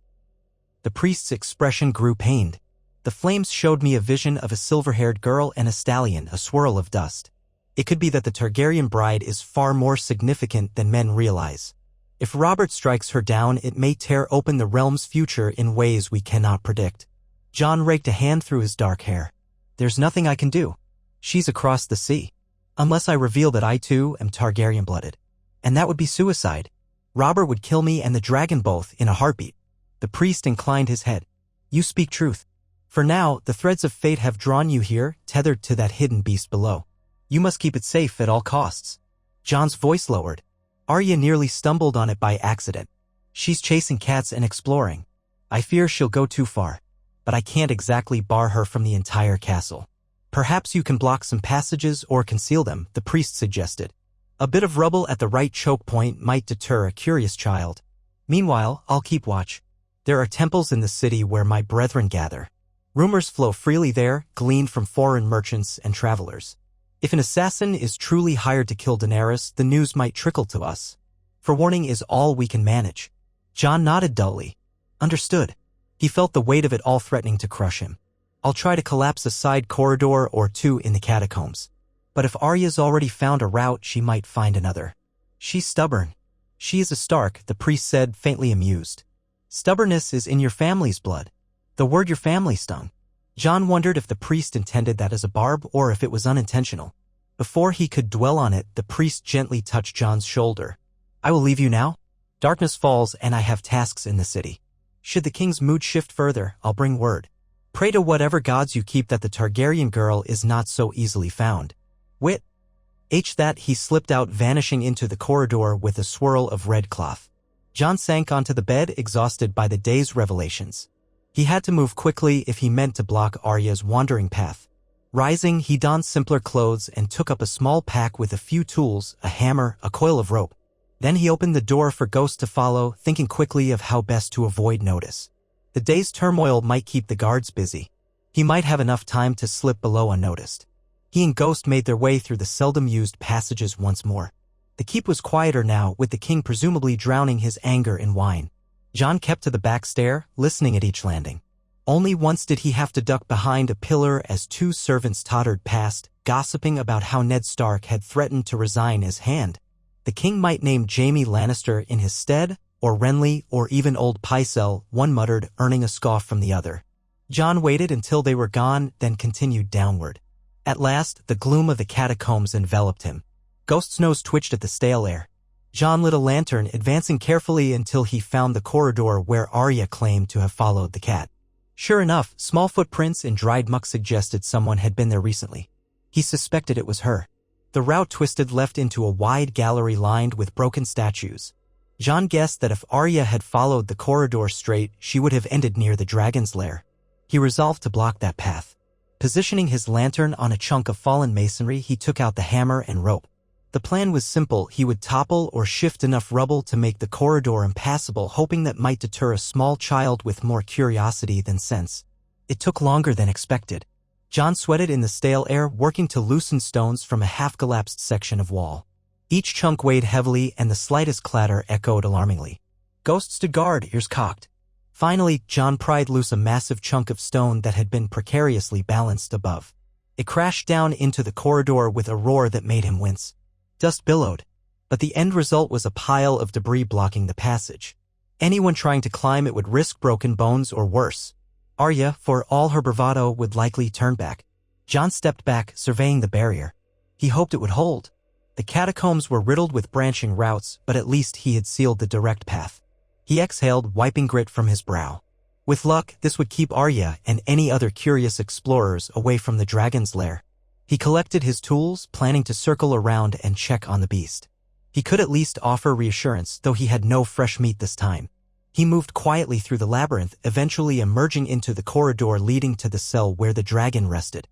The priest's expression grew pained. The flames showed me a vision of a silver-haired girl and a stallion, a swirl of dust. It could be that the Targaryen bride is far more significant than men realize. If Robert strikes her down, it may tear open the realm's future in ways we cannot predict. Jon raked a hand through his dark hair. There's nothing I can do. She's across the sea. Unless I reveal that I too am Targaryen-blooded. And that would be suicide. Robert would kill me and the dragon both in a heartbeat. The priest inclined his head. You speak truth. For now, the threads of fate have drawn you here, tethered to that hidden beast below. You must keep it safe at all costs. Jon's voice lowered. Arya nearly stumbled on it by accident. She's chasing cats and exploring. I fear she'll go too far. But I can't exactly bar her from the entire castle. Perhaps you can block some passages or conceal them, the priest suggested. A bit of rubble at the right choke point might deter a curious child. Meanwhile, I'll keep watch. There are temples in the city where my brethren gather. Rumors flow freely there, gleaned from foreign merchants and travelers. If an assassin is truly hired to kill Daenerys, the news might trickle to us. Forewarning is all we can manage. Jon nodded dully. Understood. He felt the weight of it all threatening to crush him. I'll try to collapse a side corridor or two in the catacombs. But if Arya's already found a route, she might find another. She's stubborn. She is a Stark, the priest said, faintly amused. Stubbornness is in your family's blood. The word your family stung. Jon wondered if the priest intended that as a barb or if it was unintentional. Before he could dwell on it, the priest gently touched Jon's shoulder. I will leave you now. Darkness falls and I have tasks in the city. Should the king's mood shift further, I'll bring word. Pray to whatever gods you keep that the Targaryen girl is not so easily found. Wit. That he slipped out, vanishing into the corridor with a swirl of red cloth. Jon sank onto the bed, exhausted by the day's revelations. He had to move quickly if he meant to block Arya's wandering path. Rising, he donned simpler clothes and took up a small pack with a few tools, a hammer, a coil of rope. Then he opened the door for Ghost to follow, thinking quickly of how best to avoid notice. The day's turmoil might keep the guards busy. He might have enough time to slip below unnoticed. He and Ghost made their way through the seldom-used passages once more. The keep was quieter now, with the king presumably drowning his anger in wine. Jon kept to the back stair, listening at each landing. Only once did he have to duck behind a pillar as two servants tottered past, gossiping about how Ned Stark had threatened to resign his hand. The king might name Jaime Lannister in his stead, or Renley, or even old Pycelle, one muttered, earning a scoff from the other. Jon waited until they were gone, then continued downward. At last, the gloom of the catacombs enveloped him. Ghost's nose twitched at the stale air. Jon lit a lantern, advancing carefully until he found the corridor where Arya claimed to have followed the cat. Sure enough, small footprints in dried muck suggested someone had been there recently. He suspected it was her. The route twisted left into a wide gallery lined with broken statues. Jon guessed that if Arya had followed the corridor straight, she would have ended near the dragon's lair. He resolved to block that path. Positioning his lantern on a chunk of fallen masonry, he took out the hammer and rope. The plan was simple. He would topple or shift enough rubble to make the corridor impassable, hoping that might deter a small child with more curiosity than sense. It took longer than expected. Jon sweated in the stale air, working to loosen stones from a half-collapsed section of wall. Each chunk weighed heavily, and the slightest clatter echoed alarmingly. Ghost stood guard, ears cocked. Finally, Jon pried loose a massive chunk of stone that had been precariously balanced above. It crashed down into the corridor with a roar that made him wince. Dust billowed, but the end result was a pile of debris blocking the passage. Anyone trying to climb it would risk broken bones or worse. Arya, for all her bravado, would likely turn back. Jon stepped back, surveying the barrier. He hoped it would hold. The catacombs were riddled with branching routes, but at least he had sealed the direct path. He exhaled, wiping grit from his brow. With luck, this would keep Arya and any other curious explorers away from the dragon's lair. He collected his tools, planning to circle around and check on the beast. He could at least offer reassurance, though he had no fresh meat this time. He moved quietly through the labyrinth, eventually emerging into the corridor leading to the cell where the dragon rested.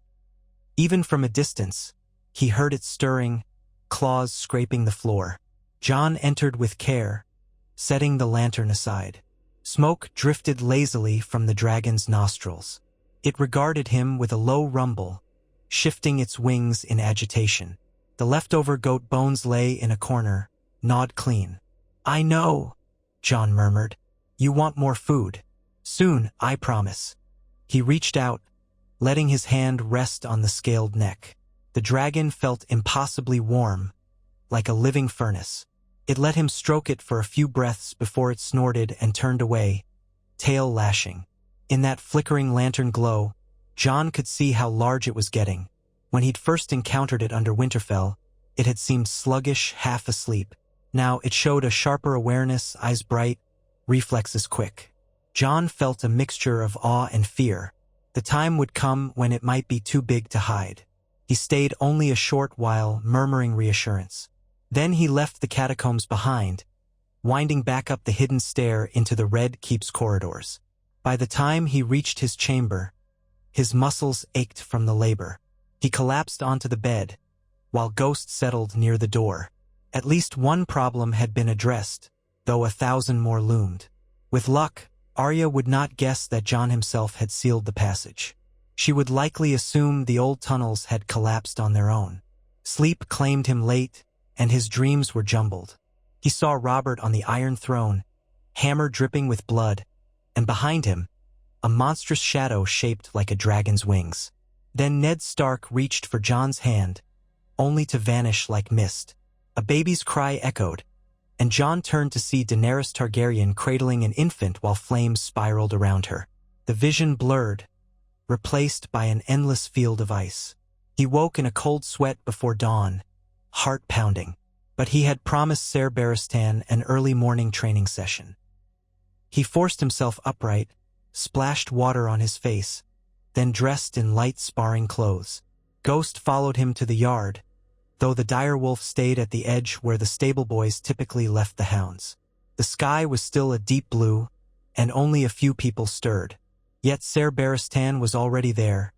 Even from a distance, he heard it stirring, claws scraping the floor. Jon entered with care, setting the lantern aside. Smoke drifted lazily from the dragon's nostrils. It regarded him with a low rumble, shifting its wings in agitation. The leftover goat bones lay in a corner, gnawed clean. "I know," Jon murmured. "You want more food. Soon, I promise." He reached out, letting his hand rest on the scaled neck. The dragon felt impossibly warm, like a living furnace. It let him stroke it for a few breaths before it snorted and turned away, tail lashing. In that flickering lantern glow, Jon could see how large it was getting. When he'd first encountered it under Winterfell, it had seemed sluggish, half asleep. Now it showed a sharper awareness, eyes bright, reflexes quick. Jon felt a mixture of awe and fear. The time would come when it might be too big to hide. He stayed only a short while, murmuring reassurance. Then he left the catacombs behind, winding back up the hidden stair into the Red Keep's corridors. By the time he reached his chamber, his muscles ached from the labor. He collapsed onto the bed, while Ghost settled near the door. At least one problem had been addressed, though 1,000 more loomed. With luck, Arya would not guess that Jon himself had sealed the passage. She would likely assume the old tunnels had collapsed on their own. Sleep claimed him late, and his dreams were jumbled. He saw Robert on the Iron Throne, hammer dripping with blood, and behind him, a monstrous shadow shaped like a dragon's wings. Then Ned Stark reached for Jon's hand, only to vanish like mist. A baby's cry echoed, and Jon turned to see Daenerys Targaryen cradling an infant while flames spiraled around her. The vision blurred, replaced by an endless field of ice. He woke in a cold sweat before dawn, heart pounding, but he had promised Ser Barristan an early morning training session. He forced himself upright, splashed water on his face, then dressed in light sparring clothes. Ghost followed him to the yard, though the direwolf stayed at the edge where the stable boys typically left the hounds. The sky was still a deep blue, and only a few people stirred. Yet Ser Barristan was already there,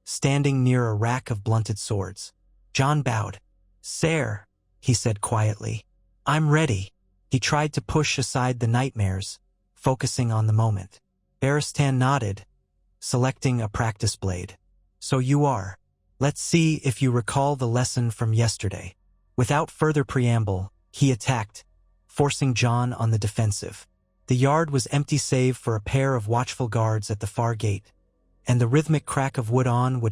standing near a rack of blunted swords. Jon bowed. "Ser," he said quietly, "I'm ready." He tried to push aside the nightmares, focusing on the moment. Barristan nodded, selecting a practice blade. "So you are. Let's see if you recall the lesson from yesterday." Without further preamble, he attacked, forcing Jon on the defensive. The yard was empty save for a pair of watchful guards at the far gate, and the rhythmic crack of wood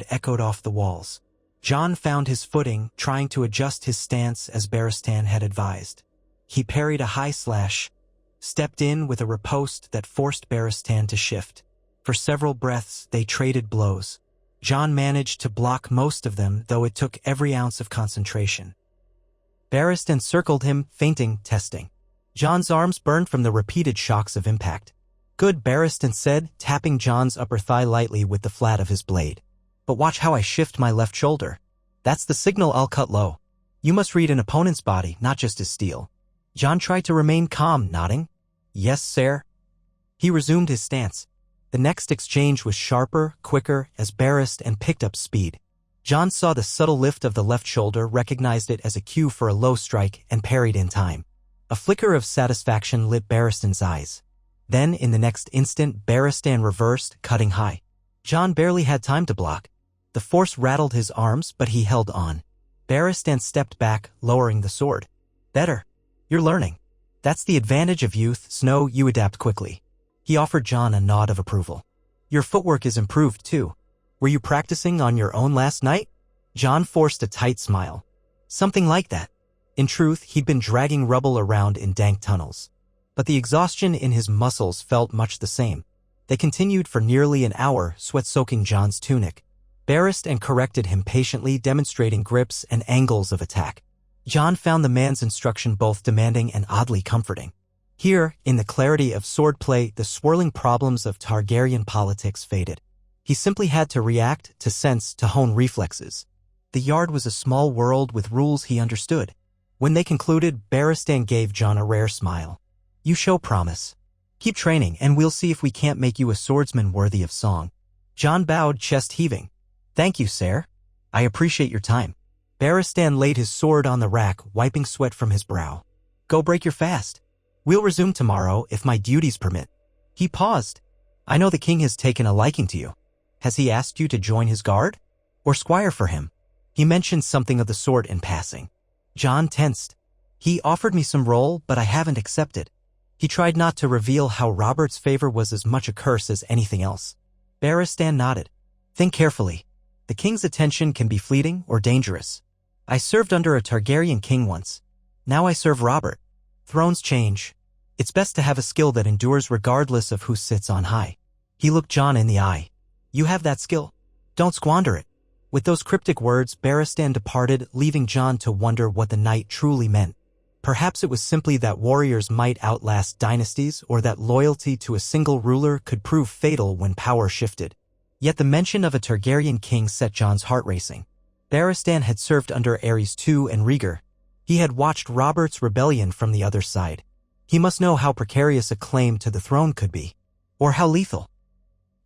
echoed off the walls. Jon found his footing, trying to adjust his stance as Barristan had advised. He parried a high slash, stepped in with a riposte that forced Barristan to shift. For several breaths, they traded blows. Jon managed to block most of them, though it took every ounce of concentration. Barristan circled him, feinting, testing. Jon's arms burned from the repeated shocks of impact. "Good," Barristan said, tapping Jon's upper thigh lightly with the flat of his blade. "But watch how I shift my left shoulder. That's the signal I'll cut low. You must read an opponent's body, not just his steel." Jon tried to remain calm, nodding. "Yes, sir." He resumed his stance. The next exchange was sharper, quicker, as Barristan picked up speed. Jon saw the subtle lift of the left shoulder, recognized it as a cue for a low strike, and parried in time. A flicker of satisfaction lit Barristan's eyes. Then, in the next instant, Barristan reversed, cutting high. Jon barely had time to block. The force rattled his arms, but he held on. Barristan stepped back, lowering the sword. "Better. You're learning. That's the advantage of youth, Snow, you adapt quickly." He offered Jon a nod of approval. "Your footwork is improved, too. Were you practicing on your own last night?" Jon forced a tight smile. "Something like that." In truth, he'd been dragging rubble around in dank tunnels. But the exhaustion in his muscles felt much the same. They continued for nearly an hour, sweat-soaking Jon's tunic. Barristan corrected him patiently, demonstrating grips and angles of attack. Jon found the man's instruction both demanding and oddly comforting. Here, in the clarity of swordplay, the swirling problems of Targaryen politics faded. He simply had to react, to sense, to hone reflexes. The yard was a small world with rules he understood. When they concluded, Barristan gave Jon a rare smile. "You show promise. Keep training, and we'll see if we can't make you a swordsman worthy of song." Jon bowed, chest heaving. "Thank you, sir. I appreciate your time. Barristan laid his sword on the rack, wiping sweat from his brow. Go break your fast. We'll resume tomorrow if my duties permit. He paused. I know the king has taken a liking to you. Has he asked you to join his guard? Or squire for him? He mentioned something of the sort in passing. Jon tensed. He offered me some role, but I haven't accepted. He tried not to reveal how Robert's favor was as much a curse as anything else. Barristan nodded. Think carefully. The king's attention can be fleeting or dangerous. I served under a Targaryen king once. Now I serve Robert. Thrones change. It's best to have a skill that endures regardless of who sits on high. He looked Jon in the eye. You have that skill. Don't squander it. With those cryptic words, Barristan departed, leaving Jon to wonder what the knight truly meant. Perhaps it was simply that warriors might outlast dynasties, or that loyalty to a single ruler could prove fatal when power shifted. Yet the mention of a Targaryen king set Jon's heart racing. Barristan had served under Aerys II and Rhaegar. He had watched Robert's rebellion from the other side. He must know how precarious a claim to the throne could be, or how lethal.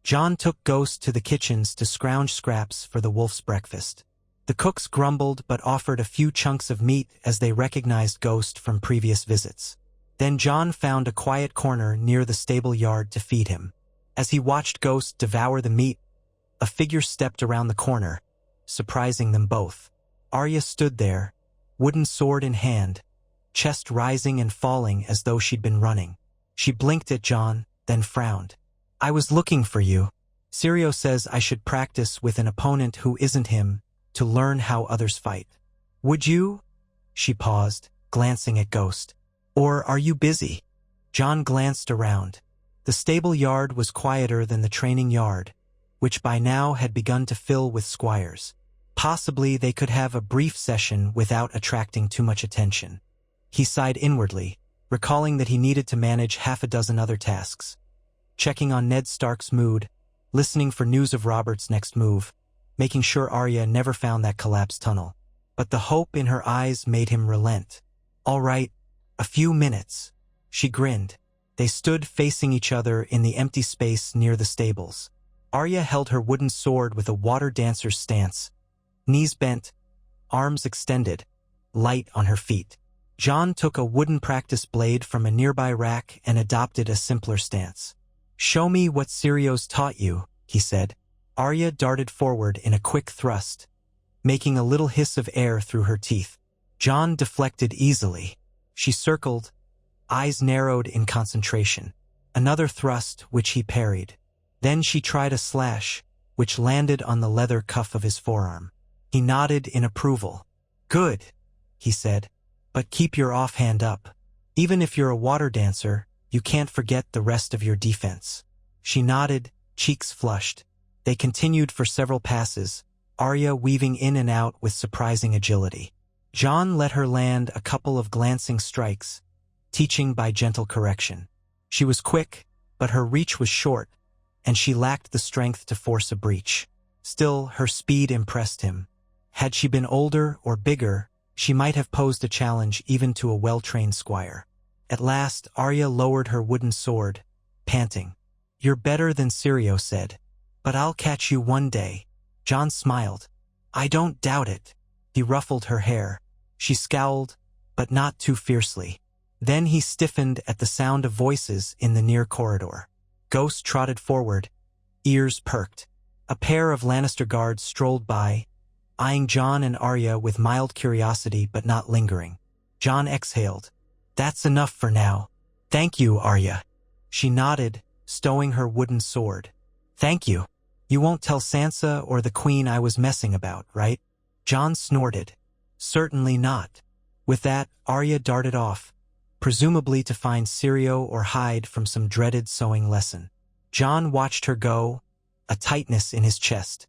Jon took Ghost to the kitchens to scrounge scraps for the wolf's breakfast. The cooks grumbled but offered a few chunks of meat as they recognized Ghost from previous visits. Then Jon found a quiet corner near the stable yard to feed him. As he watched Ghost devour the meat, a figure stepped around the corner, surprising them both. Arya stood there, wooden sword in hand, chest rising and falling as though she'd been running. She blinked at Jon, then frowned. I was looking for you. Syrio says I should practice with an opponent who isn't him to learn how others fight. Would you? She paused, glancing at Ghost. Or are you busy? Jon glanced around. The stable yard was quieter than the training yard, which by now had begun to fill with squires. Possibly they could have a brief session without attracting too much attention. He sighed inwardly, recalling that he needed to manage half a dozen other tasks. Checking on Ned Stark's mood, listening for news of Robert's next move, making sure Arya never found that collapsed tunnel. But the hope in her eyes made him relent. All right, a few minutes. She grinned. They stood facing each other in the empty space near the stables. Arya held her wooden sword with a water dancer's stance, knees bent, arms extended, light on her feet. Jon took a wooden practice blade from a nearby rack and adopted a simpler stance. Show me what Sirio's taught you, he said. Arya darted forward in a quick thrust, making a little hiss of air through her teeth. Jon deflected easily. She circled, eyes narrowed in concentration. Another thrust, which he parried. Then she tried a slash, which landed on the leather cuff of his forearm. He nodded in approval. Good, he said, but keep your offhand up. Even if you're a water dancer, you can't forget the rest of your defense. She nodded, cheeks flushed. They continued for several passes, Arya weaving in and out with surprising agility. Jon let her land a couple of glancing strikes, teaching by gentle correction. She was quick, but her reach was short, and she lacked the strength to force a breach. Still, her speed impressed him. Had she been older or bigger, she might have posed a challenge even to a well-trained squire. At last, Arya lowered her wooden sword, panting. You're better than Syrio said, but I'll catch you one day. Jon smiled. I don't doubt it. He ruffled her hair. She scowled, but not too fiercely. Then he stiffened at the sound of voices in the near corridor. Ghost trotted forward, ears perked. A pair of Lannister guards strolled by, eyeing Jon and Arya with mild curiosity but not lingering. Jon exhaled. That's enough for now. Thank you, Arya. She nodded, stowing her wooden sword. Thank you. You won't tell Sansa or the Queen I was messing about, right? Jon snorted. Certainly not. With that, Arya darted off, presumably to find Syrio or hide from some dreaded sewing lesson. Jon watched her go, a tightness in his chest.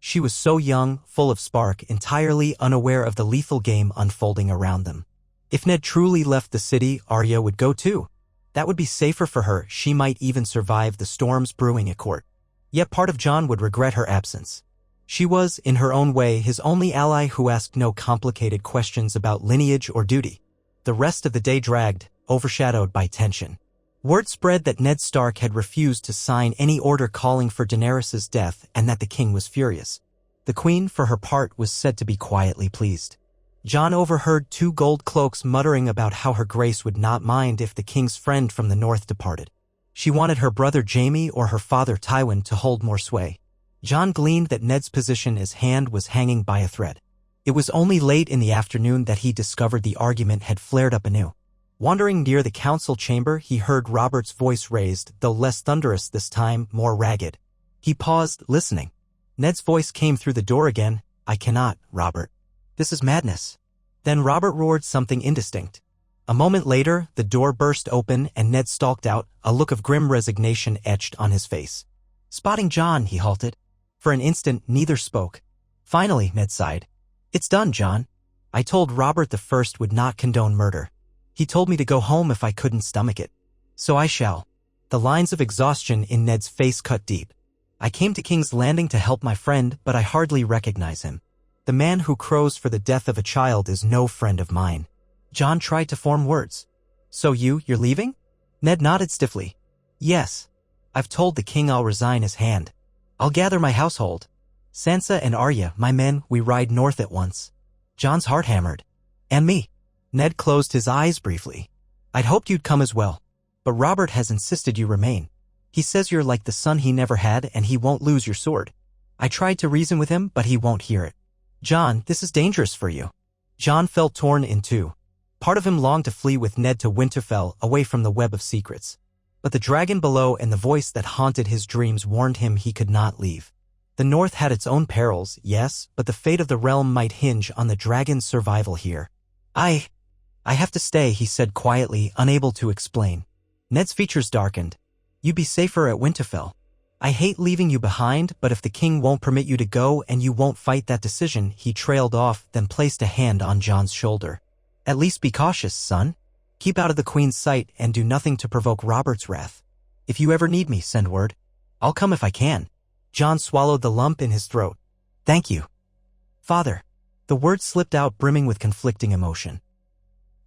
She was so young, full of spark, entirely unaware of the lethal game unfolding around them. If Ned truly left the city, Arya would go too. That would be safer for her. She might even survive the storms brewing at court. Yet part of Jon would regret her absence. She was, in her own way, his only ally who asked no complicated questions about lineage or duty. The rest of the day dragged, overshadowed by tension. Word spread that Ned Stark had refused to sign any order calling for Daenerys' death and that the king was furious. The queen, for her part, was said to be quietly pleased. Jon overheard 2 gold cloaks muttering about how her grace would not mind if the king's friend from the north departed. She wanted her brother Jaime or her father Tywin to hold more sway. Jon gleaned that Ned's position as hand was hanging by a thread. It was only late in the afternoon that he discovered the argument had flared up anew. Wandering near the council chamber, he heard Robert's voice raised, though less thunderous this time, more ragged. He paused, listening. Ned's voice came through the door again. "I cannot, Robert. This is madness." Then Robert roared something indistinct. A moment later, the door burst open and Ned stalked out, a look of grim resignation etched on his face. Spotting Jon, he halted. For an instant, neither spoke. Finally, Ned sighed. "It's done, Jon. I told Robert the First would not condone murder. He told me to go home if I couldn't stomach it. So I shall." The lines of exhaustion in Ned's face cut deep. "I came to King's Landing to help my friend, but I hardly recognize him. The man who crows for the death of a child is no friend of mine." Jon tried to form words. "So you're leaving?" Ned nodded stiffly. "Yes. I've told the king I'll resign his hand. I'll gather my household. Sansa and Arya, my men, we ride north at once." Jon's heart hammered. "And me." Ned closed his eyes briefly. "I'd hoped you'd come as well. But Robert has insisted you remain. He says you're like the son he never had and he won't lose your sword. I tried to reason with him, but he won't hear it. Jon, this is dangerous for you." Jon felt torn in two. Part of him longed to flee with Ned to Winterfell, away from the web of secrets. But the dragon below and the voice that haunted his dreams warned him he could not leave. The North had its own perils, yes, but the fate of the realm might hinge on the dragon's survival here. I have to stay," he said quietly, unable to explain. Ned's features darkened. "You'd be safer at Winterfell. I hate leaving you behind, but if the king won't permit you to go and you won't fight that decision," he trailed off, then placed a hand on Jon's shoulder. "At least be cautious, son. Keep out of the queen's sight and do nothing to provoke Robert's wrath. If you ever need me, send word. I'll come if I can." Jon swallowed the lump in his throat. "Thank you, Father." The words slipped out, brimming with conflicting emotion.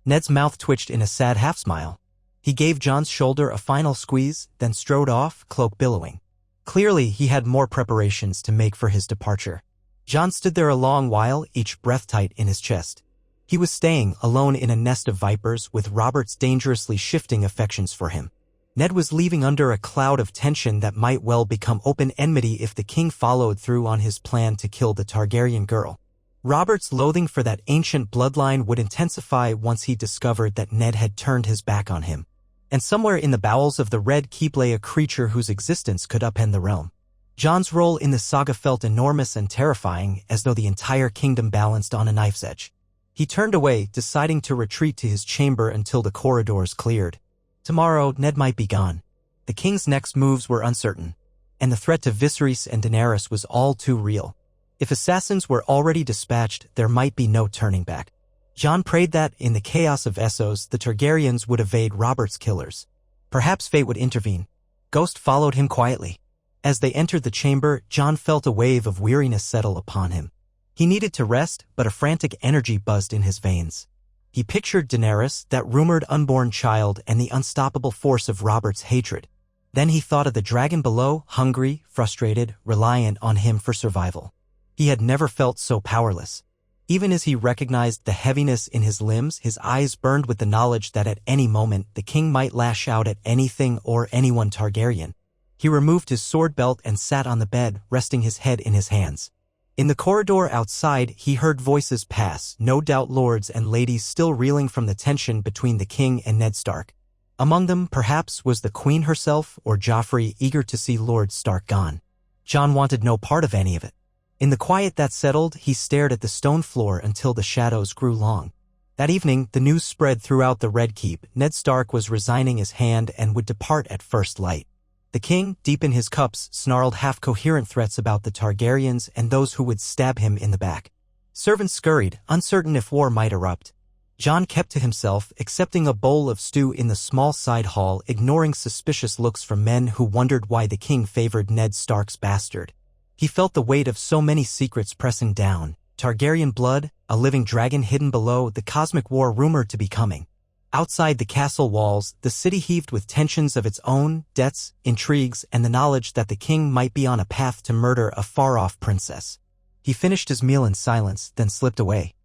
Ned's mouth twitched in a sad half-smile. He gave Jon's shoulder a final squeeze, then strode off, cloak billowing. Clearly, he had more preparations to make for his departure. Jon stood there a long while, each breath tight in his chest. He was staying, alone in a nest of vipers, with Robert's dangerously shifting affections for him. Ned was leaving under a cloud of tension that might well become open enmity if the king followed through on his plan to kill the Targaryen girl. Robert's loathing for that ancient bloodline would intensify once he discovered that Ned had turned his back on him. And somewhere in the bowels of the Red Keep lay a creature whose existence could upend the realm. Jon's role in the saga felt enormous and terrifying, as though the entire kingdom balanced on a knife's edge. He turned away, deciding to retreat to his chamber until the corridors cleared. Tomorrow, Ned might be gone. The king's next moves were uncertain, and the threat to Viserys and Daenerys was all too real. If assassins were already dispatched, there might be no turning back. Jon prayed that, in the chaos of Essos, the Targaryens would evade Robert's killers. Perhaps fate would intervene. Ghost followed him quietly. As they entered the chamber, Jon felt a wave of weariness settle upon him. He needed to rest, but a frantic energy buzzed in his veins. He pictured Daenerys, that rumored unborn child, and the unstoppable force of Robert's hatred. Then he thought of the dragon below, hungry, frustrated, reliant on him for survival. He had never felt so powerless. Even as he recognized the heaviness in his limbs, his eyes burned with the knowledge that at any moment the king might lash out at anything or anyone Targaryen. He removed his sword belt and sat on the bed, resting his head in his hands. In the corridor outside, he heard voices pass, no doubt lords and ladies still reeling from the tension between the king and Ned Stark. Among them, perhaps, was the queen herself or Joffrey, eager to see Lord Stark gone. Jon wanted no part of any of it. In the quiet that settled, he stared at the stone floor until the shadows grew long. That evening, the news spread throughout the Red Keep. Ned Stark was resigning his hand and would depart at first light. The king, deep in his cups, snarled half-coherent threats about the Targaryens and those who would stab him in the back. Servants scurried, uncertain if war might erupt. Jon kept to himself, accepting a bowl of stew in the small side hall, ignoring suspicious looks from men who wondered why the king favored Ned Stark's bastard. He felt the weight of so many secrets pressing down. Targaryen blood, a living dragon hidden below, the cosmic war rumored to be coming. Outside the castle walls, the city heaved with tensions of its own, debts, intrigues, and the knowledge that the king might be on a path to murder a far-off princess. He finished his meal in silence, then slipped away.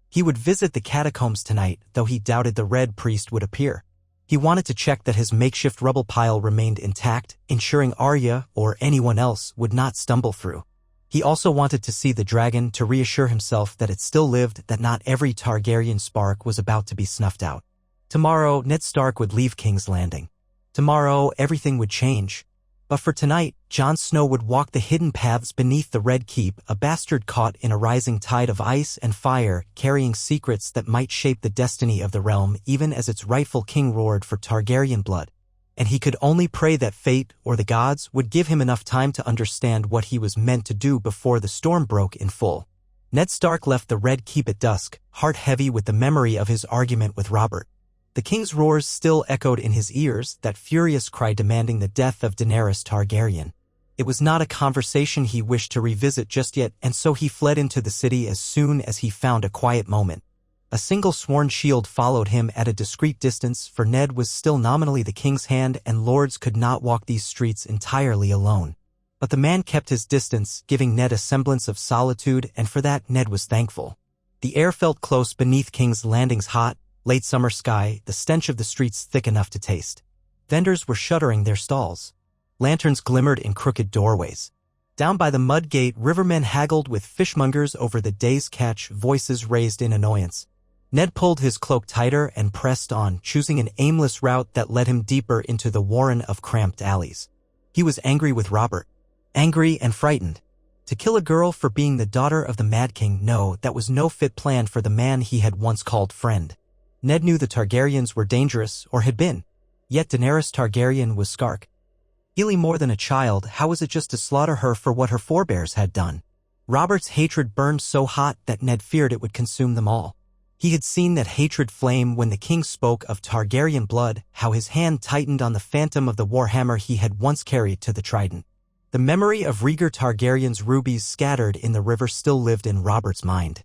He would visit the catacombs tonight, though he doubted the Red Priest would appear. He wanted to check that his makeshift rubble pile remained intact, ensuring Arya or anyone else would not stumble through. He also wanted to see the dragon to reassure himself that it still lived, that not every Targaryen spark was about to be snuffed out. Tomorrow, Ned Stark would leave King's Landing. Tomorrow, everything would change. But for tonight, Jon Snow would walk the hidden paths beneath the Red Keep, a bastard caught in a rising tide of ice and fire, carrying secrets that might shape the destiny of the realm even as its rightful king roared for Targaryen blood. And he could only pray that fate, or the gods, would give him enough time to understand what he was meant to do before the storm broke in full. Ned Stark left the Red Keep at dusk, heart heavy with the memory of his argument with Robert. The king's roars still echoed in his ears, that furious cry demanding the death of Daenerys Targaryen. It was not a conversation he wished to revisit just yet, and so he fled into the city as soon as he found a quiet moment. A single sworn shield followed him at a discreet distance, for Ned was still nominally the king's hand and lords could not walk these streets entirely alone. But the man kept his distance, giving Ned a semblance of solitude, and for that Ned was thankful. The air felt close beneath King's Landing's hot, late summer sky, the stench of the streets thick enough to taste. Vendors were shuttering their stalls. Lanterns glimmered in crooked doorways. Down by the mud gate, rivermen haggled with fishmongers over the day's catch, voices raised in annoyance. Ned pulled his cloak tighter and pressed on, choosing an aimless route that led him deeper into the warren of cramped alleys. He was angry with Robert. Angry and frightened. To kill a girl for being the daughter of the Mad King, no, that was no fit plan for the man he had once called friend. Ned knew the Targaryens were dangerous, or had been. Yet Daenerys Targaryen was Scark. Really more than a child, how was it just to slaughter her for what her forebears had done? Robert's hatred burned so hot that Ned feared it would consume them all. He had seen that hatred flame when the king spoke of Targaryen blood, how his hand tightened on the phantom of the warhammer he had once carried to the trident. The memory of Rhaegar Targaryen's rubies scattered in the river still lived in Robert's mind.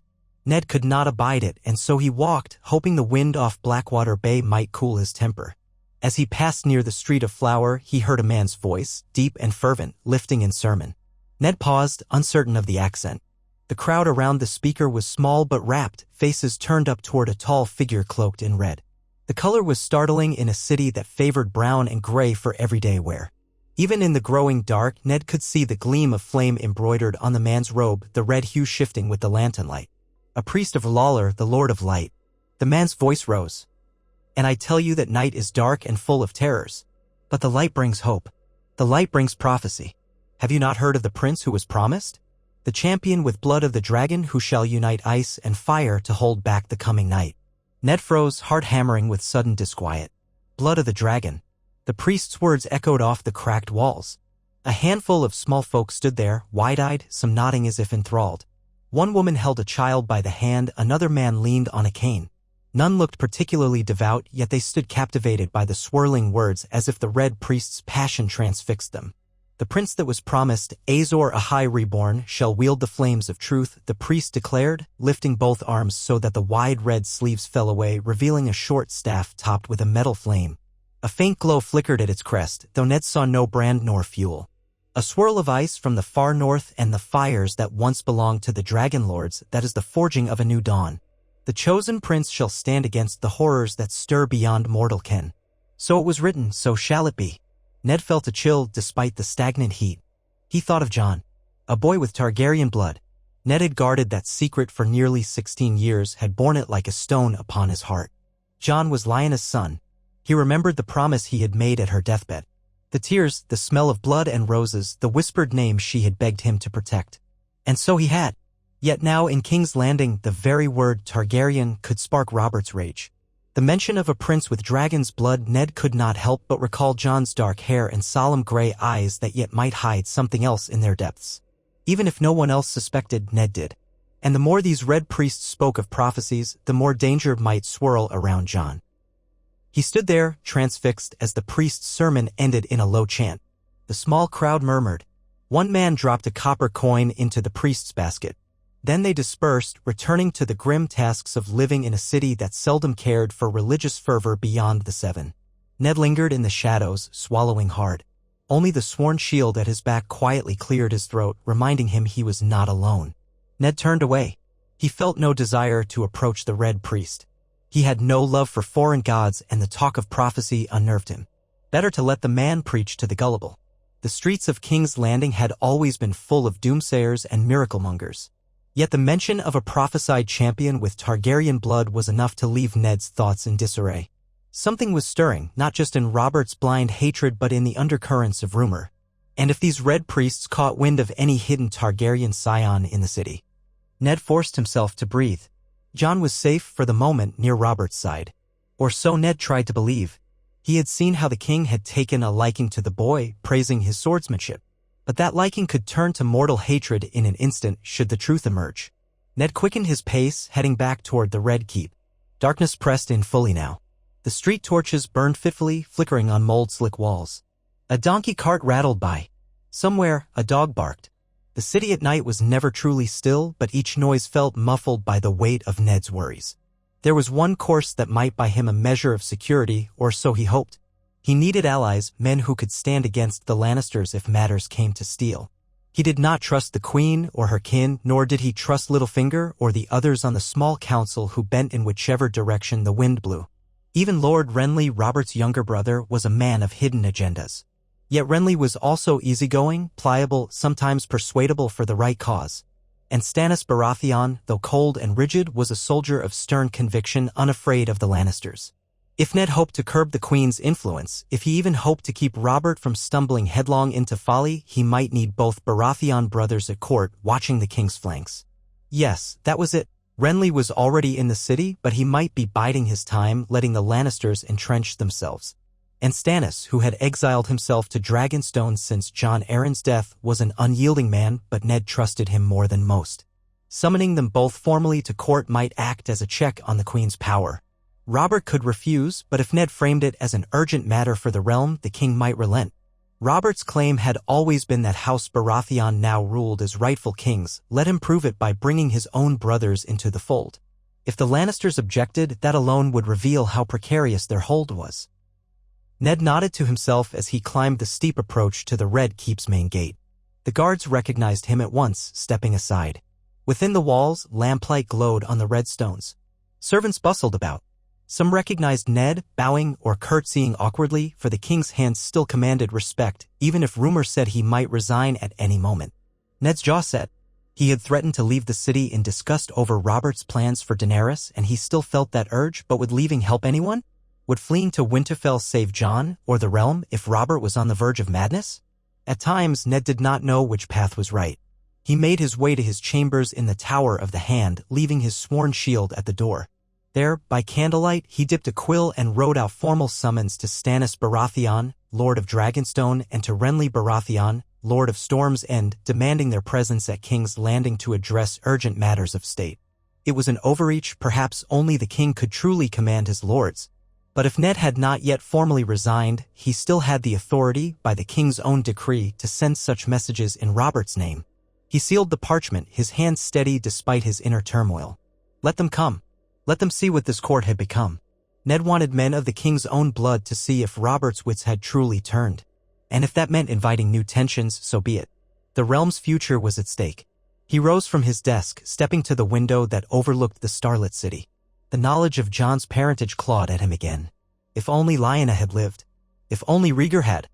Ned could not abide it, and so he walked, hoping the wind off Blackwater Bay might cool his temper. As he passed near the Street of Flower, he heard a man's voice, deep and fervent, lifting in sermon. Ned paused, uncertain of the accent. The crowd around the speaker was small but rapt, faces turned up toward a tall figure cloaked in red. The color was startling in a city that favored brown and gray for everyday wear. Even in the growing dark, Ned could see the gleam of flame embroidered on the man's robe, the red hue shifting with the lantern light. A priest of Lawler, the Lord of Light. The man's voice rose. And I tell you that night is dark and full of terrors. But the light brings hope. The light brings prophecy. Have you not heard of the prince who was promised? The champion with blood of the dragon who shall unite ice and fire to hold back the coming night. Ned froze, heart hammering with sudden disquiet. Blood of the dragon. The priest's words echoed off the cracked walls. A handful of small folk stood there, wide-eyed, some nodding as if enthralled. One woman held a child by the hand, another man leaned on a cane. None looked particularly devout, yet they stood captivated by the swirling words as if the Red Priest's passion transfixed them. The prince that was promised, Azor Ahai reborn, shall wield the flames of truth, the priest declared, lifting both arms so that the wide red sleeves fell away, revealing a short staff topped with a metal flame. A faint glow flickered at its crest, though Ned saw no brand nor fuel. A swirl of ice from the far north and the fires that once belonged to the Dragonlords, that is the forging of a new dawn. The chosen prince shall stand against the horrors that stir beyond mortal ken. So it was written, so shall it be. Ned felt a chill despite the stagnant heat. He thought of Jon, a boy with Targaryen blood. Ned had guarded that secret for nearly 16 years, had borne it like a stone upon his heart. Jon was Lyanna's son. He remembered the promise he had made at her deathbed. The tears, the smell of blood and roses, the whispered names she had begged him to protect. And so he had. Yet now in King's Landing, the very word Targaryen could spark Robert's rage. The mention of a prince with dragon's blood, Ned could not help but recall Jon's dark hair and solemn gray eyes that yet might hide something else in their depths. Even if no one else suspected, Ned did. And the more these red priests spoke of prophecies, the more danger might swirl around Jon. He stood there, transfixed, as the priest's sermon ended in a low chant. The small crowd murmured. One man dropped a copper coin into the priest's basket. Then they dispersed, returning to the grim tasks of living in a city that seldom cared for religious fervor beyond the seven. Ned lingered in the shadows, swallowing hard. Only the sworn shield at his back quietly cleared his throat, reminding him he was not alone. Ned turned away. He felt no desire to approach the Red Priest. He had no love for foreign gods, and the talk of prophecy unnerved him. Better to let the man preach to the gullible. The streets of King's Landing had always been full of doomsayers and miracle-mongers. Yet the mention of a prophesied champion with Targaryen blood was enough to leave Ned's thoughts in disarray. Something was stirring, not just in Robert's blind hatred but in the undercurrents of rumor. And if these Red Priests caught wind of any hidden Targaryen scion in the city? Ned forced himself to breathe. Jon was safe for the moment near Robert's side. Or so Ned tried to believe. He had seen how the king had taken a liking to the boy, praising his swordsmanship. But that liking could turn to mortal hatred in an instant should the truth emerge. Ned quickened his pace, heading back toward the Red Keep. Darkness pressed in fully now. The street torches burned fitfully, flickering on mold-slick walls. A donkey cart rattled by. Somewhere, a dog barked. The city at night was never truly still, but each noise felt muffled by the weight of Ned's worries. There was one course that might buy him a measure of security, or so he hoped. He needed allies, men who could stand against the Lannisters if matters came to steel. He did not trust the Queen or her kin, nor did he trust Littlefinger or the others on the small council who bent in whichever direction the wind blew. Even Lord Renley, Robert's younger brother, was a man of hidden agendas. Yet Renley was also easygoing, pliable, sometimes persuadable for the right cause. And Stannis Baratheon, though cold and rigid, was a soldier of stern conviction, unafraid of the Lannisters. If Ned hoped to curb the Queen's influence, if he even hoped to keep Robert from stumbling headlong into folly, he might need both Baratheon brothers at court, watching the king's flanks. Yes, that was it. Renley was already in the city, but he might be biding his time, letting the Lannisters entrench themselves. And Stannis, who had exiled himself to Dragonstone since Jon Arryn's death, was an unyielding man, but Ned trusted him more than most. Summoning them both formally to court might act as a check on the Queen's power. Robert could refuse, but if Ned framed it as an urgent matter for the realm, the king might relent. Robert's claim had always been that House Baratheon now ruled as rightful kings. Let him prove it by bringing his own brothers into the fold. If the Lannisters objected, that alone would reveal how precarious their hold was. Ned nodded to himself as he climbed the steep approach to the Red Keep's main gate. The guards recognized him at once, stepping aside. Within the walls, lamplight glowed on the red stones. Servants bustled about. Some recognized Ned, bowing or curtsying awkwardly, for the king's hands still commanded respect, even if rumor said he might resign at any moment. Ned's jaw set. He had threatened to leave the city in disgust over Robert's plans for Daenerys, and he still felt that urge, but would leaving help anyone? Would fleeing to Winterfell save Jon, or the realm, if Robert was on the verge of madness? At times, Ned did not know which path was right. He made his way to his chambers in the Tower of the Hand, leaving his sworn shield at the door. There, by candlelight, he dipped a quill and wrote out formal summons to Stannis Baratheon, Lord of Dragonstone, and to Renly Baratheon, Lord of Storm's End, demanding their presence at King's Landing to address urgent matters of state. It was an overreach, perhaps only the king could truly command his lords. But if Ned had not yet formally resigned, he still had the authority, by the king's own decree, to send such messages in Robert's name. He sealed the parchment, his hand steady despite his inner turmoil. Let them come. Let them see what this court had become. Ned wanted men of the king's own blood to see if Robert's wits had truly turned. And if that meant inviting new tensions, so be it. The realm's future was at stake. He rose from his desk, stepping to the window that overlooked the starlit city. The knowledge of Jon's parentage clawed at him again. If only Lyanna had lived. If only Rhaegar had.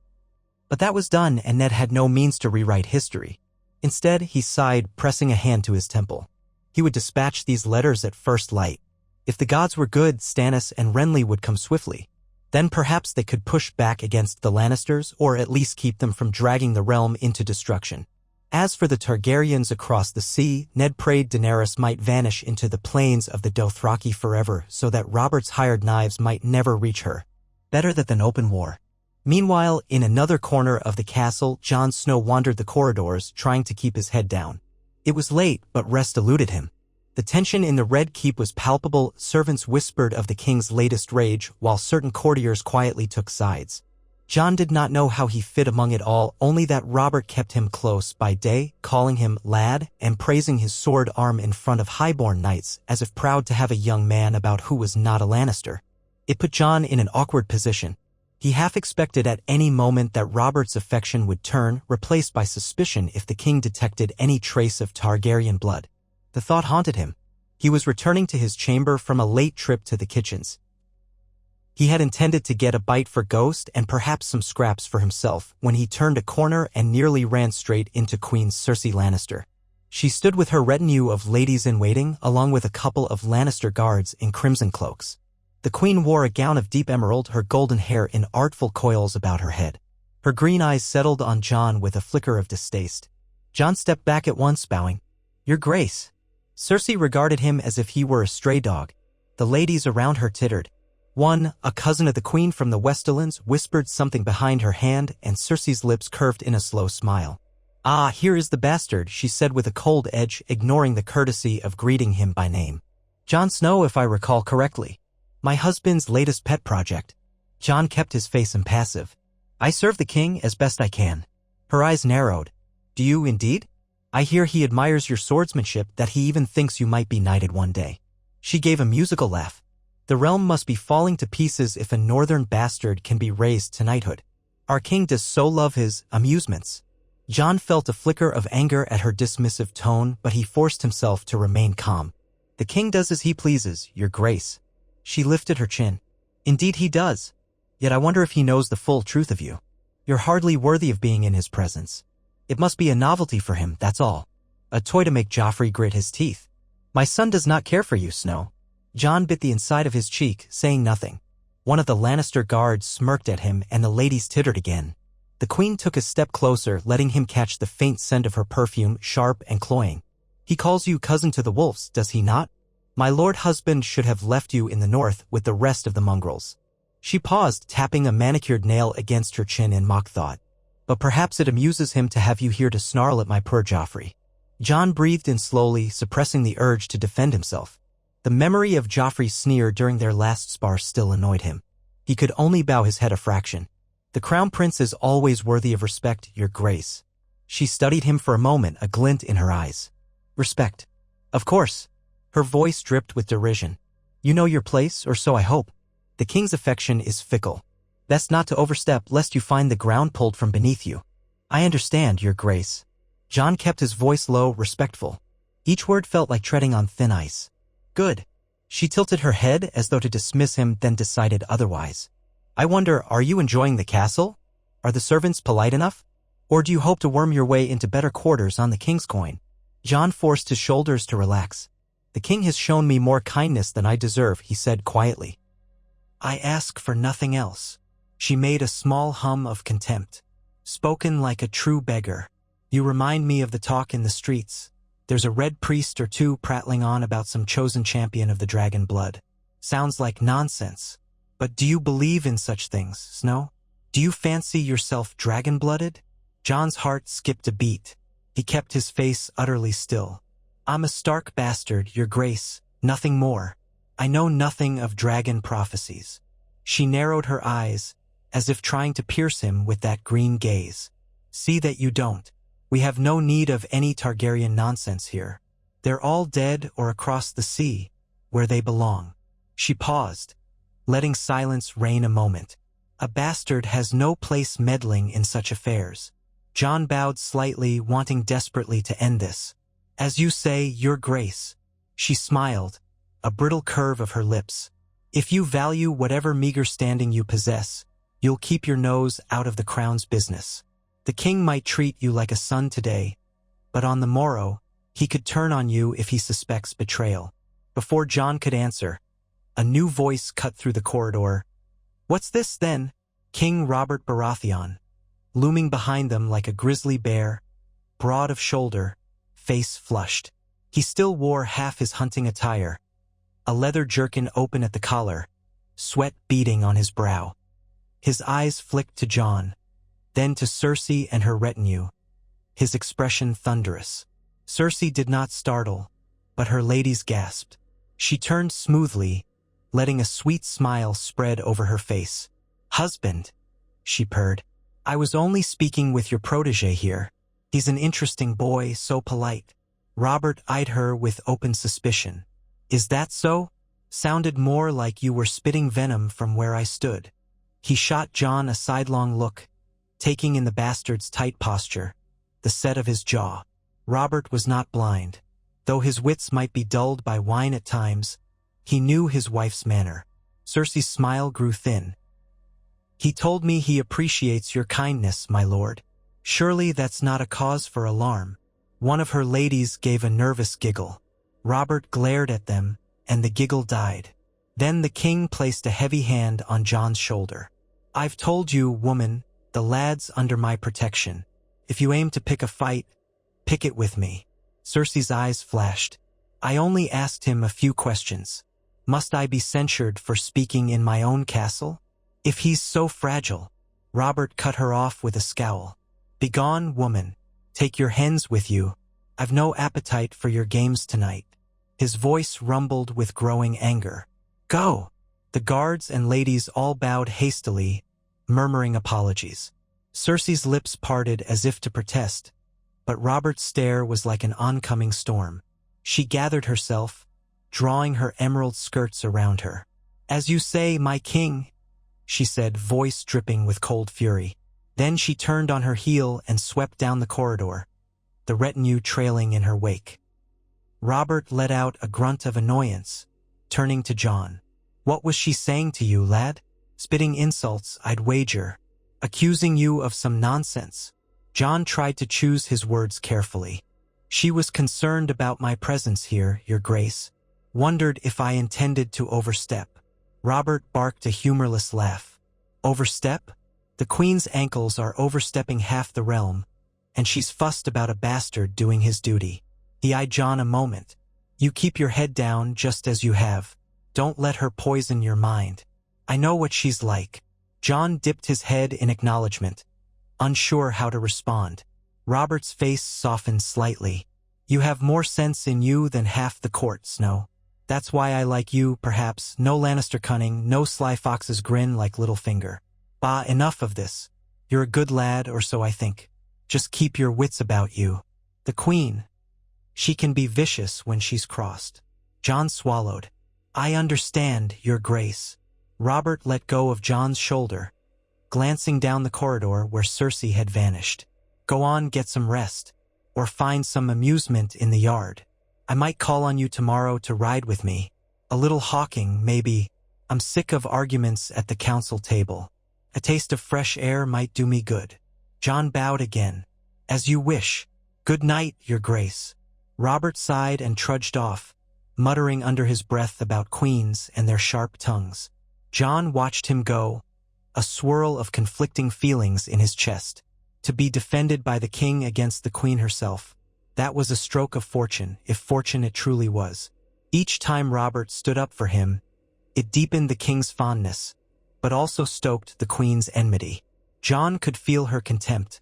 But that was done, and Ned had no means to rewrite history. Instead, he sighed, pressing a hand to his temple. He would dispatch these letters at first light. If the gods were good, Stannis and Renly would come swiftly. Then perhaps they could push back against the Lannisters, or at least keep them from dragging the realm into destruction. As for the Targaryens across the sea, Ned prayed Daenerys might vanish into the plains of the Dothraki forever so that Robert's hired knives might never reach her. Better that than open war. Meanwhile, in another corner of the castle, Jon Snow wandered the corridors, trying to keep his head down. It was late, but rest eluded him. The tension in the Red Keep was palpable. Servants whispered of the king's latest rage, while certain courtiers quietly took sides. Jon did not know how he fit among it all, only that Robert kept him close by day, calling him lad, and praising his sword arm in front of highborn knights, as if proud to have a young man about who was not a Lannister. It put Jon in an awkward position. He half expected at any moment that Robert's affection would turn, replaced by suspicion if the king detected any trace of Targaryen blood. The thought haunted him. He was returning to his chamber from a late trip to the kitchens. He had intended to get a bite for Ghost and perhaps some scraps for himself when he turned a corner and nearly ran straight into Queen Cersei Lannister. She stood with her retinue of ladies-in-waiting along with a couple of Lannister guards in crimson cloaks. The queen wore a gown of deep emerald, her golden hair in artful coils about her head. Her green eyes settled on Jon with a flicker of distaste. Jon stepped back at once, bowing. "Your Grace." Cersei regarded him as if he were a stray dog. The ladies around her tittered. One, a cousin of the queen from the Westerlands, whispered something behind her hand, and Cersei's lips curved in a slow smile. "Ah, here is the bastard," she said with a cold edge, ignoring the courtesy of greeting him by name. "Jon Snow, if I recall correctly. My husband's latest pet project." Jon kept his face impassive. "I serve the king as best I can." Her eyes narrowed. "Do you indeed? I hear he admires your swordsmanship, that he even thinks you might be knighted one day." She gave a musical laugh. "The realm must be falling to pieces if a northern bastard can be raised to knighthood. Our king does so love his amusements." Jon felt a flicker of anger at her dismissive tone, but he forced himself to remain calm. "The king does as he pleases, Your Grace." She lifted her chin. "Indeed he does. Yet I wonder if he knows the full truth of you. You're hardly worthy of being in his presence. It must be a novelty for him, that's all. A toy to make Joffrey grit his teeth. My son does not care for you, Snow." Jon bit the inside of his cheek, saying nothing. One of the Lannister guards smirked at him, and the ladies tittered again. The queen took a step closer, letting him catch the faint scent of her perfume, sharp and cloying. "He calls you cousin to the wolves, does he not? My lord husband should have left you in the north with the rest of the mongrels." She paused, tapping a manicured nail against her chin in mock thought. "But perhaps it amuses him to have you here to snarl at my poor Joffrey." Jon breathed in slowly, suppressing the urge to defend himself. The memory of Joffrey's sneer during their last spar still annoyed him. He could only bow his head a fraction. "The crown prince is always worthy of respect, Your Grace." She studied him for a moment, a glint in her eyes. "Respect? Of course." Her voice dripped with derision. "You know your place, or so I hope. The king's affection is fickle. Best not to overstep, lest you find the ground pulled from beneath you." "I understand, Your Grace." Jon kept his voice low, respectful. Each word felt like treading on thin ice. "Good." She tilted her head as though to dismiss him, then decided otherwise. "I wonder, are you enjoying the castle? Are the servants polite enough? Or do you hope to worm your way into better quarters on the king's coin?" Jon forced his shoulders to relax. "The king has shown me more kindness than I deserve," he said quietly. "I ask for nothing else." She made a small hum of contempt. "Spoken like a true beggar. You remind me of the talk in the streets. There's a red priest or two prattling on about some chosen champion of the dragon blood. Sounds like nonsense. But do you believe in such things, Snow? Do you fancy yourself dragon-blooded?" Jon's heart skipped a beat. He kept his face utterly still. "I'm a stark bastard, Your Grace, nothing more. I know nothing of dragon prophecies." She narrowed her eyes, as if trying to pierce him with that green gaze. "See that you don't. We have no need of any Targaryen nonsense here. They're all dead or across the sea, where they belong." She paused, letting silence reign a moment. "A bastard has no place meddling in such affairs." Jon bowed slightly, wanting desperately to end this. "As you say, Your Grace." She smiled, a brittle curve of her lips. "If you value whatever meager standing you possess, you'll keep your nose out of the crown's business. The king might treat you like a son today, but on the morrow, he could turn on you if he suspects betrayal." Before Jon could answer, a new voice cut through the corridor. "What's this, then?" King Robert Baratheon, looming behind them like a grizzly bear, broad of shoulder, face flushed. He still wore half his hunting attire, a leather jerkin open at the collar, sweat beading on his brow. His eyes flicked to Jon, then to Cersei and her retinue, his expression thunderous. Cersei did not startle, but her ladies gasped. She turned smoothly, letting a sweet smile spread over her face. "Husband," she purred. "I was only speaking with your protege here. He's an interesting boy, so polite." Robert eyed her with open suspicion. "Is that so? Sounded more like you were spitting venom from where I stood." He shot Jon a sidelong look, taking in the bastard's tight posture, the set of his jaw. Robert was not blind. Though his wits might be dulled by wine at times, he knew his wife's manner. Cersei's smile grew thin. He told me he appreciates your kindness, my lord. Surely that's not a cause for alarm. One of her ladies gave a nervous giggle. Robert glared at them, and the giggle died. Then the king placed a heavy hand on Jon's shoulder. I've told you, woman, the lad's under my protection. If you aim to pick a fight, pick it with me. Cersei's eyes flashed. I only asked him a few questions. Must I be censured for speaking in my own castle? If he's so fragile. Robert cut her off with a scowl. Begone, woman. Take your hens with you. I've no appetite for your games tonight. His voice rumbled with growing anger. Go! The guards and ladies all bowed hastily, murmuring apologies. Cersei's lips parted as if to protest, but Robert's stare was like an oncoming storm. She gathered herself, drawing her emerald skirts around her. As you say, my king, she said, voice dripping with cold fury. Then she turned on her heel and swept down the corridor, the retinue trailing in her wake. Robert let out a grunt of annoyance, turning to Jon. What was she saying to you, lad? Spitting insults, I'd wager. Accusing you of some nonsense. Jon tried to choose his words carefully. She was concerned about my presence here, your grace. Wondered if I intended to overstep. Robert barked a humorless laugh. Overstep? The queen's ankles are overstepping half the realm, and she's fussed about a bastard doing his duty. He eyed Jon a moment. You keep your head down just as you have. Don't let her poison your mind. I know what she's like. Jon dipped his head in acknowledgement, unsure how to respond. Robert's face softened slightly. You have more sense in you than half the court, Snow. That's why I like you, perhaps. No Lannister cunning, no sly fox's grin like Littlefinger. Bah, enough of this. You're a good lad, or so I think. Just keep your wits about you. The queen. She can be vicious when she's crossed. Jon swallowed. I understand, your grace. Robert let go of Jon's shoulder, glancing down the corridor where Cersei had vanished. Go on, get some rest, or find some amusement in the yard. I might call on you tomorrow to ride with me. A little hawking, maybe. I'm sick of arguments at the council table. A taste of fresh air might do me good. Jon bowed again. As you wish. Good night, your grace. Robert sighed and trudged off, muttering under his breath about queens and their sharp tongues. Jon watched him go, a swirl of conflicting feelings in his chest. To be defended by the king against the queen herself. That was a stroke of fortune, if fortune it truly was. Each time Robert stood up for him, it deepened the king's fondness, but also stoked the queen's enmity. Jon could feel her contempt,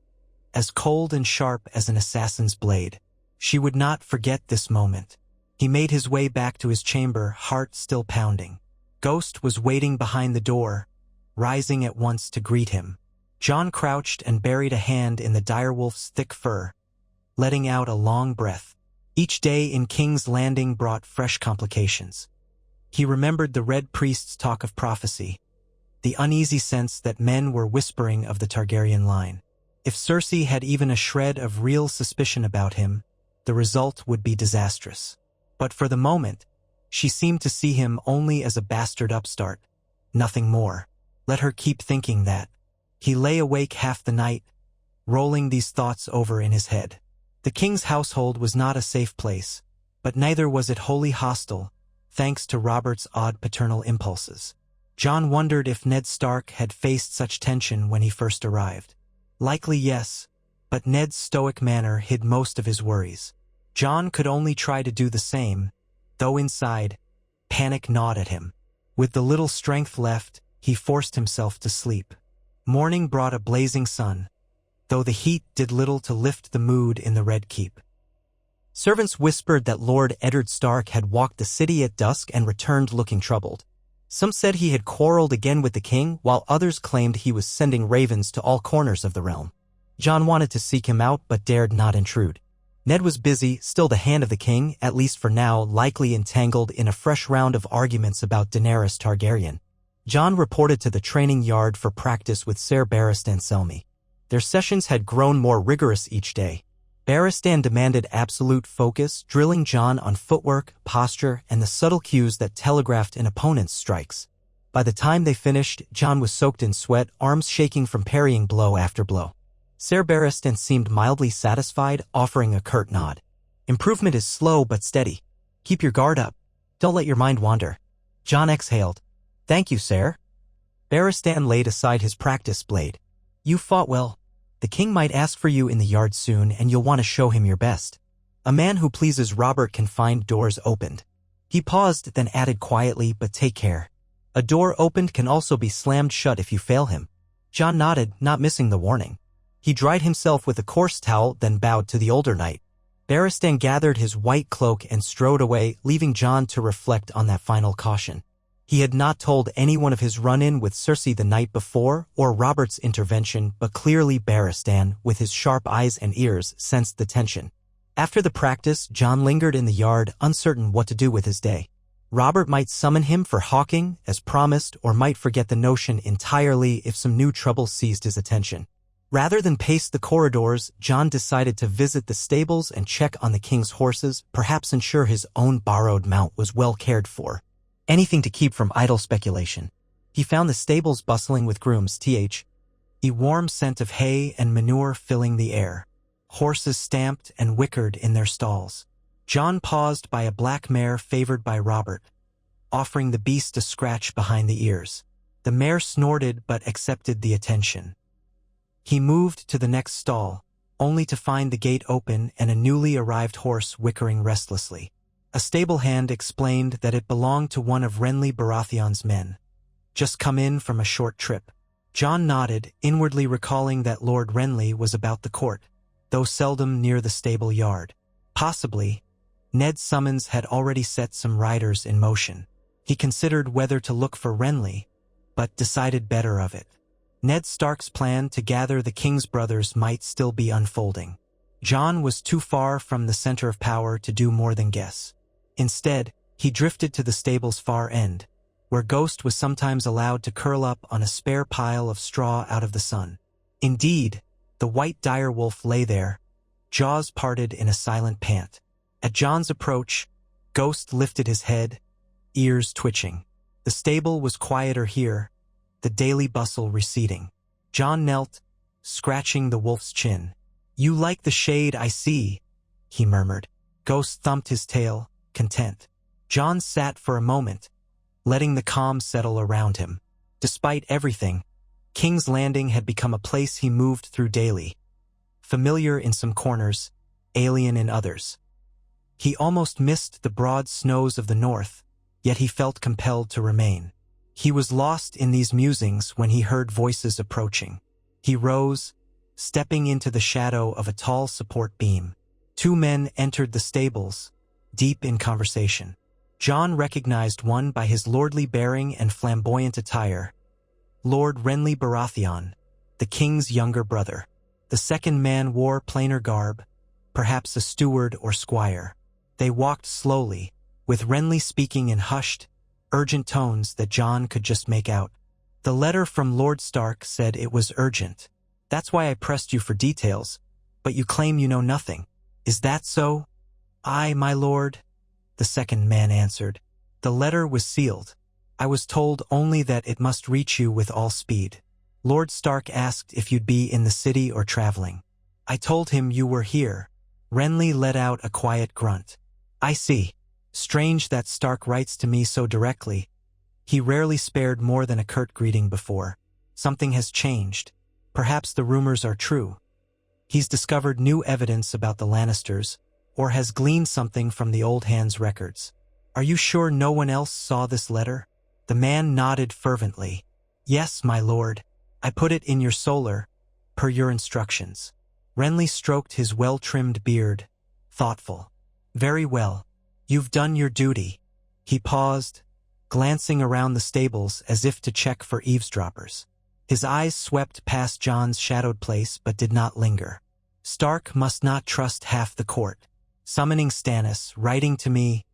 as cold and sharp as an assassin's blade. She would not forget this moment. He made his way back to his chamber, heart still pounding. Ghost was waiting behind the door, rising at once to greet him. Jon crouched and buried a hand in the direwolf's thick fur, letting out a long breath. Each day in King's Landing brought fresh complications. He remembered the Red Priest's talk of prophecy, the uneasy sense that men were whispering of the Targaryen line. If Cersei had even a shred of real suspicion about him, the result would be disastrous. But for the moment, she seemed to see him only as a bastard upstart, nothing more. Let her keep thinking that. He lay awake half the night, rolling these thoughts over in his head. The king's household was not a safe place, but neither was it wholly hostile, thanks to Robert's odd paternal impulses. Jon wondered if Ned Stark had faced such tension when he first arrived. Likely yes, but Ned's stoic manner hid most of his worries. Jon could only try to do the same, though inside, panic gnawed at him. With the little strength left, he forced himself to sleep. Morning brought a blazing sun, though the heat did little to lift the mood in the Red Keep. Servants whispered that Lord Eddard Stark had walked the city at dusk and returned looking troubled. Some said he had quarreled again with the king, while others claimed he was sending ravens to all corners of the realm. Jon wanted to seek him out but dared not intrude. Ned was busy, still the hand of the king, at least for now, likely entangled in a fresh round of arguments about Daenerys Targaryen. Jon reported to the training yard for practice with Ser Barristan Selmy. Their sessions had grown more rigorous each day, Barristan demanded absolute focus, drilling Jon on footwork, posture, and the subtle cues that telegraphed an opponent's strikes. By the time they finished, Jon was soaked in sweat, arms shaking from parrying blow after blow. Ser Barristan seemed mildly satisfied, offering a curt nod. Improvement is slow but steady. Keep your guard up. Don't let your mind wander. Jon exhaled. Thank you, Ser. Barristan laid aside his practice blade. You fought well. The king might ask for you in the yard soon, and you'll want to show him your best. A man who pleases Robert can find doors opened. He paused, then added quietly, but take care. A door opened can also be slammed shut if you fail him. Jon nodded, not missing the warning. He dried himself with a coarse towel, then bowed to the older knight. Barristan gathered his white cloak and strode away, leaving Jon to reflect on that final caution. He had not told anyone of his run-in with Cersei the night before, or Robert's intervention, but clearly Barristan, with his sharp eyes and ears, sensed the tension. After the practice, Jon lingered in the yard, uncertain what to do with his day. Robert might summon him for hawking, as promised, or might forget the notion entirely if some new trouble seized his attention. Rather than pace the corridors, Jon decided to visit the stables and check on the king's horses, perhaps ensure his own borrowed mount was well cared for. Anything to keep from idle speculation. He found the stables bustling with grooms, a warm scent of hay and manure filling the air. Horses stamped and whickered in their stalls. Jon paused by a black mare favored by Robert, offering the beast a scratch behind the ears. The mare snorted but accepted the attention. He moved to the next stall, only to find the gate open and a newly arrived horse whickering restlessly. A stable hand explained that it belonged to one of Renley Baratheon's men. Just come in from a short trip. Jon nodded, inwardly recalling that Lord Renley was about the court, though seldom near the stable yard. Possibly, Ned's summons had already set some riders in motion. He considered whether to look for Renley, but decided better of it. Ned Stark's plan to gather the king's brothers might still be unfolding. Jon was too far from the center of power to do more than guess. Instead, he drifted to the stable's far end, where Ghost was sometimes allowed to curl up on a spare pile of straw out of the sun. Indeed, the white direwolf lay there, jaws parted in a silent pant. At Jon's approach, Ghost lifted his head, ears twitching. The stable was quieter here, the daily bustle receding. Jon knelt, scratching the wolf's chin. You like the shade, I see, he murmured. Ghost thumped his tail, content. Jon sat for a moment, letting the calm settle around him. Despite everything, King's Landing had become a place he moved through daily, familiar in some corners, alien in others. He almost missed the broad snows of the north, yet he felt compelled to remain. He was lost in these musings when he heard voices approaching. He rose, stepping into the shadow of a tall support beam. Two men entered the stables, deep in conversation. Jon recognized one by his lordly bearing and flamboyant attire. Lord Renley Baratheon, the king's younger brother. The second man wore plainer garb, perhaps a steward or squire. They walked slowly, with Renley speaking in hushed, urgent tones that Jon could just make out. The letter from Lord Stark said it was urgent. That's why I pressed you for details, but you claim you know nothing. Is that so? Aye, my lord, the second man answered. The letter was sealed. I was told only that it must reach you with all speed. Lord Stark asked if you'd be in the city or traveling. I told him you were here. Renley let out a quiet grunt. I see. Strange that Stark writes to me so directly. He rarely spared more than a curt greeting before. Something has changed. Perhaps the rumors are true. He's discovered new evidence about the Lannisters, or has gleaned something from the old hand's records. Are you sure no one else saw this letter? The man nodded fervently. Yes, my lord. I put it in your solar, per your instructions. Renley stroked his well-trimmed beard, thoughtful. Very well. You've done your duty. He paused, glancing around the stables as if to check for eavesdroppers. His eyes swept past Jon's shadowed place but did not linger. Stark must not trust half the court. Summoning Stannis, writing to me.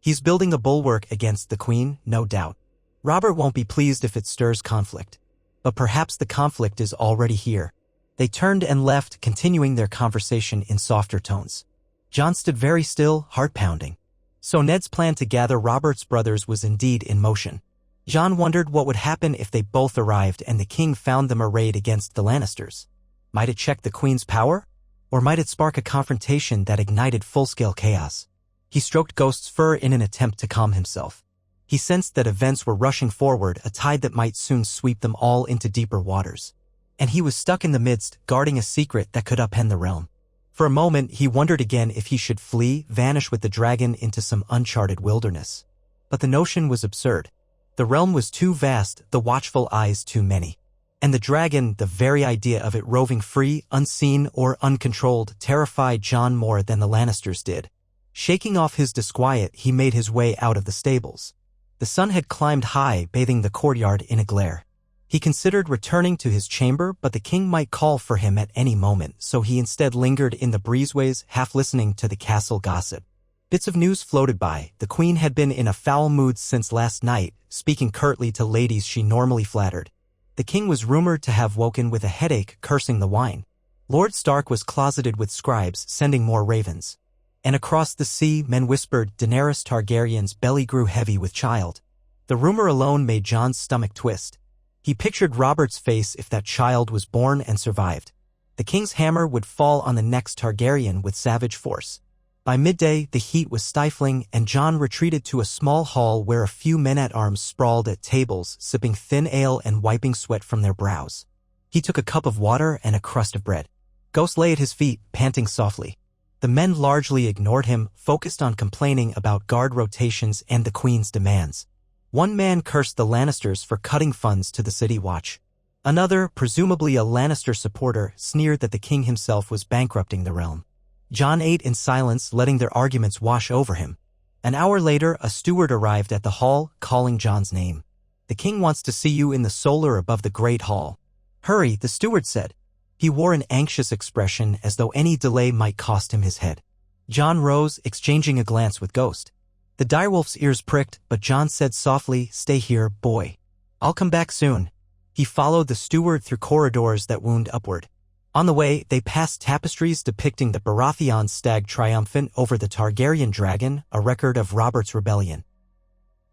He's building a bulwark against the queen, no doubt. Robert won't be pleased if it stirs conflict. But perhaps the conflict is already here. They turned and left, continuing their conversation in softer tones. Jon stood very still, heart pounding. So Ned's plan to gather Robert's brothers was indeed in motion. Jon wondered what would happen if they both arrived and the king found them arrayed against the Lannisters. Might it check the queen's power? Or might it spark a confrontation that ignited full-scale chaos? He stroked Ghost's fur in an attempt to calm himself. He sensed that events were rushing forward, a tide that might soon sweep them all into deeper waters. And he was stuck in the midst, guarding a secret that could upend the realm. For a moment, he wondered again if he should flee, vanish with the dragon into some uncharted wilderness. But the notion was absurd. The realm was too vast, the watchful eyes too many. And the dragon, the very idea of it roving free, unseen or uncontrolled, terrified Jon more than the Lannisters did. Shaking off his disquiet, he made his way out of the stables. The sun had climbed high, bathing the courtyard in a glare. He considered returning to his chamber, but the king might call for him at any moment, so he instead lingered in the breezeways, half listening to the castle gossip. Bits of news floated by. The queen had been in a foul mood since last night, speaking curtly to ladies she normally flattered. The king was rumored to have woken with a headache, cursing the wine. Lord Stark was closeted with scribes, sending more ravens. And across the sea, men whispered Daenerys Targaryen's belly grew heavy with child. The rumor alone made Jon's stomach twist. He pictured Robert's face if that child was born and survived. The king's hammer would fall on the next Targaryen with savage force. By midday, the heat was stifling, and Jon retreated to a small hall where a few men-at-arms sprawled at tables, sipping thin ale and wiping sweat from their brows. He took a cup of water and a crust of bread. Ghost lay at his feet, panting softly. The men largely ignored him, focused on complaining about guard rotations and the queen's demands. One man cursed the Lannisters for cutting funds to the city watch. Another, presumably a Lannister supporter, sneered that the king himself was bankrupting the realm. Jon ate in silence, letting their arguments wash over him. An hour later, a steward arrived at the hall, calling Jon's name. "The king wants to see you in the solar above the great hall." "Hurry," the steward said. He wore an anxious expression as though any delay might cost him his head. Jon rose, exchanging a glance with Ghost. The direwolf's ears pricked, but Jon said softly, "Stay here, boy. I'll come back soon." He followed the steward through corridors that wound upward. On the way, they passed tapestries depicting the Baratheon stag triumphant over the Targaryen dragon, a record of Robert's rebellion.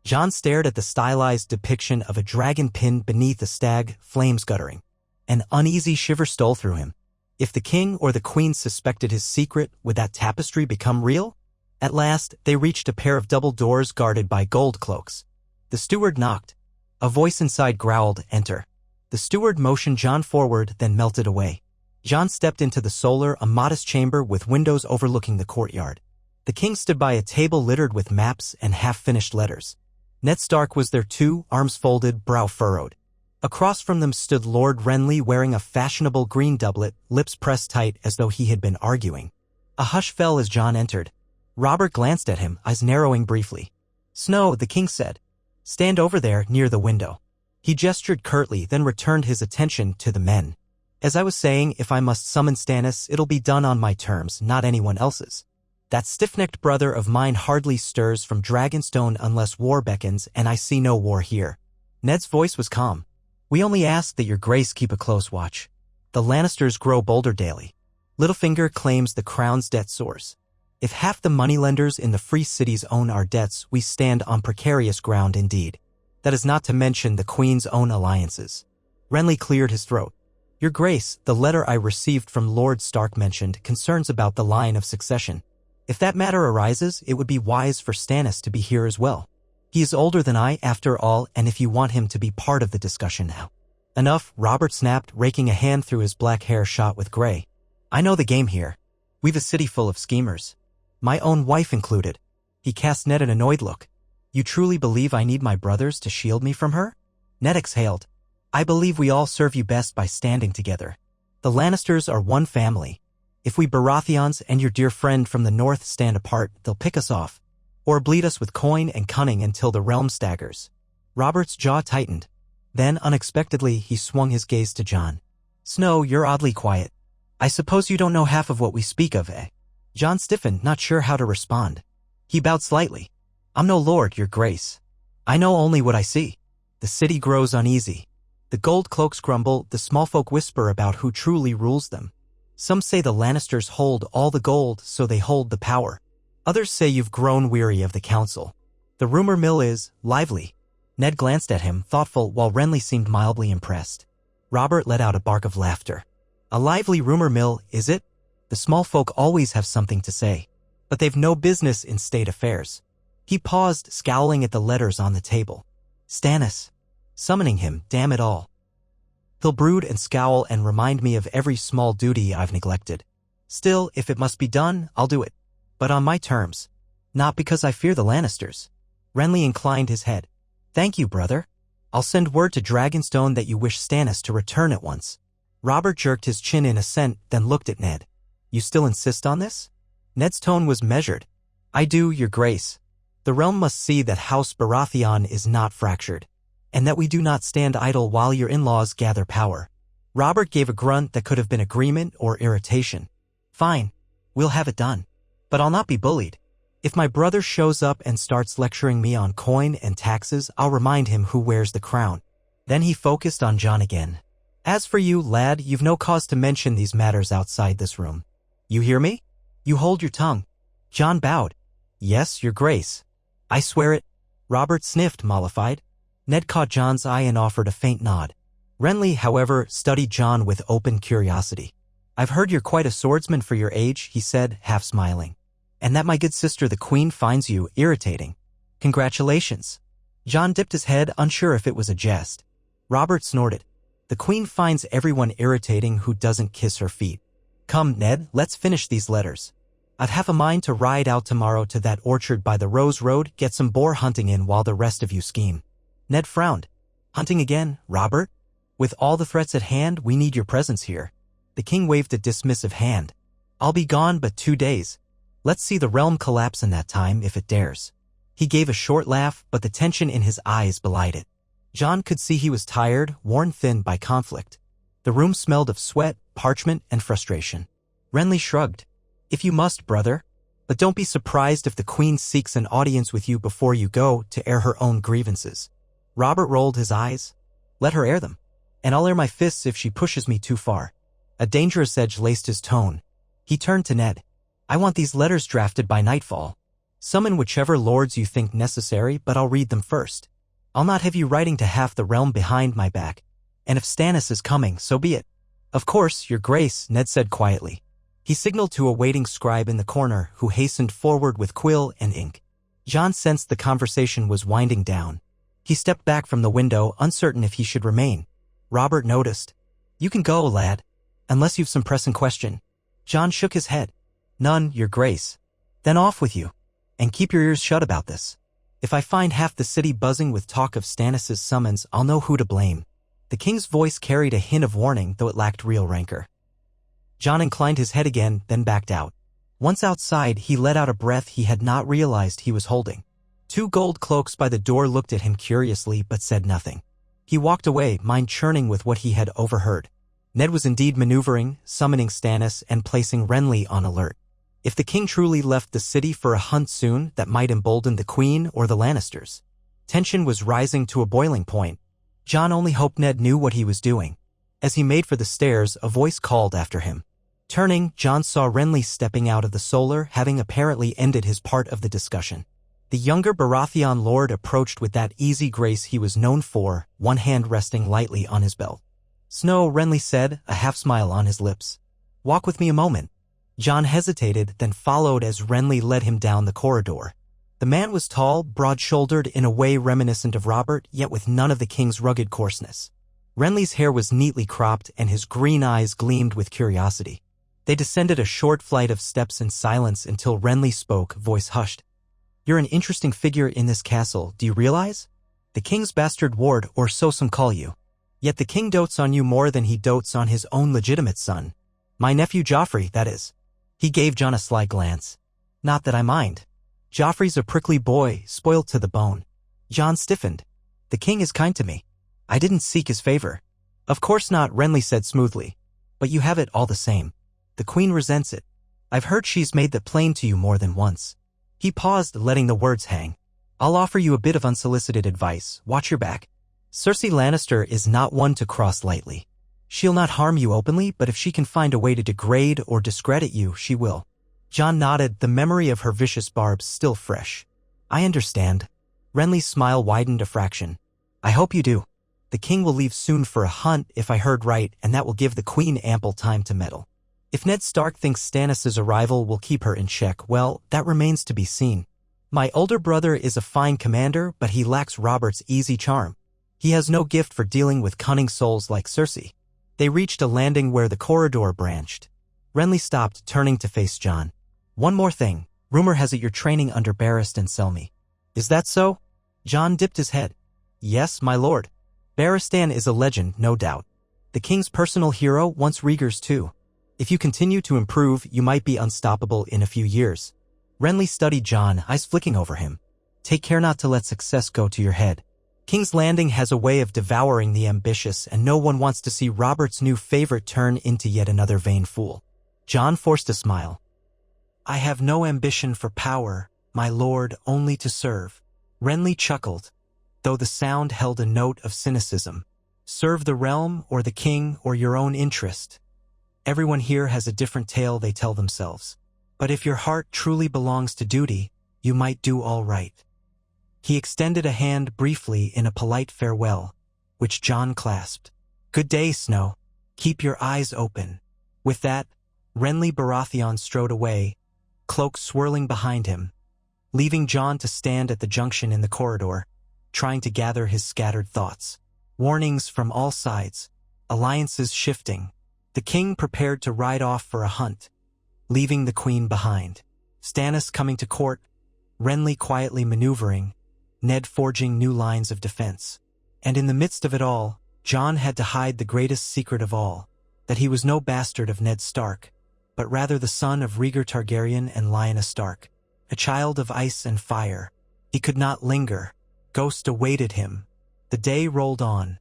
Jon stared at the stylized depiction of a dragon pinned beneath a stag, flames guttering. An uneasy shiver stole through him. If the king or the queen suspected his secret, would that tapestry become real? At last, they reached a pair of double doors guarded by gold cloaks. The steward knocked. A voice inside growled, "Enter." The steward motioned Jon forward, then melted away. Jon stepped into the solar, a modest chamber with windows overlooking the courtyard. The king stood by a table littered with maps and half-finished letters. Ned Stark was there too, arms folded, brow furrowed. Across from them stood Lord Renley wearing a fashionable green doublet, lips pressed tight as though he had been arguing. A hush fell as Jon entered. Robert glanced at him, eyes narrowing briefly. "Snow," the king said. "Stand over there, near the window." He gestured curtly, then returned his attention to the men. "As I was saying, if I must summon Stannis, it'll be done on my terms, not anyone else's. That stiff-necked brother of mine hardly stirs from Dragonstone unless war beckons, and I see no war here." Ned's voice was calm. "We only ask that your grace keep a close watch. The Lannisters grow bolder daily. Littlefinger claims the crown's debt soars. If half the moneylenders in the free cities own our debts, we stand on precarious ground indeed. That is not to mention the Queen's own alliances." Renley cleared his throat. "Your Grace, the letter I received from Lord Stark mentioned concerns about the line of succession. If that matter arises, it would be wise for Stannis to be here as well. He is older than I, after all, and if you want him to be part of the discussion now." "Enough," Robert snapped, raking a hand through his black hair shot with gray. "I know the game here. We've a city full of schemers. My own wife included." He cast Ned an annoyed look. "You truly believe I need my brothers to shield me from her?" Ned exhaled. "I believe we all serve you best by standing together. The Lannisters are one family. If we Baratheons and your dear friend from the north stand apart, they'll pick us off, or bleed us with coin and cunning until the realm staggers." Robert's jaw tightened. Then, unexpectedly, he swung his gaze to Jon. "Snow, you're oddly quiet. I suppose you don't know half of what we speak of, eh?" Jon stiffened, not sure how to respond. He bowed slightly. "I'm no lord, your grace. I know only what I see. The city grows uneasy. The gold cloaks grumble, the small folk whisper about who truly rules them. Some say the Lannisters hold all the gold, so they hold the power. Others say you've grown weary of the council. The rumor mill is lively. Ned glanced at him, thoughtful, while Renly seemed mildly impressed. Robert let out a bark of laughter. A lively rumor mill, is it? The small folk always have something to say. But they've no business in state affairs. He paused, scowling at the letters on the table. Stannis. Summoning him, damn it all. He'll brood and scowl and remind me of every small duty I've neglected. Still, if it must be done, I'll do it. But on my terms. Not because I fear the Lannisters. Renly inclined his head. Thank you, brother. I'll send word to Dragonstone that you wish Stannis to return at once. Robert jerked his chin in assent, then looked at Ned. You still insist on this? Ned's tone was measured. I do, your grace. The realm must see that House Baratheon is not fractured, and that we do not stand idle while your in-laws gather power. Robert gave a grunt that could have been agreement or irritation. Fine. We'll have it done. But I'll not be bullied. If my brother shows up and starts lecturing me on coin and taxes, I'll remind him who wears the crown. Then he focused on Jon again. As for you, lad, you've no cause to mention these matters outside this room. You hear me? You hold your tongue. Jon bowed. Yes, your grace. I swear it. Robert sniffed, mollified. Ned caught Jon's eye and offered a faint nod. Renly, however, studied Jon with open curiosity. I've heard you're quite a swordsman for your age, he said, half smiling. And that my good sister the Queen finds you irritating. Congratulations. Jon dipped his head, unsure if it was a jest. Robert snorted. The Queen finds everyone irritating who doesn't kiss her feet. Come, Ned, let's finish these letters. I've half a mind to ride out tomorrow to that orchard by the Rose Road, get some boar hunting in while the rest of you scheme. Ned frowned. Hunting again, Robert? With all the threats at hand, we need your presence here. The king waved a dismissive hand. I'll be gone but 2 days. Let's see the realm collapse in that time if it dares. He gave a short laugh, but the tension in his eyes belied it. Jon could see he was tired, worn thin by conflict. The room smelled of sweat, parchment, and frustration. Renly shrugged. If you must, brother. But don't be surprised if the Queen seeks an audience with you before you go to air her own grievances. Robert rolled his eyes. Let her air them. And I'll air my fists if she pushes me too far. A dangerous edge laced his tone. He turned to Ned. I want these letters drafted by nightfall. Summon whichever lords you think necessary, but I'll read them first. I'll not have you writing to half the realm behind my back. And if Stannis is coming, so be it. Of course, your grace, Ned said quietly. He signaled to a waiting scribe in the corner, who hastened forward with quill and ink. Jon sensed the conversation was winding down. He stepped back from the window, uncertain if he should remain. Robert noticed. You can go, lad. Unless you've some pressing question. Jon shook his head. None, your grace. Then off with you. And keep your ears shut about this. If I find half the city buzzing with talk of Stannis' summons, I'll know who to blame. The king's voice carried a hint of warning, though it lacked real rancor. Jon inclined his head again, then backed out. Once outside, he let out a breath he had not realized he was holding. 2 gold cloaks by the door looked at him curiously but said nothing. He walked away, mind churning with what he had overheard. Ned was indeed maneuvering, summoning Stannis, and placing Renly on alert. If the king truly left the city for a hunt soon, that might embolden the Queen or the Lannisters. Tension was rising to a boiling point. Jon only hoped Ned knew what he was doing. As he made for the stairs, a voice called after him. Turning, Jon saw Renly stepping out of the solar, having apparently ended his part of the discussion. The younger Baratheon lord approached with that easy grace he was known for, one hand resting lightly on his belt. Snow, Renly said, a half-smile on his lips. Walk with me a moment. Jon hesitated, then followed as Renly led him down the corridor. The man was tall, broad-shouldered in a way reminiscent of Robert, yet with none of the king's rugged coarseness. Renly's hair was neatly cropped, and his green eyes gleamed with curiosity. They descended a short flight of steps in silence until Renly spoke, voice hushed. You're an interesting figure in this castle, do you realize? The king's bastard ward, or so some call you. Yet the king dotes on you more than he dotes on his own legitimate son. My nephew Joffrey, that is. He gave Jon a sly glance. Not that I mind. Joffrey's a prickly boy, spoiled to the bone. Jon stiffened. The king is kind to me. I didn't seek his favor. Of course not, Renly said smoothly. But you have it all the same. The Queen resents it. I've heard she's made that plain to you more than once. He paused, letting the words hang. I'll offer you a bit of unsolicited advice. Watch your back. Cersei Lannister is not one to cross lightly. She'll not harm you openly, but if she can find a way to degrade or discredit you, she will. Jon nodded, the memory of her vicious barbs still fresh. I understand. Renly's smile widened a fraction. I hope you do. The king will leave soon for a hunt if I heard right, and that will give the queen ample time to meddle. If Ned Stark thinks Stannis' arrival will keep her in check, well, that remains to be seen. My older brother is a fine commander, but he lacks Robert's easy charm. He has no gift for dealing with cunning souls like Cersei. They reached a landing where the corridor branched. Renly stopped, turning to face Jon. One more thing. Rumor has it you're training under barristan Selmy. Is that so? Jon dipped his head. Yes, my lord. Barristan is a legend, no doubt. The king's personal hero, once Rhaegar's too. If you continue to improve, you might be unstoppable in a few years. Renly studied Jon, eyes flicking over him. Take care not to let success go to your head. King's Landing has a way of devouring the ambitious, and no one wants to see Robert's new favorite turn into yet another vain fool. Jon forced a smile. I have no ambition for power, my lord, only to serve. Renly chuckled, though the sound held a note of cynicism. Serve the realm, or the king, or your own interest. Everyone here has a different tale they tell themselves. But if your heart truly belongs to duty, you might do all right. He extended a hand briefly in a polite farewell, which Jon clasped. Good day, Snow. Keep your eyes open. With that, Renly Baratheon strode away, cloak swirling behind him, leaving Jon to stand at the junction in the corridor, trying to gather his scattered thoughts. Warnings from all sides, alliances shifting. The king prepared to ride off for a hunt, leaving the queen behind. Stannis coming to court, Renly quietly maneuvering, Ned forging new lines of defense. And in the midst of it all, Jon had to hide the greatest secret of all, that he was no bastard of Ned Stark, but rather the son of Rhaegar Targaryen and Lyanna Stark, a child of ice and fire. He could not linger. Ghost awaited him. The day rolled on,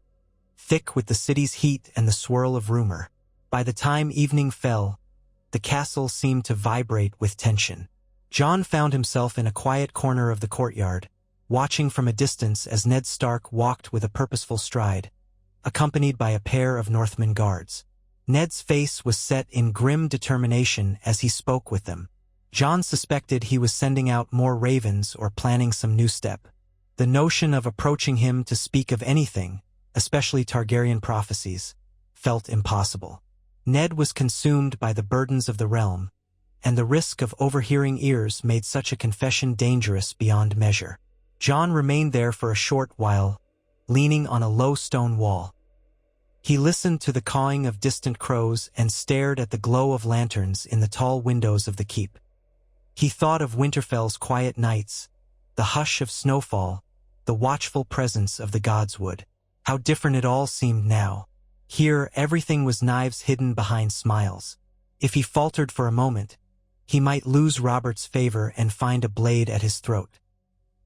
thick with the city's heat and the swirl of rumor. By the time evening fell, the castle seemed to vibrate with tension. Jon found himself in a quiet corner of the courtyard, watching from a distance as Ned Stark walked with a purposeful stride, accompanied by a pair of Northman guards. Ned's face was set in grim determination as he spoke with them. Jon suspected he was sending out more ravens or planning some new step. The notion of approaching him to speak of anything, especially Targaryen prophecies, felt impossible. Ned was consumed by the burdens of the realm, and the risk of overhearing ears made such a confession dangerous beyond measure. Jon remained there for a short while, leaning on a low stone wall. He listened to the cawing of distant crows and stared at the glow of lanterns in the tall windows of the keep. He thought of Winterfell's quiet nights, the hush of snowfall, the watchful presence of the godswood. How different it all seemed now. Here, everything was knives hidden behind smiles. If he faltered for a moment, he might lose Robert's favor and find a blade at his throat.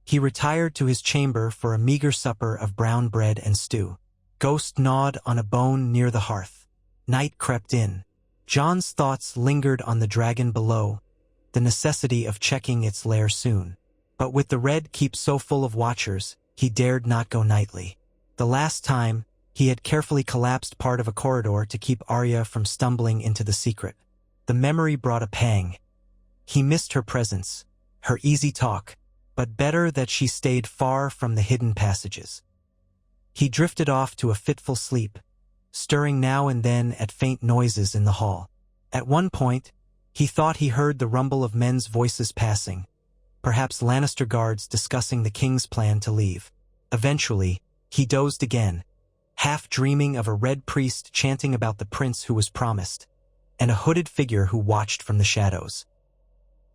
He retired to his chamber for a meager supper of brown bread and stew. Ghost gnawed on a bone near the hearth. Night crept in. Jon's thoughts lingered on the dragon below, the necessity of checking its lair soon. But with the red keep so full of watchers, he dared not go nightly. The last time, he had carefully collapsed part of a corridor to keep Arya from stumbling into the secret. The memory brought a pang. He missed her presence, her easy talk, but better that she stayed far from the hidden passages. He drifted off to a fitful sleep, stirring now and then at faint noises in the hall. At one point, he thought he heard the rumble of men's voices passing, perhaps Lannister guards discussing the king's plan to leave. Eventually, he dozed again, half dreaming of a red priest chanting about the prince who was promised, and a hooded figure who watched from the shadows.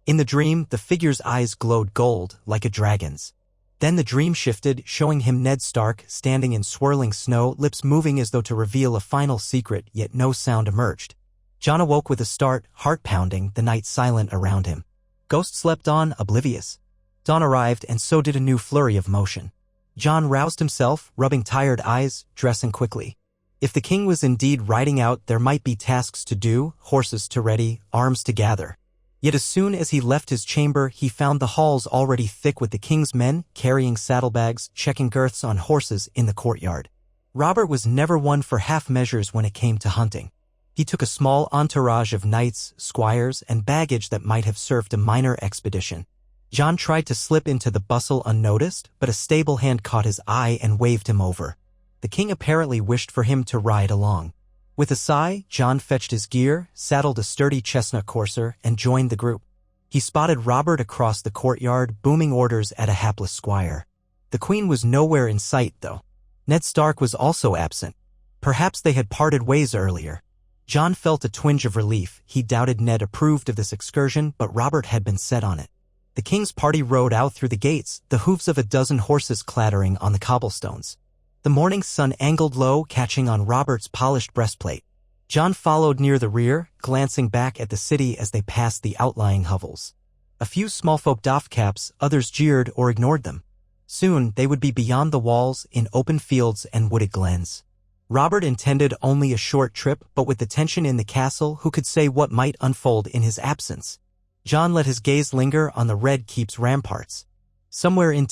In the dream, the figure's eyes glowed gold, like a dragon's. Then the dream shifted, showing him Ned Stark standing in swirling snow, lips moving as though to reveal a final secret, yet no sound emerged. Jon awoke with a start, heart pounding, the night silent around him. Ghost slept on, oblivious. Dawn arrived, and so did a new flurry of motion. Jon roused himself, rubbing tired eyes, dressing quickly. If the king was indeed riding out, there might be tasks to do, horses to ready, arms to gather. Yet as soon as he left his chamber, he found the halls already thick with the king's men, carrying saddlebags, checking girths on horses in the courtyard. Robert was never one for half measures when it came to hunting. He took a small entourage of knights, squires, and baggage that might have served a minor expedition. Jon tried to slip into the bustle unnoticed, but a stable hand caught his eye and waved him over. The king apparently wished for him to ride along. With a sigh, Jon fetched his gear, saddled a sturdy chestnut courser, and joined the group. He spotted Robert across the courtyard, booming orders at a hapless squire. The queen was nowhere in sight, though. Ned Stark was also absent. Perhaps they had parted ways earlier. Jon felt a twinge of relief. He doubted Ned approved of this excursion, but Robert had been set on it. The king's party rode out through the gates, the hooves of a dozen horses clattering on the cobblestones. The morning sun angled low, catching on Robert's polished breastplate. Jon followed near the rear, glancing back at the city as they passed the outlying hovels. A few small folk doffed caps, others jeered or ignored them. Soon they would be beyond the walls, in open fields and wooded glens. Robert intended only a short trip, but with the tension in the castle, who could say what might unfold in his absence? Jon let his gaze linger on the Red Keep's ramparts. Somewhere in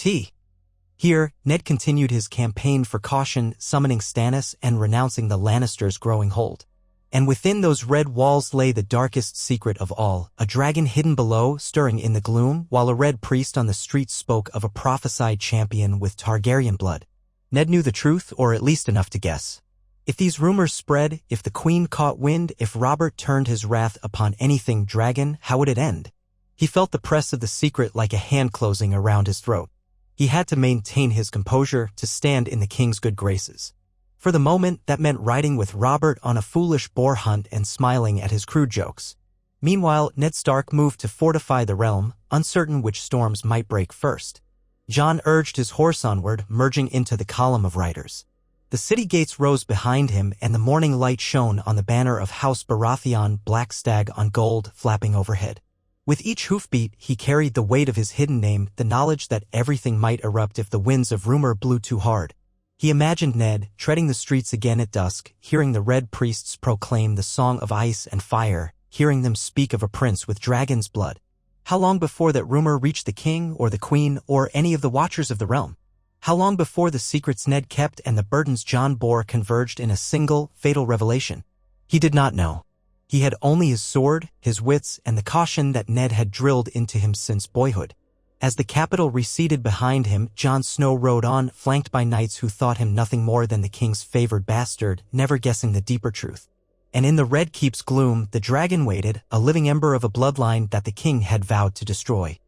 Here, Ned continued his campaign for caution, summoning Stannis and renouncing the Lannisters' growing hold. And within those red walls lay the darkest secret of all, a dragon hidden below, stirring in the gloom, while a red priest on the streets spoke of a prophesied champion with Targaryen blood. Ned knew the truth, or at least enough to guess. If these rumors spread, if the queen caught wind, if Robert turned his wrath upon anything dragon, how would it end? He felt the press of the secret like a hand closing around his throat. He had to maintain his composure, to stand in the king's good graces. For the moment, that meant riding with Robert on a foolish boar hunt and smiling at his crude jokes. Meanwhile, Ned Stark moved to fortify the realm, uncertain which storms might break first. Jon urged his horse onward, merging into the column of riders. The city gates rose behind him, and the morning light shone on the banner of House Baratheon, black stag on gold, flapping overhead. With each hoofbeat, he carried the weight of his hidden name, the knowledge that everything might erupt if the winds of rumor blew too hard. He imagined Ned, treading the streets again at dusk, hearing the red priests proclaim the song of ice and fire, hearing them speak of a prince with dragon's blood. How long before that rumor reached the king or the queen or any of the watchers of the realm? How long before the secrets Ned kept and the burdens Jon bore converged in a single, fatal revelation? He did not know. He had only his sword, his wits, and the caution that Ned had drilled into him since boyhood. As the capital receded behind him, Jon Snow rode on, flanked by knights who thought him nothing more than the king's favored bastard, never guessing the deeper truth. And in the Red Keep's gloom, the dragon waited, a living ember of a bloodline that the king had vowed to destroy.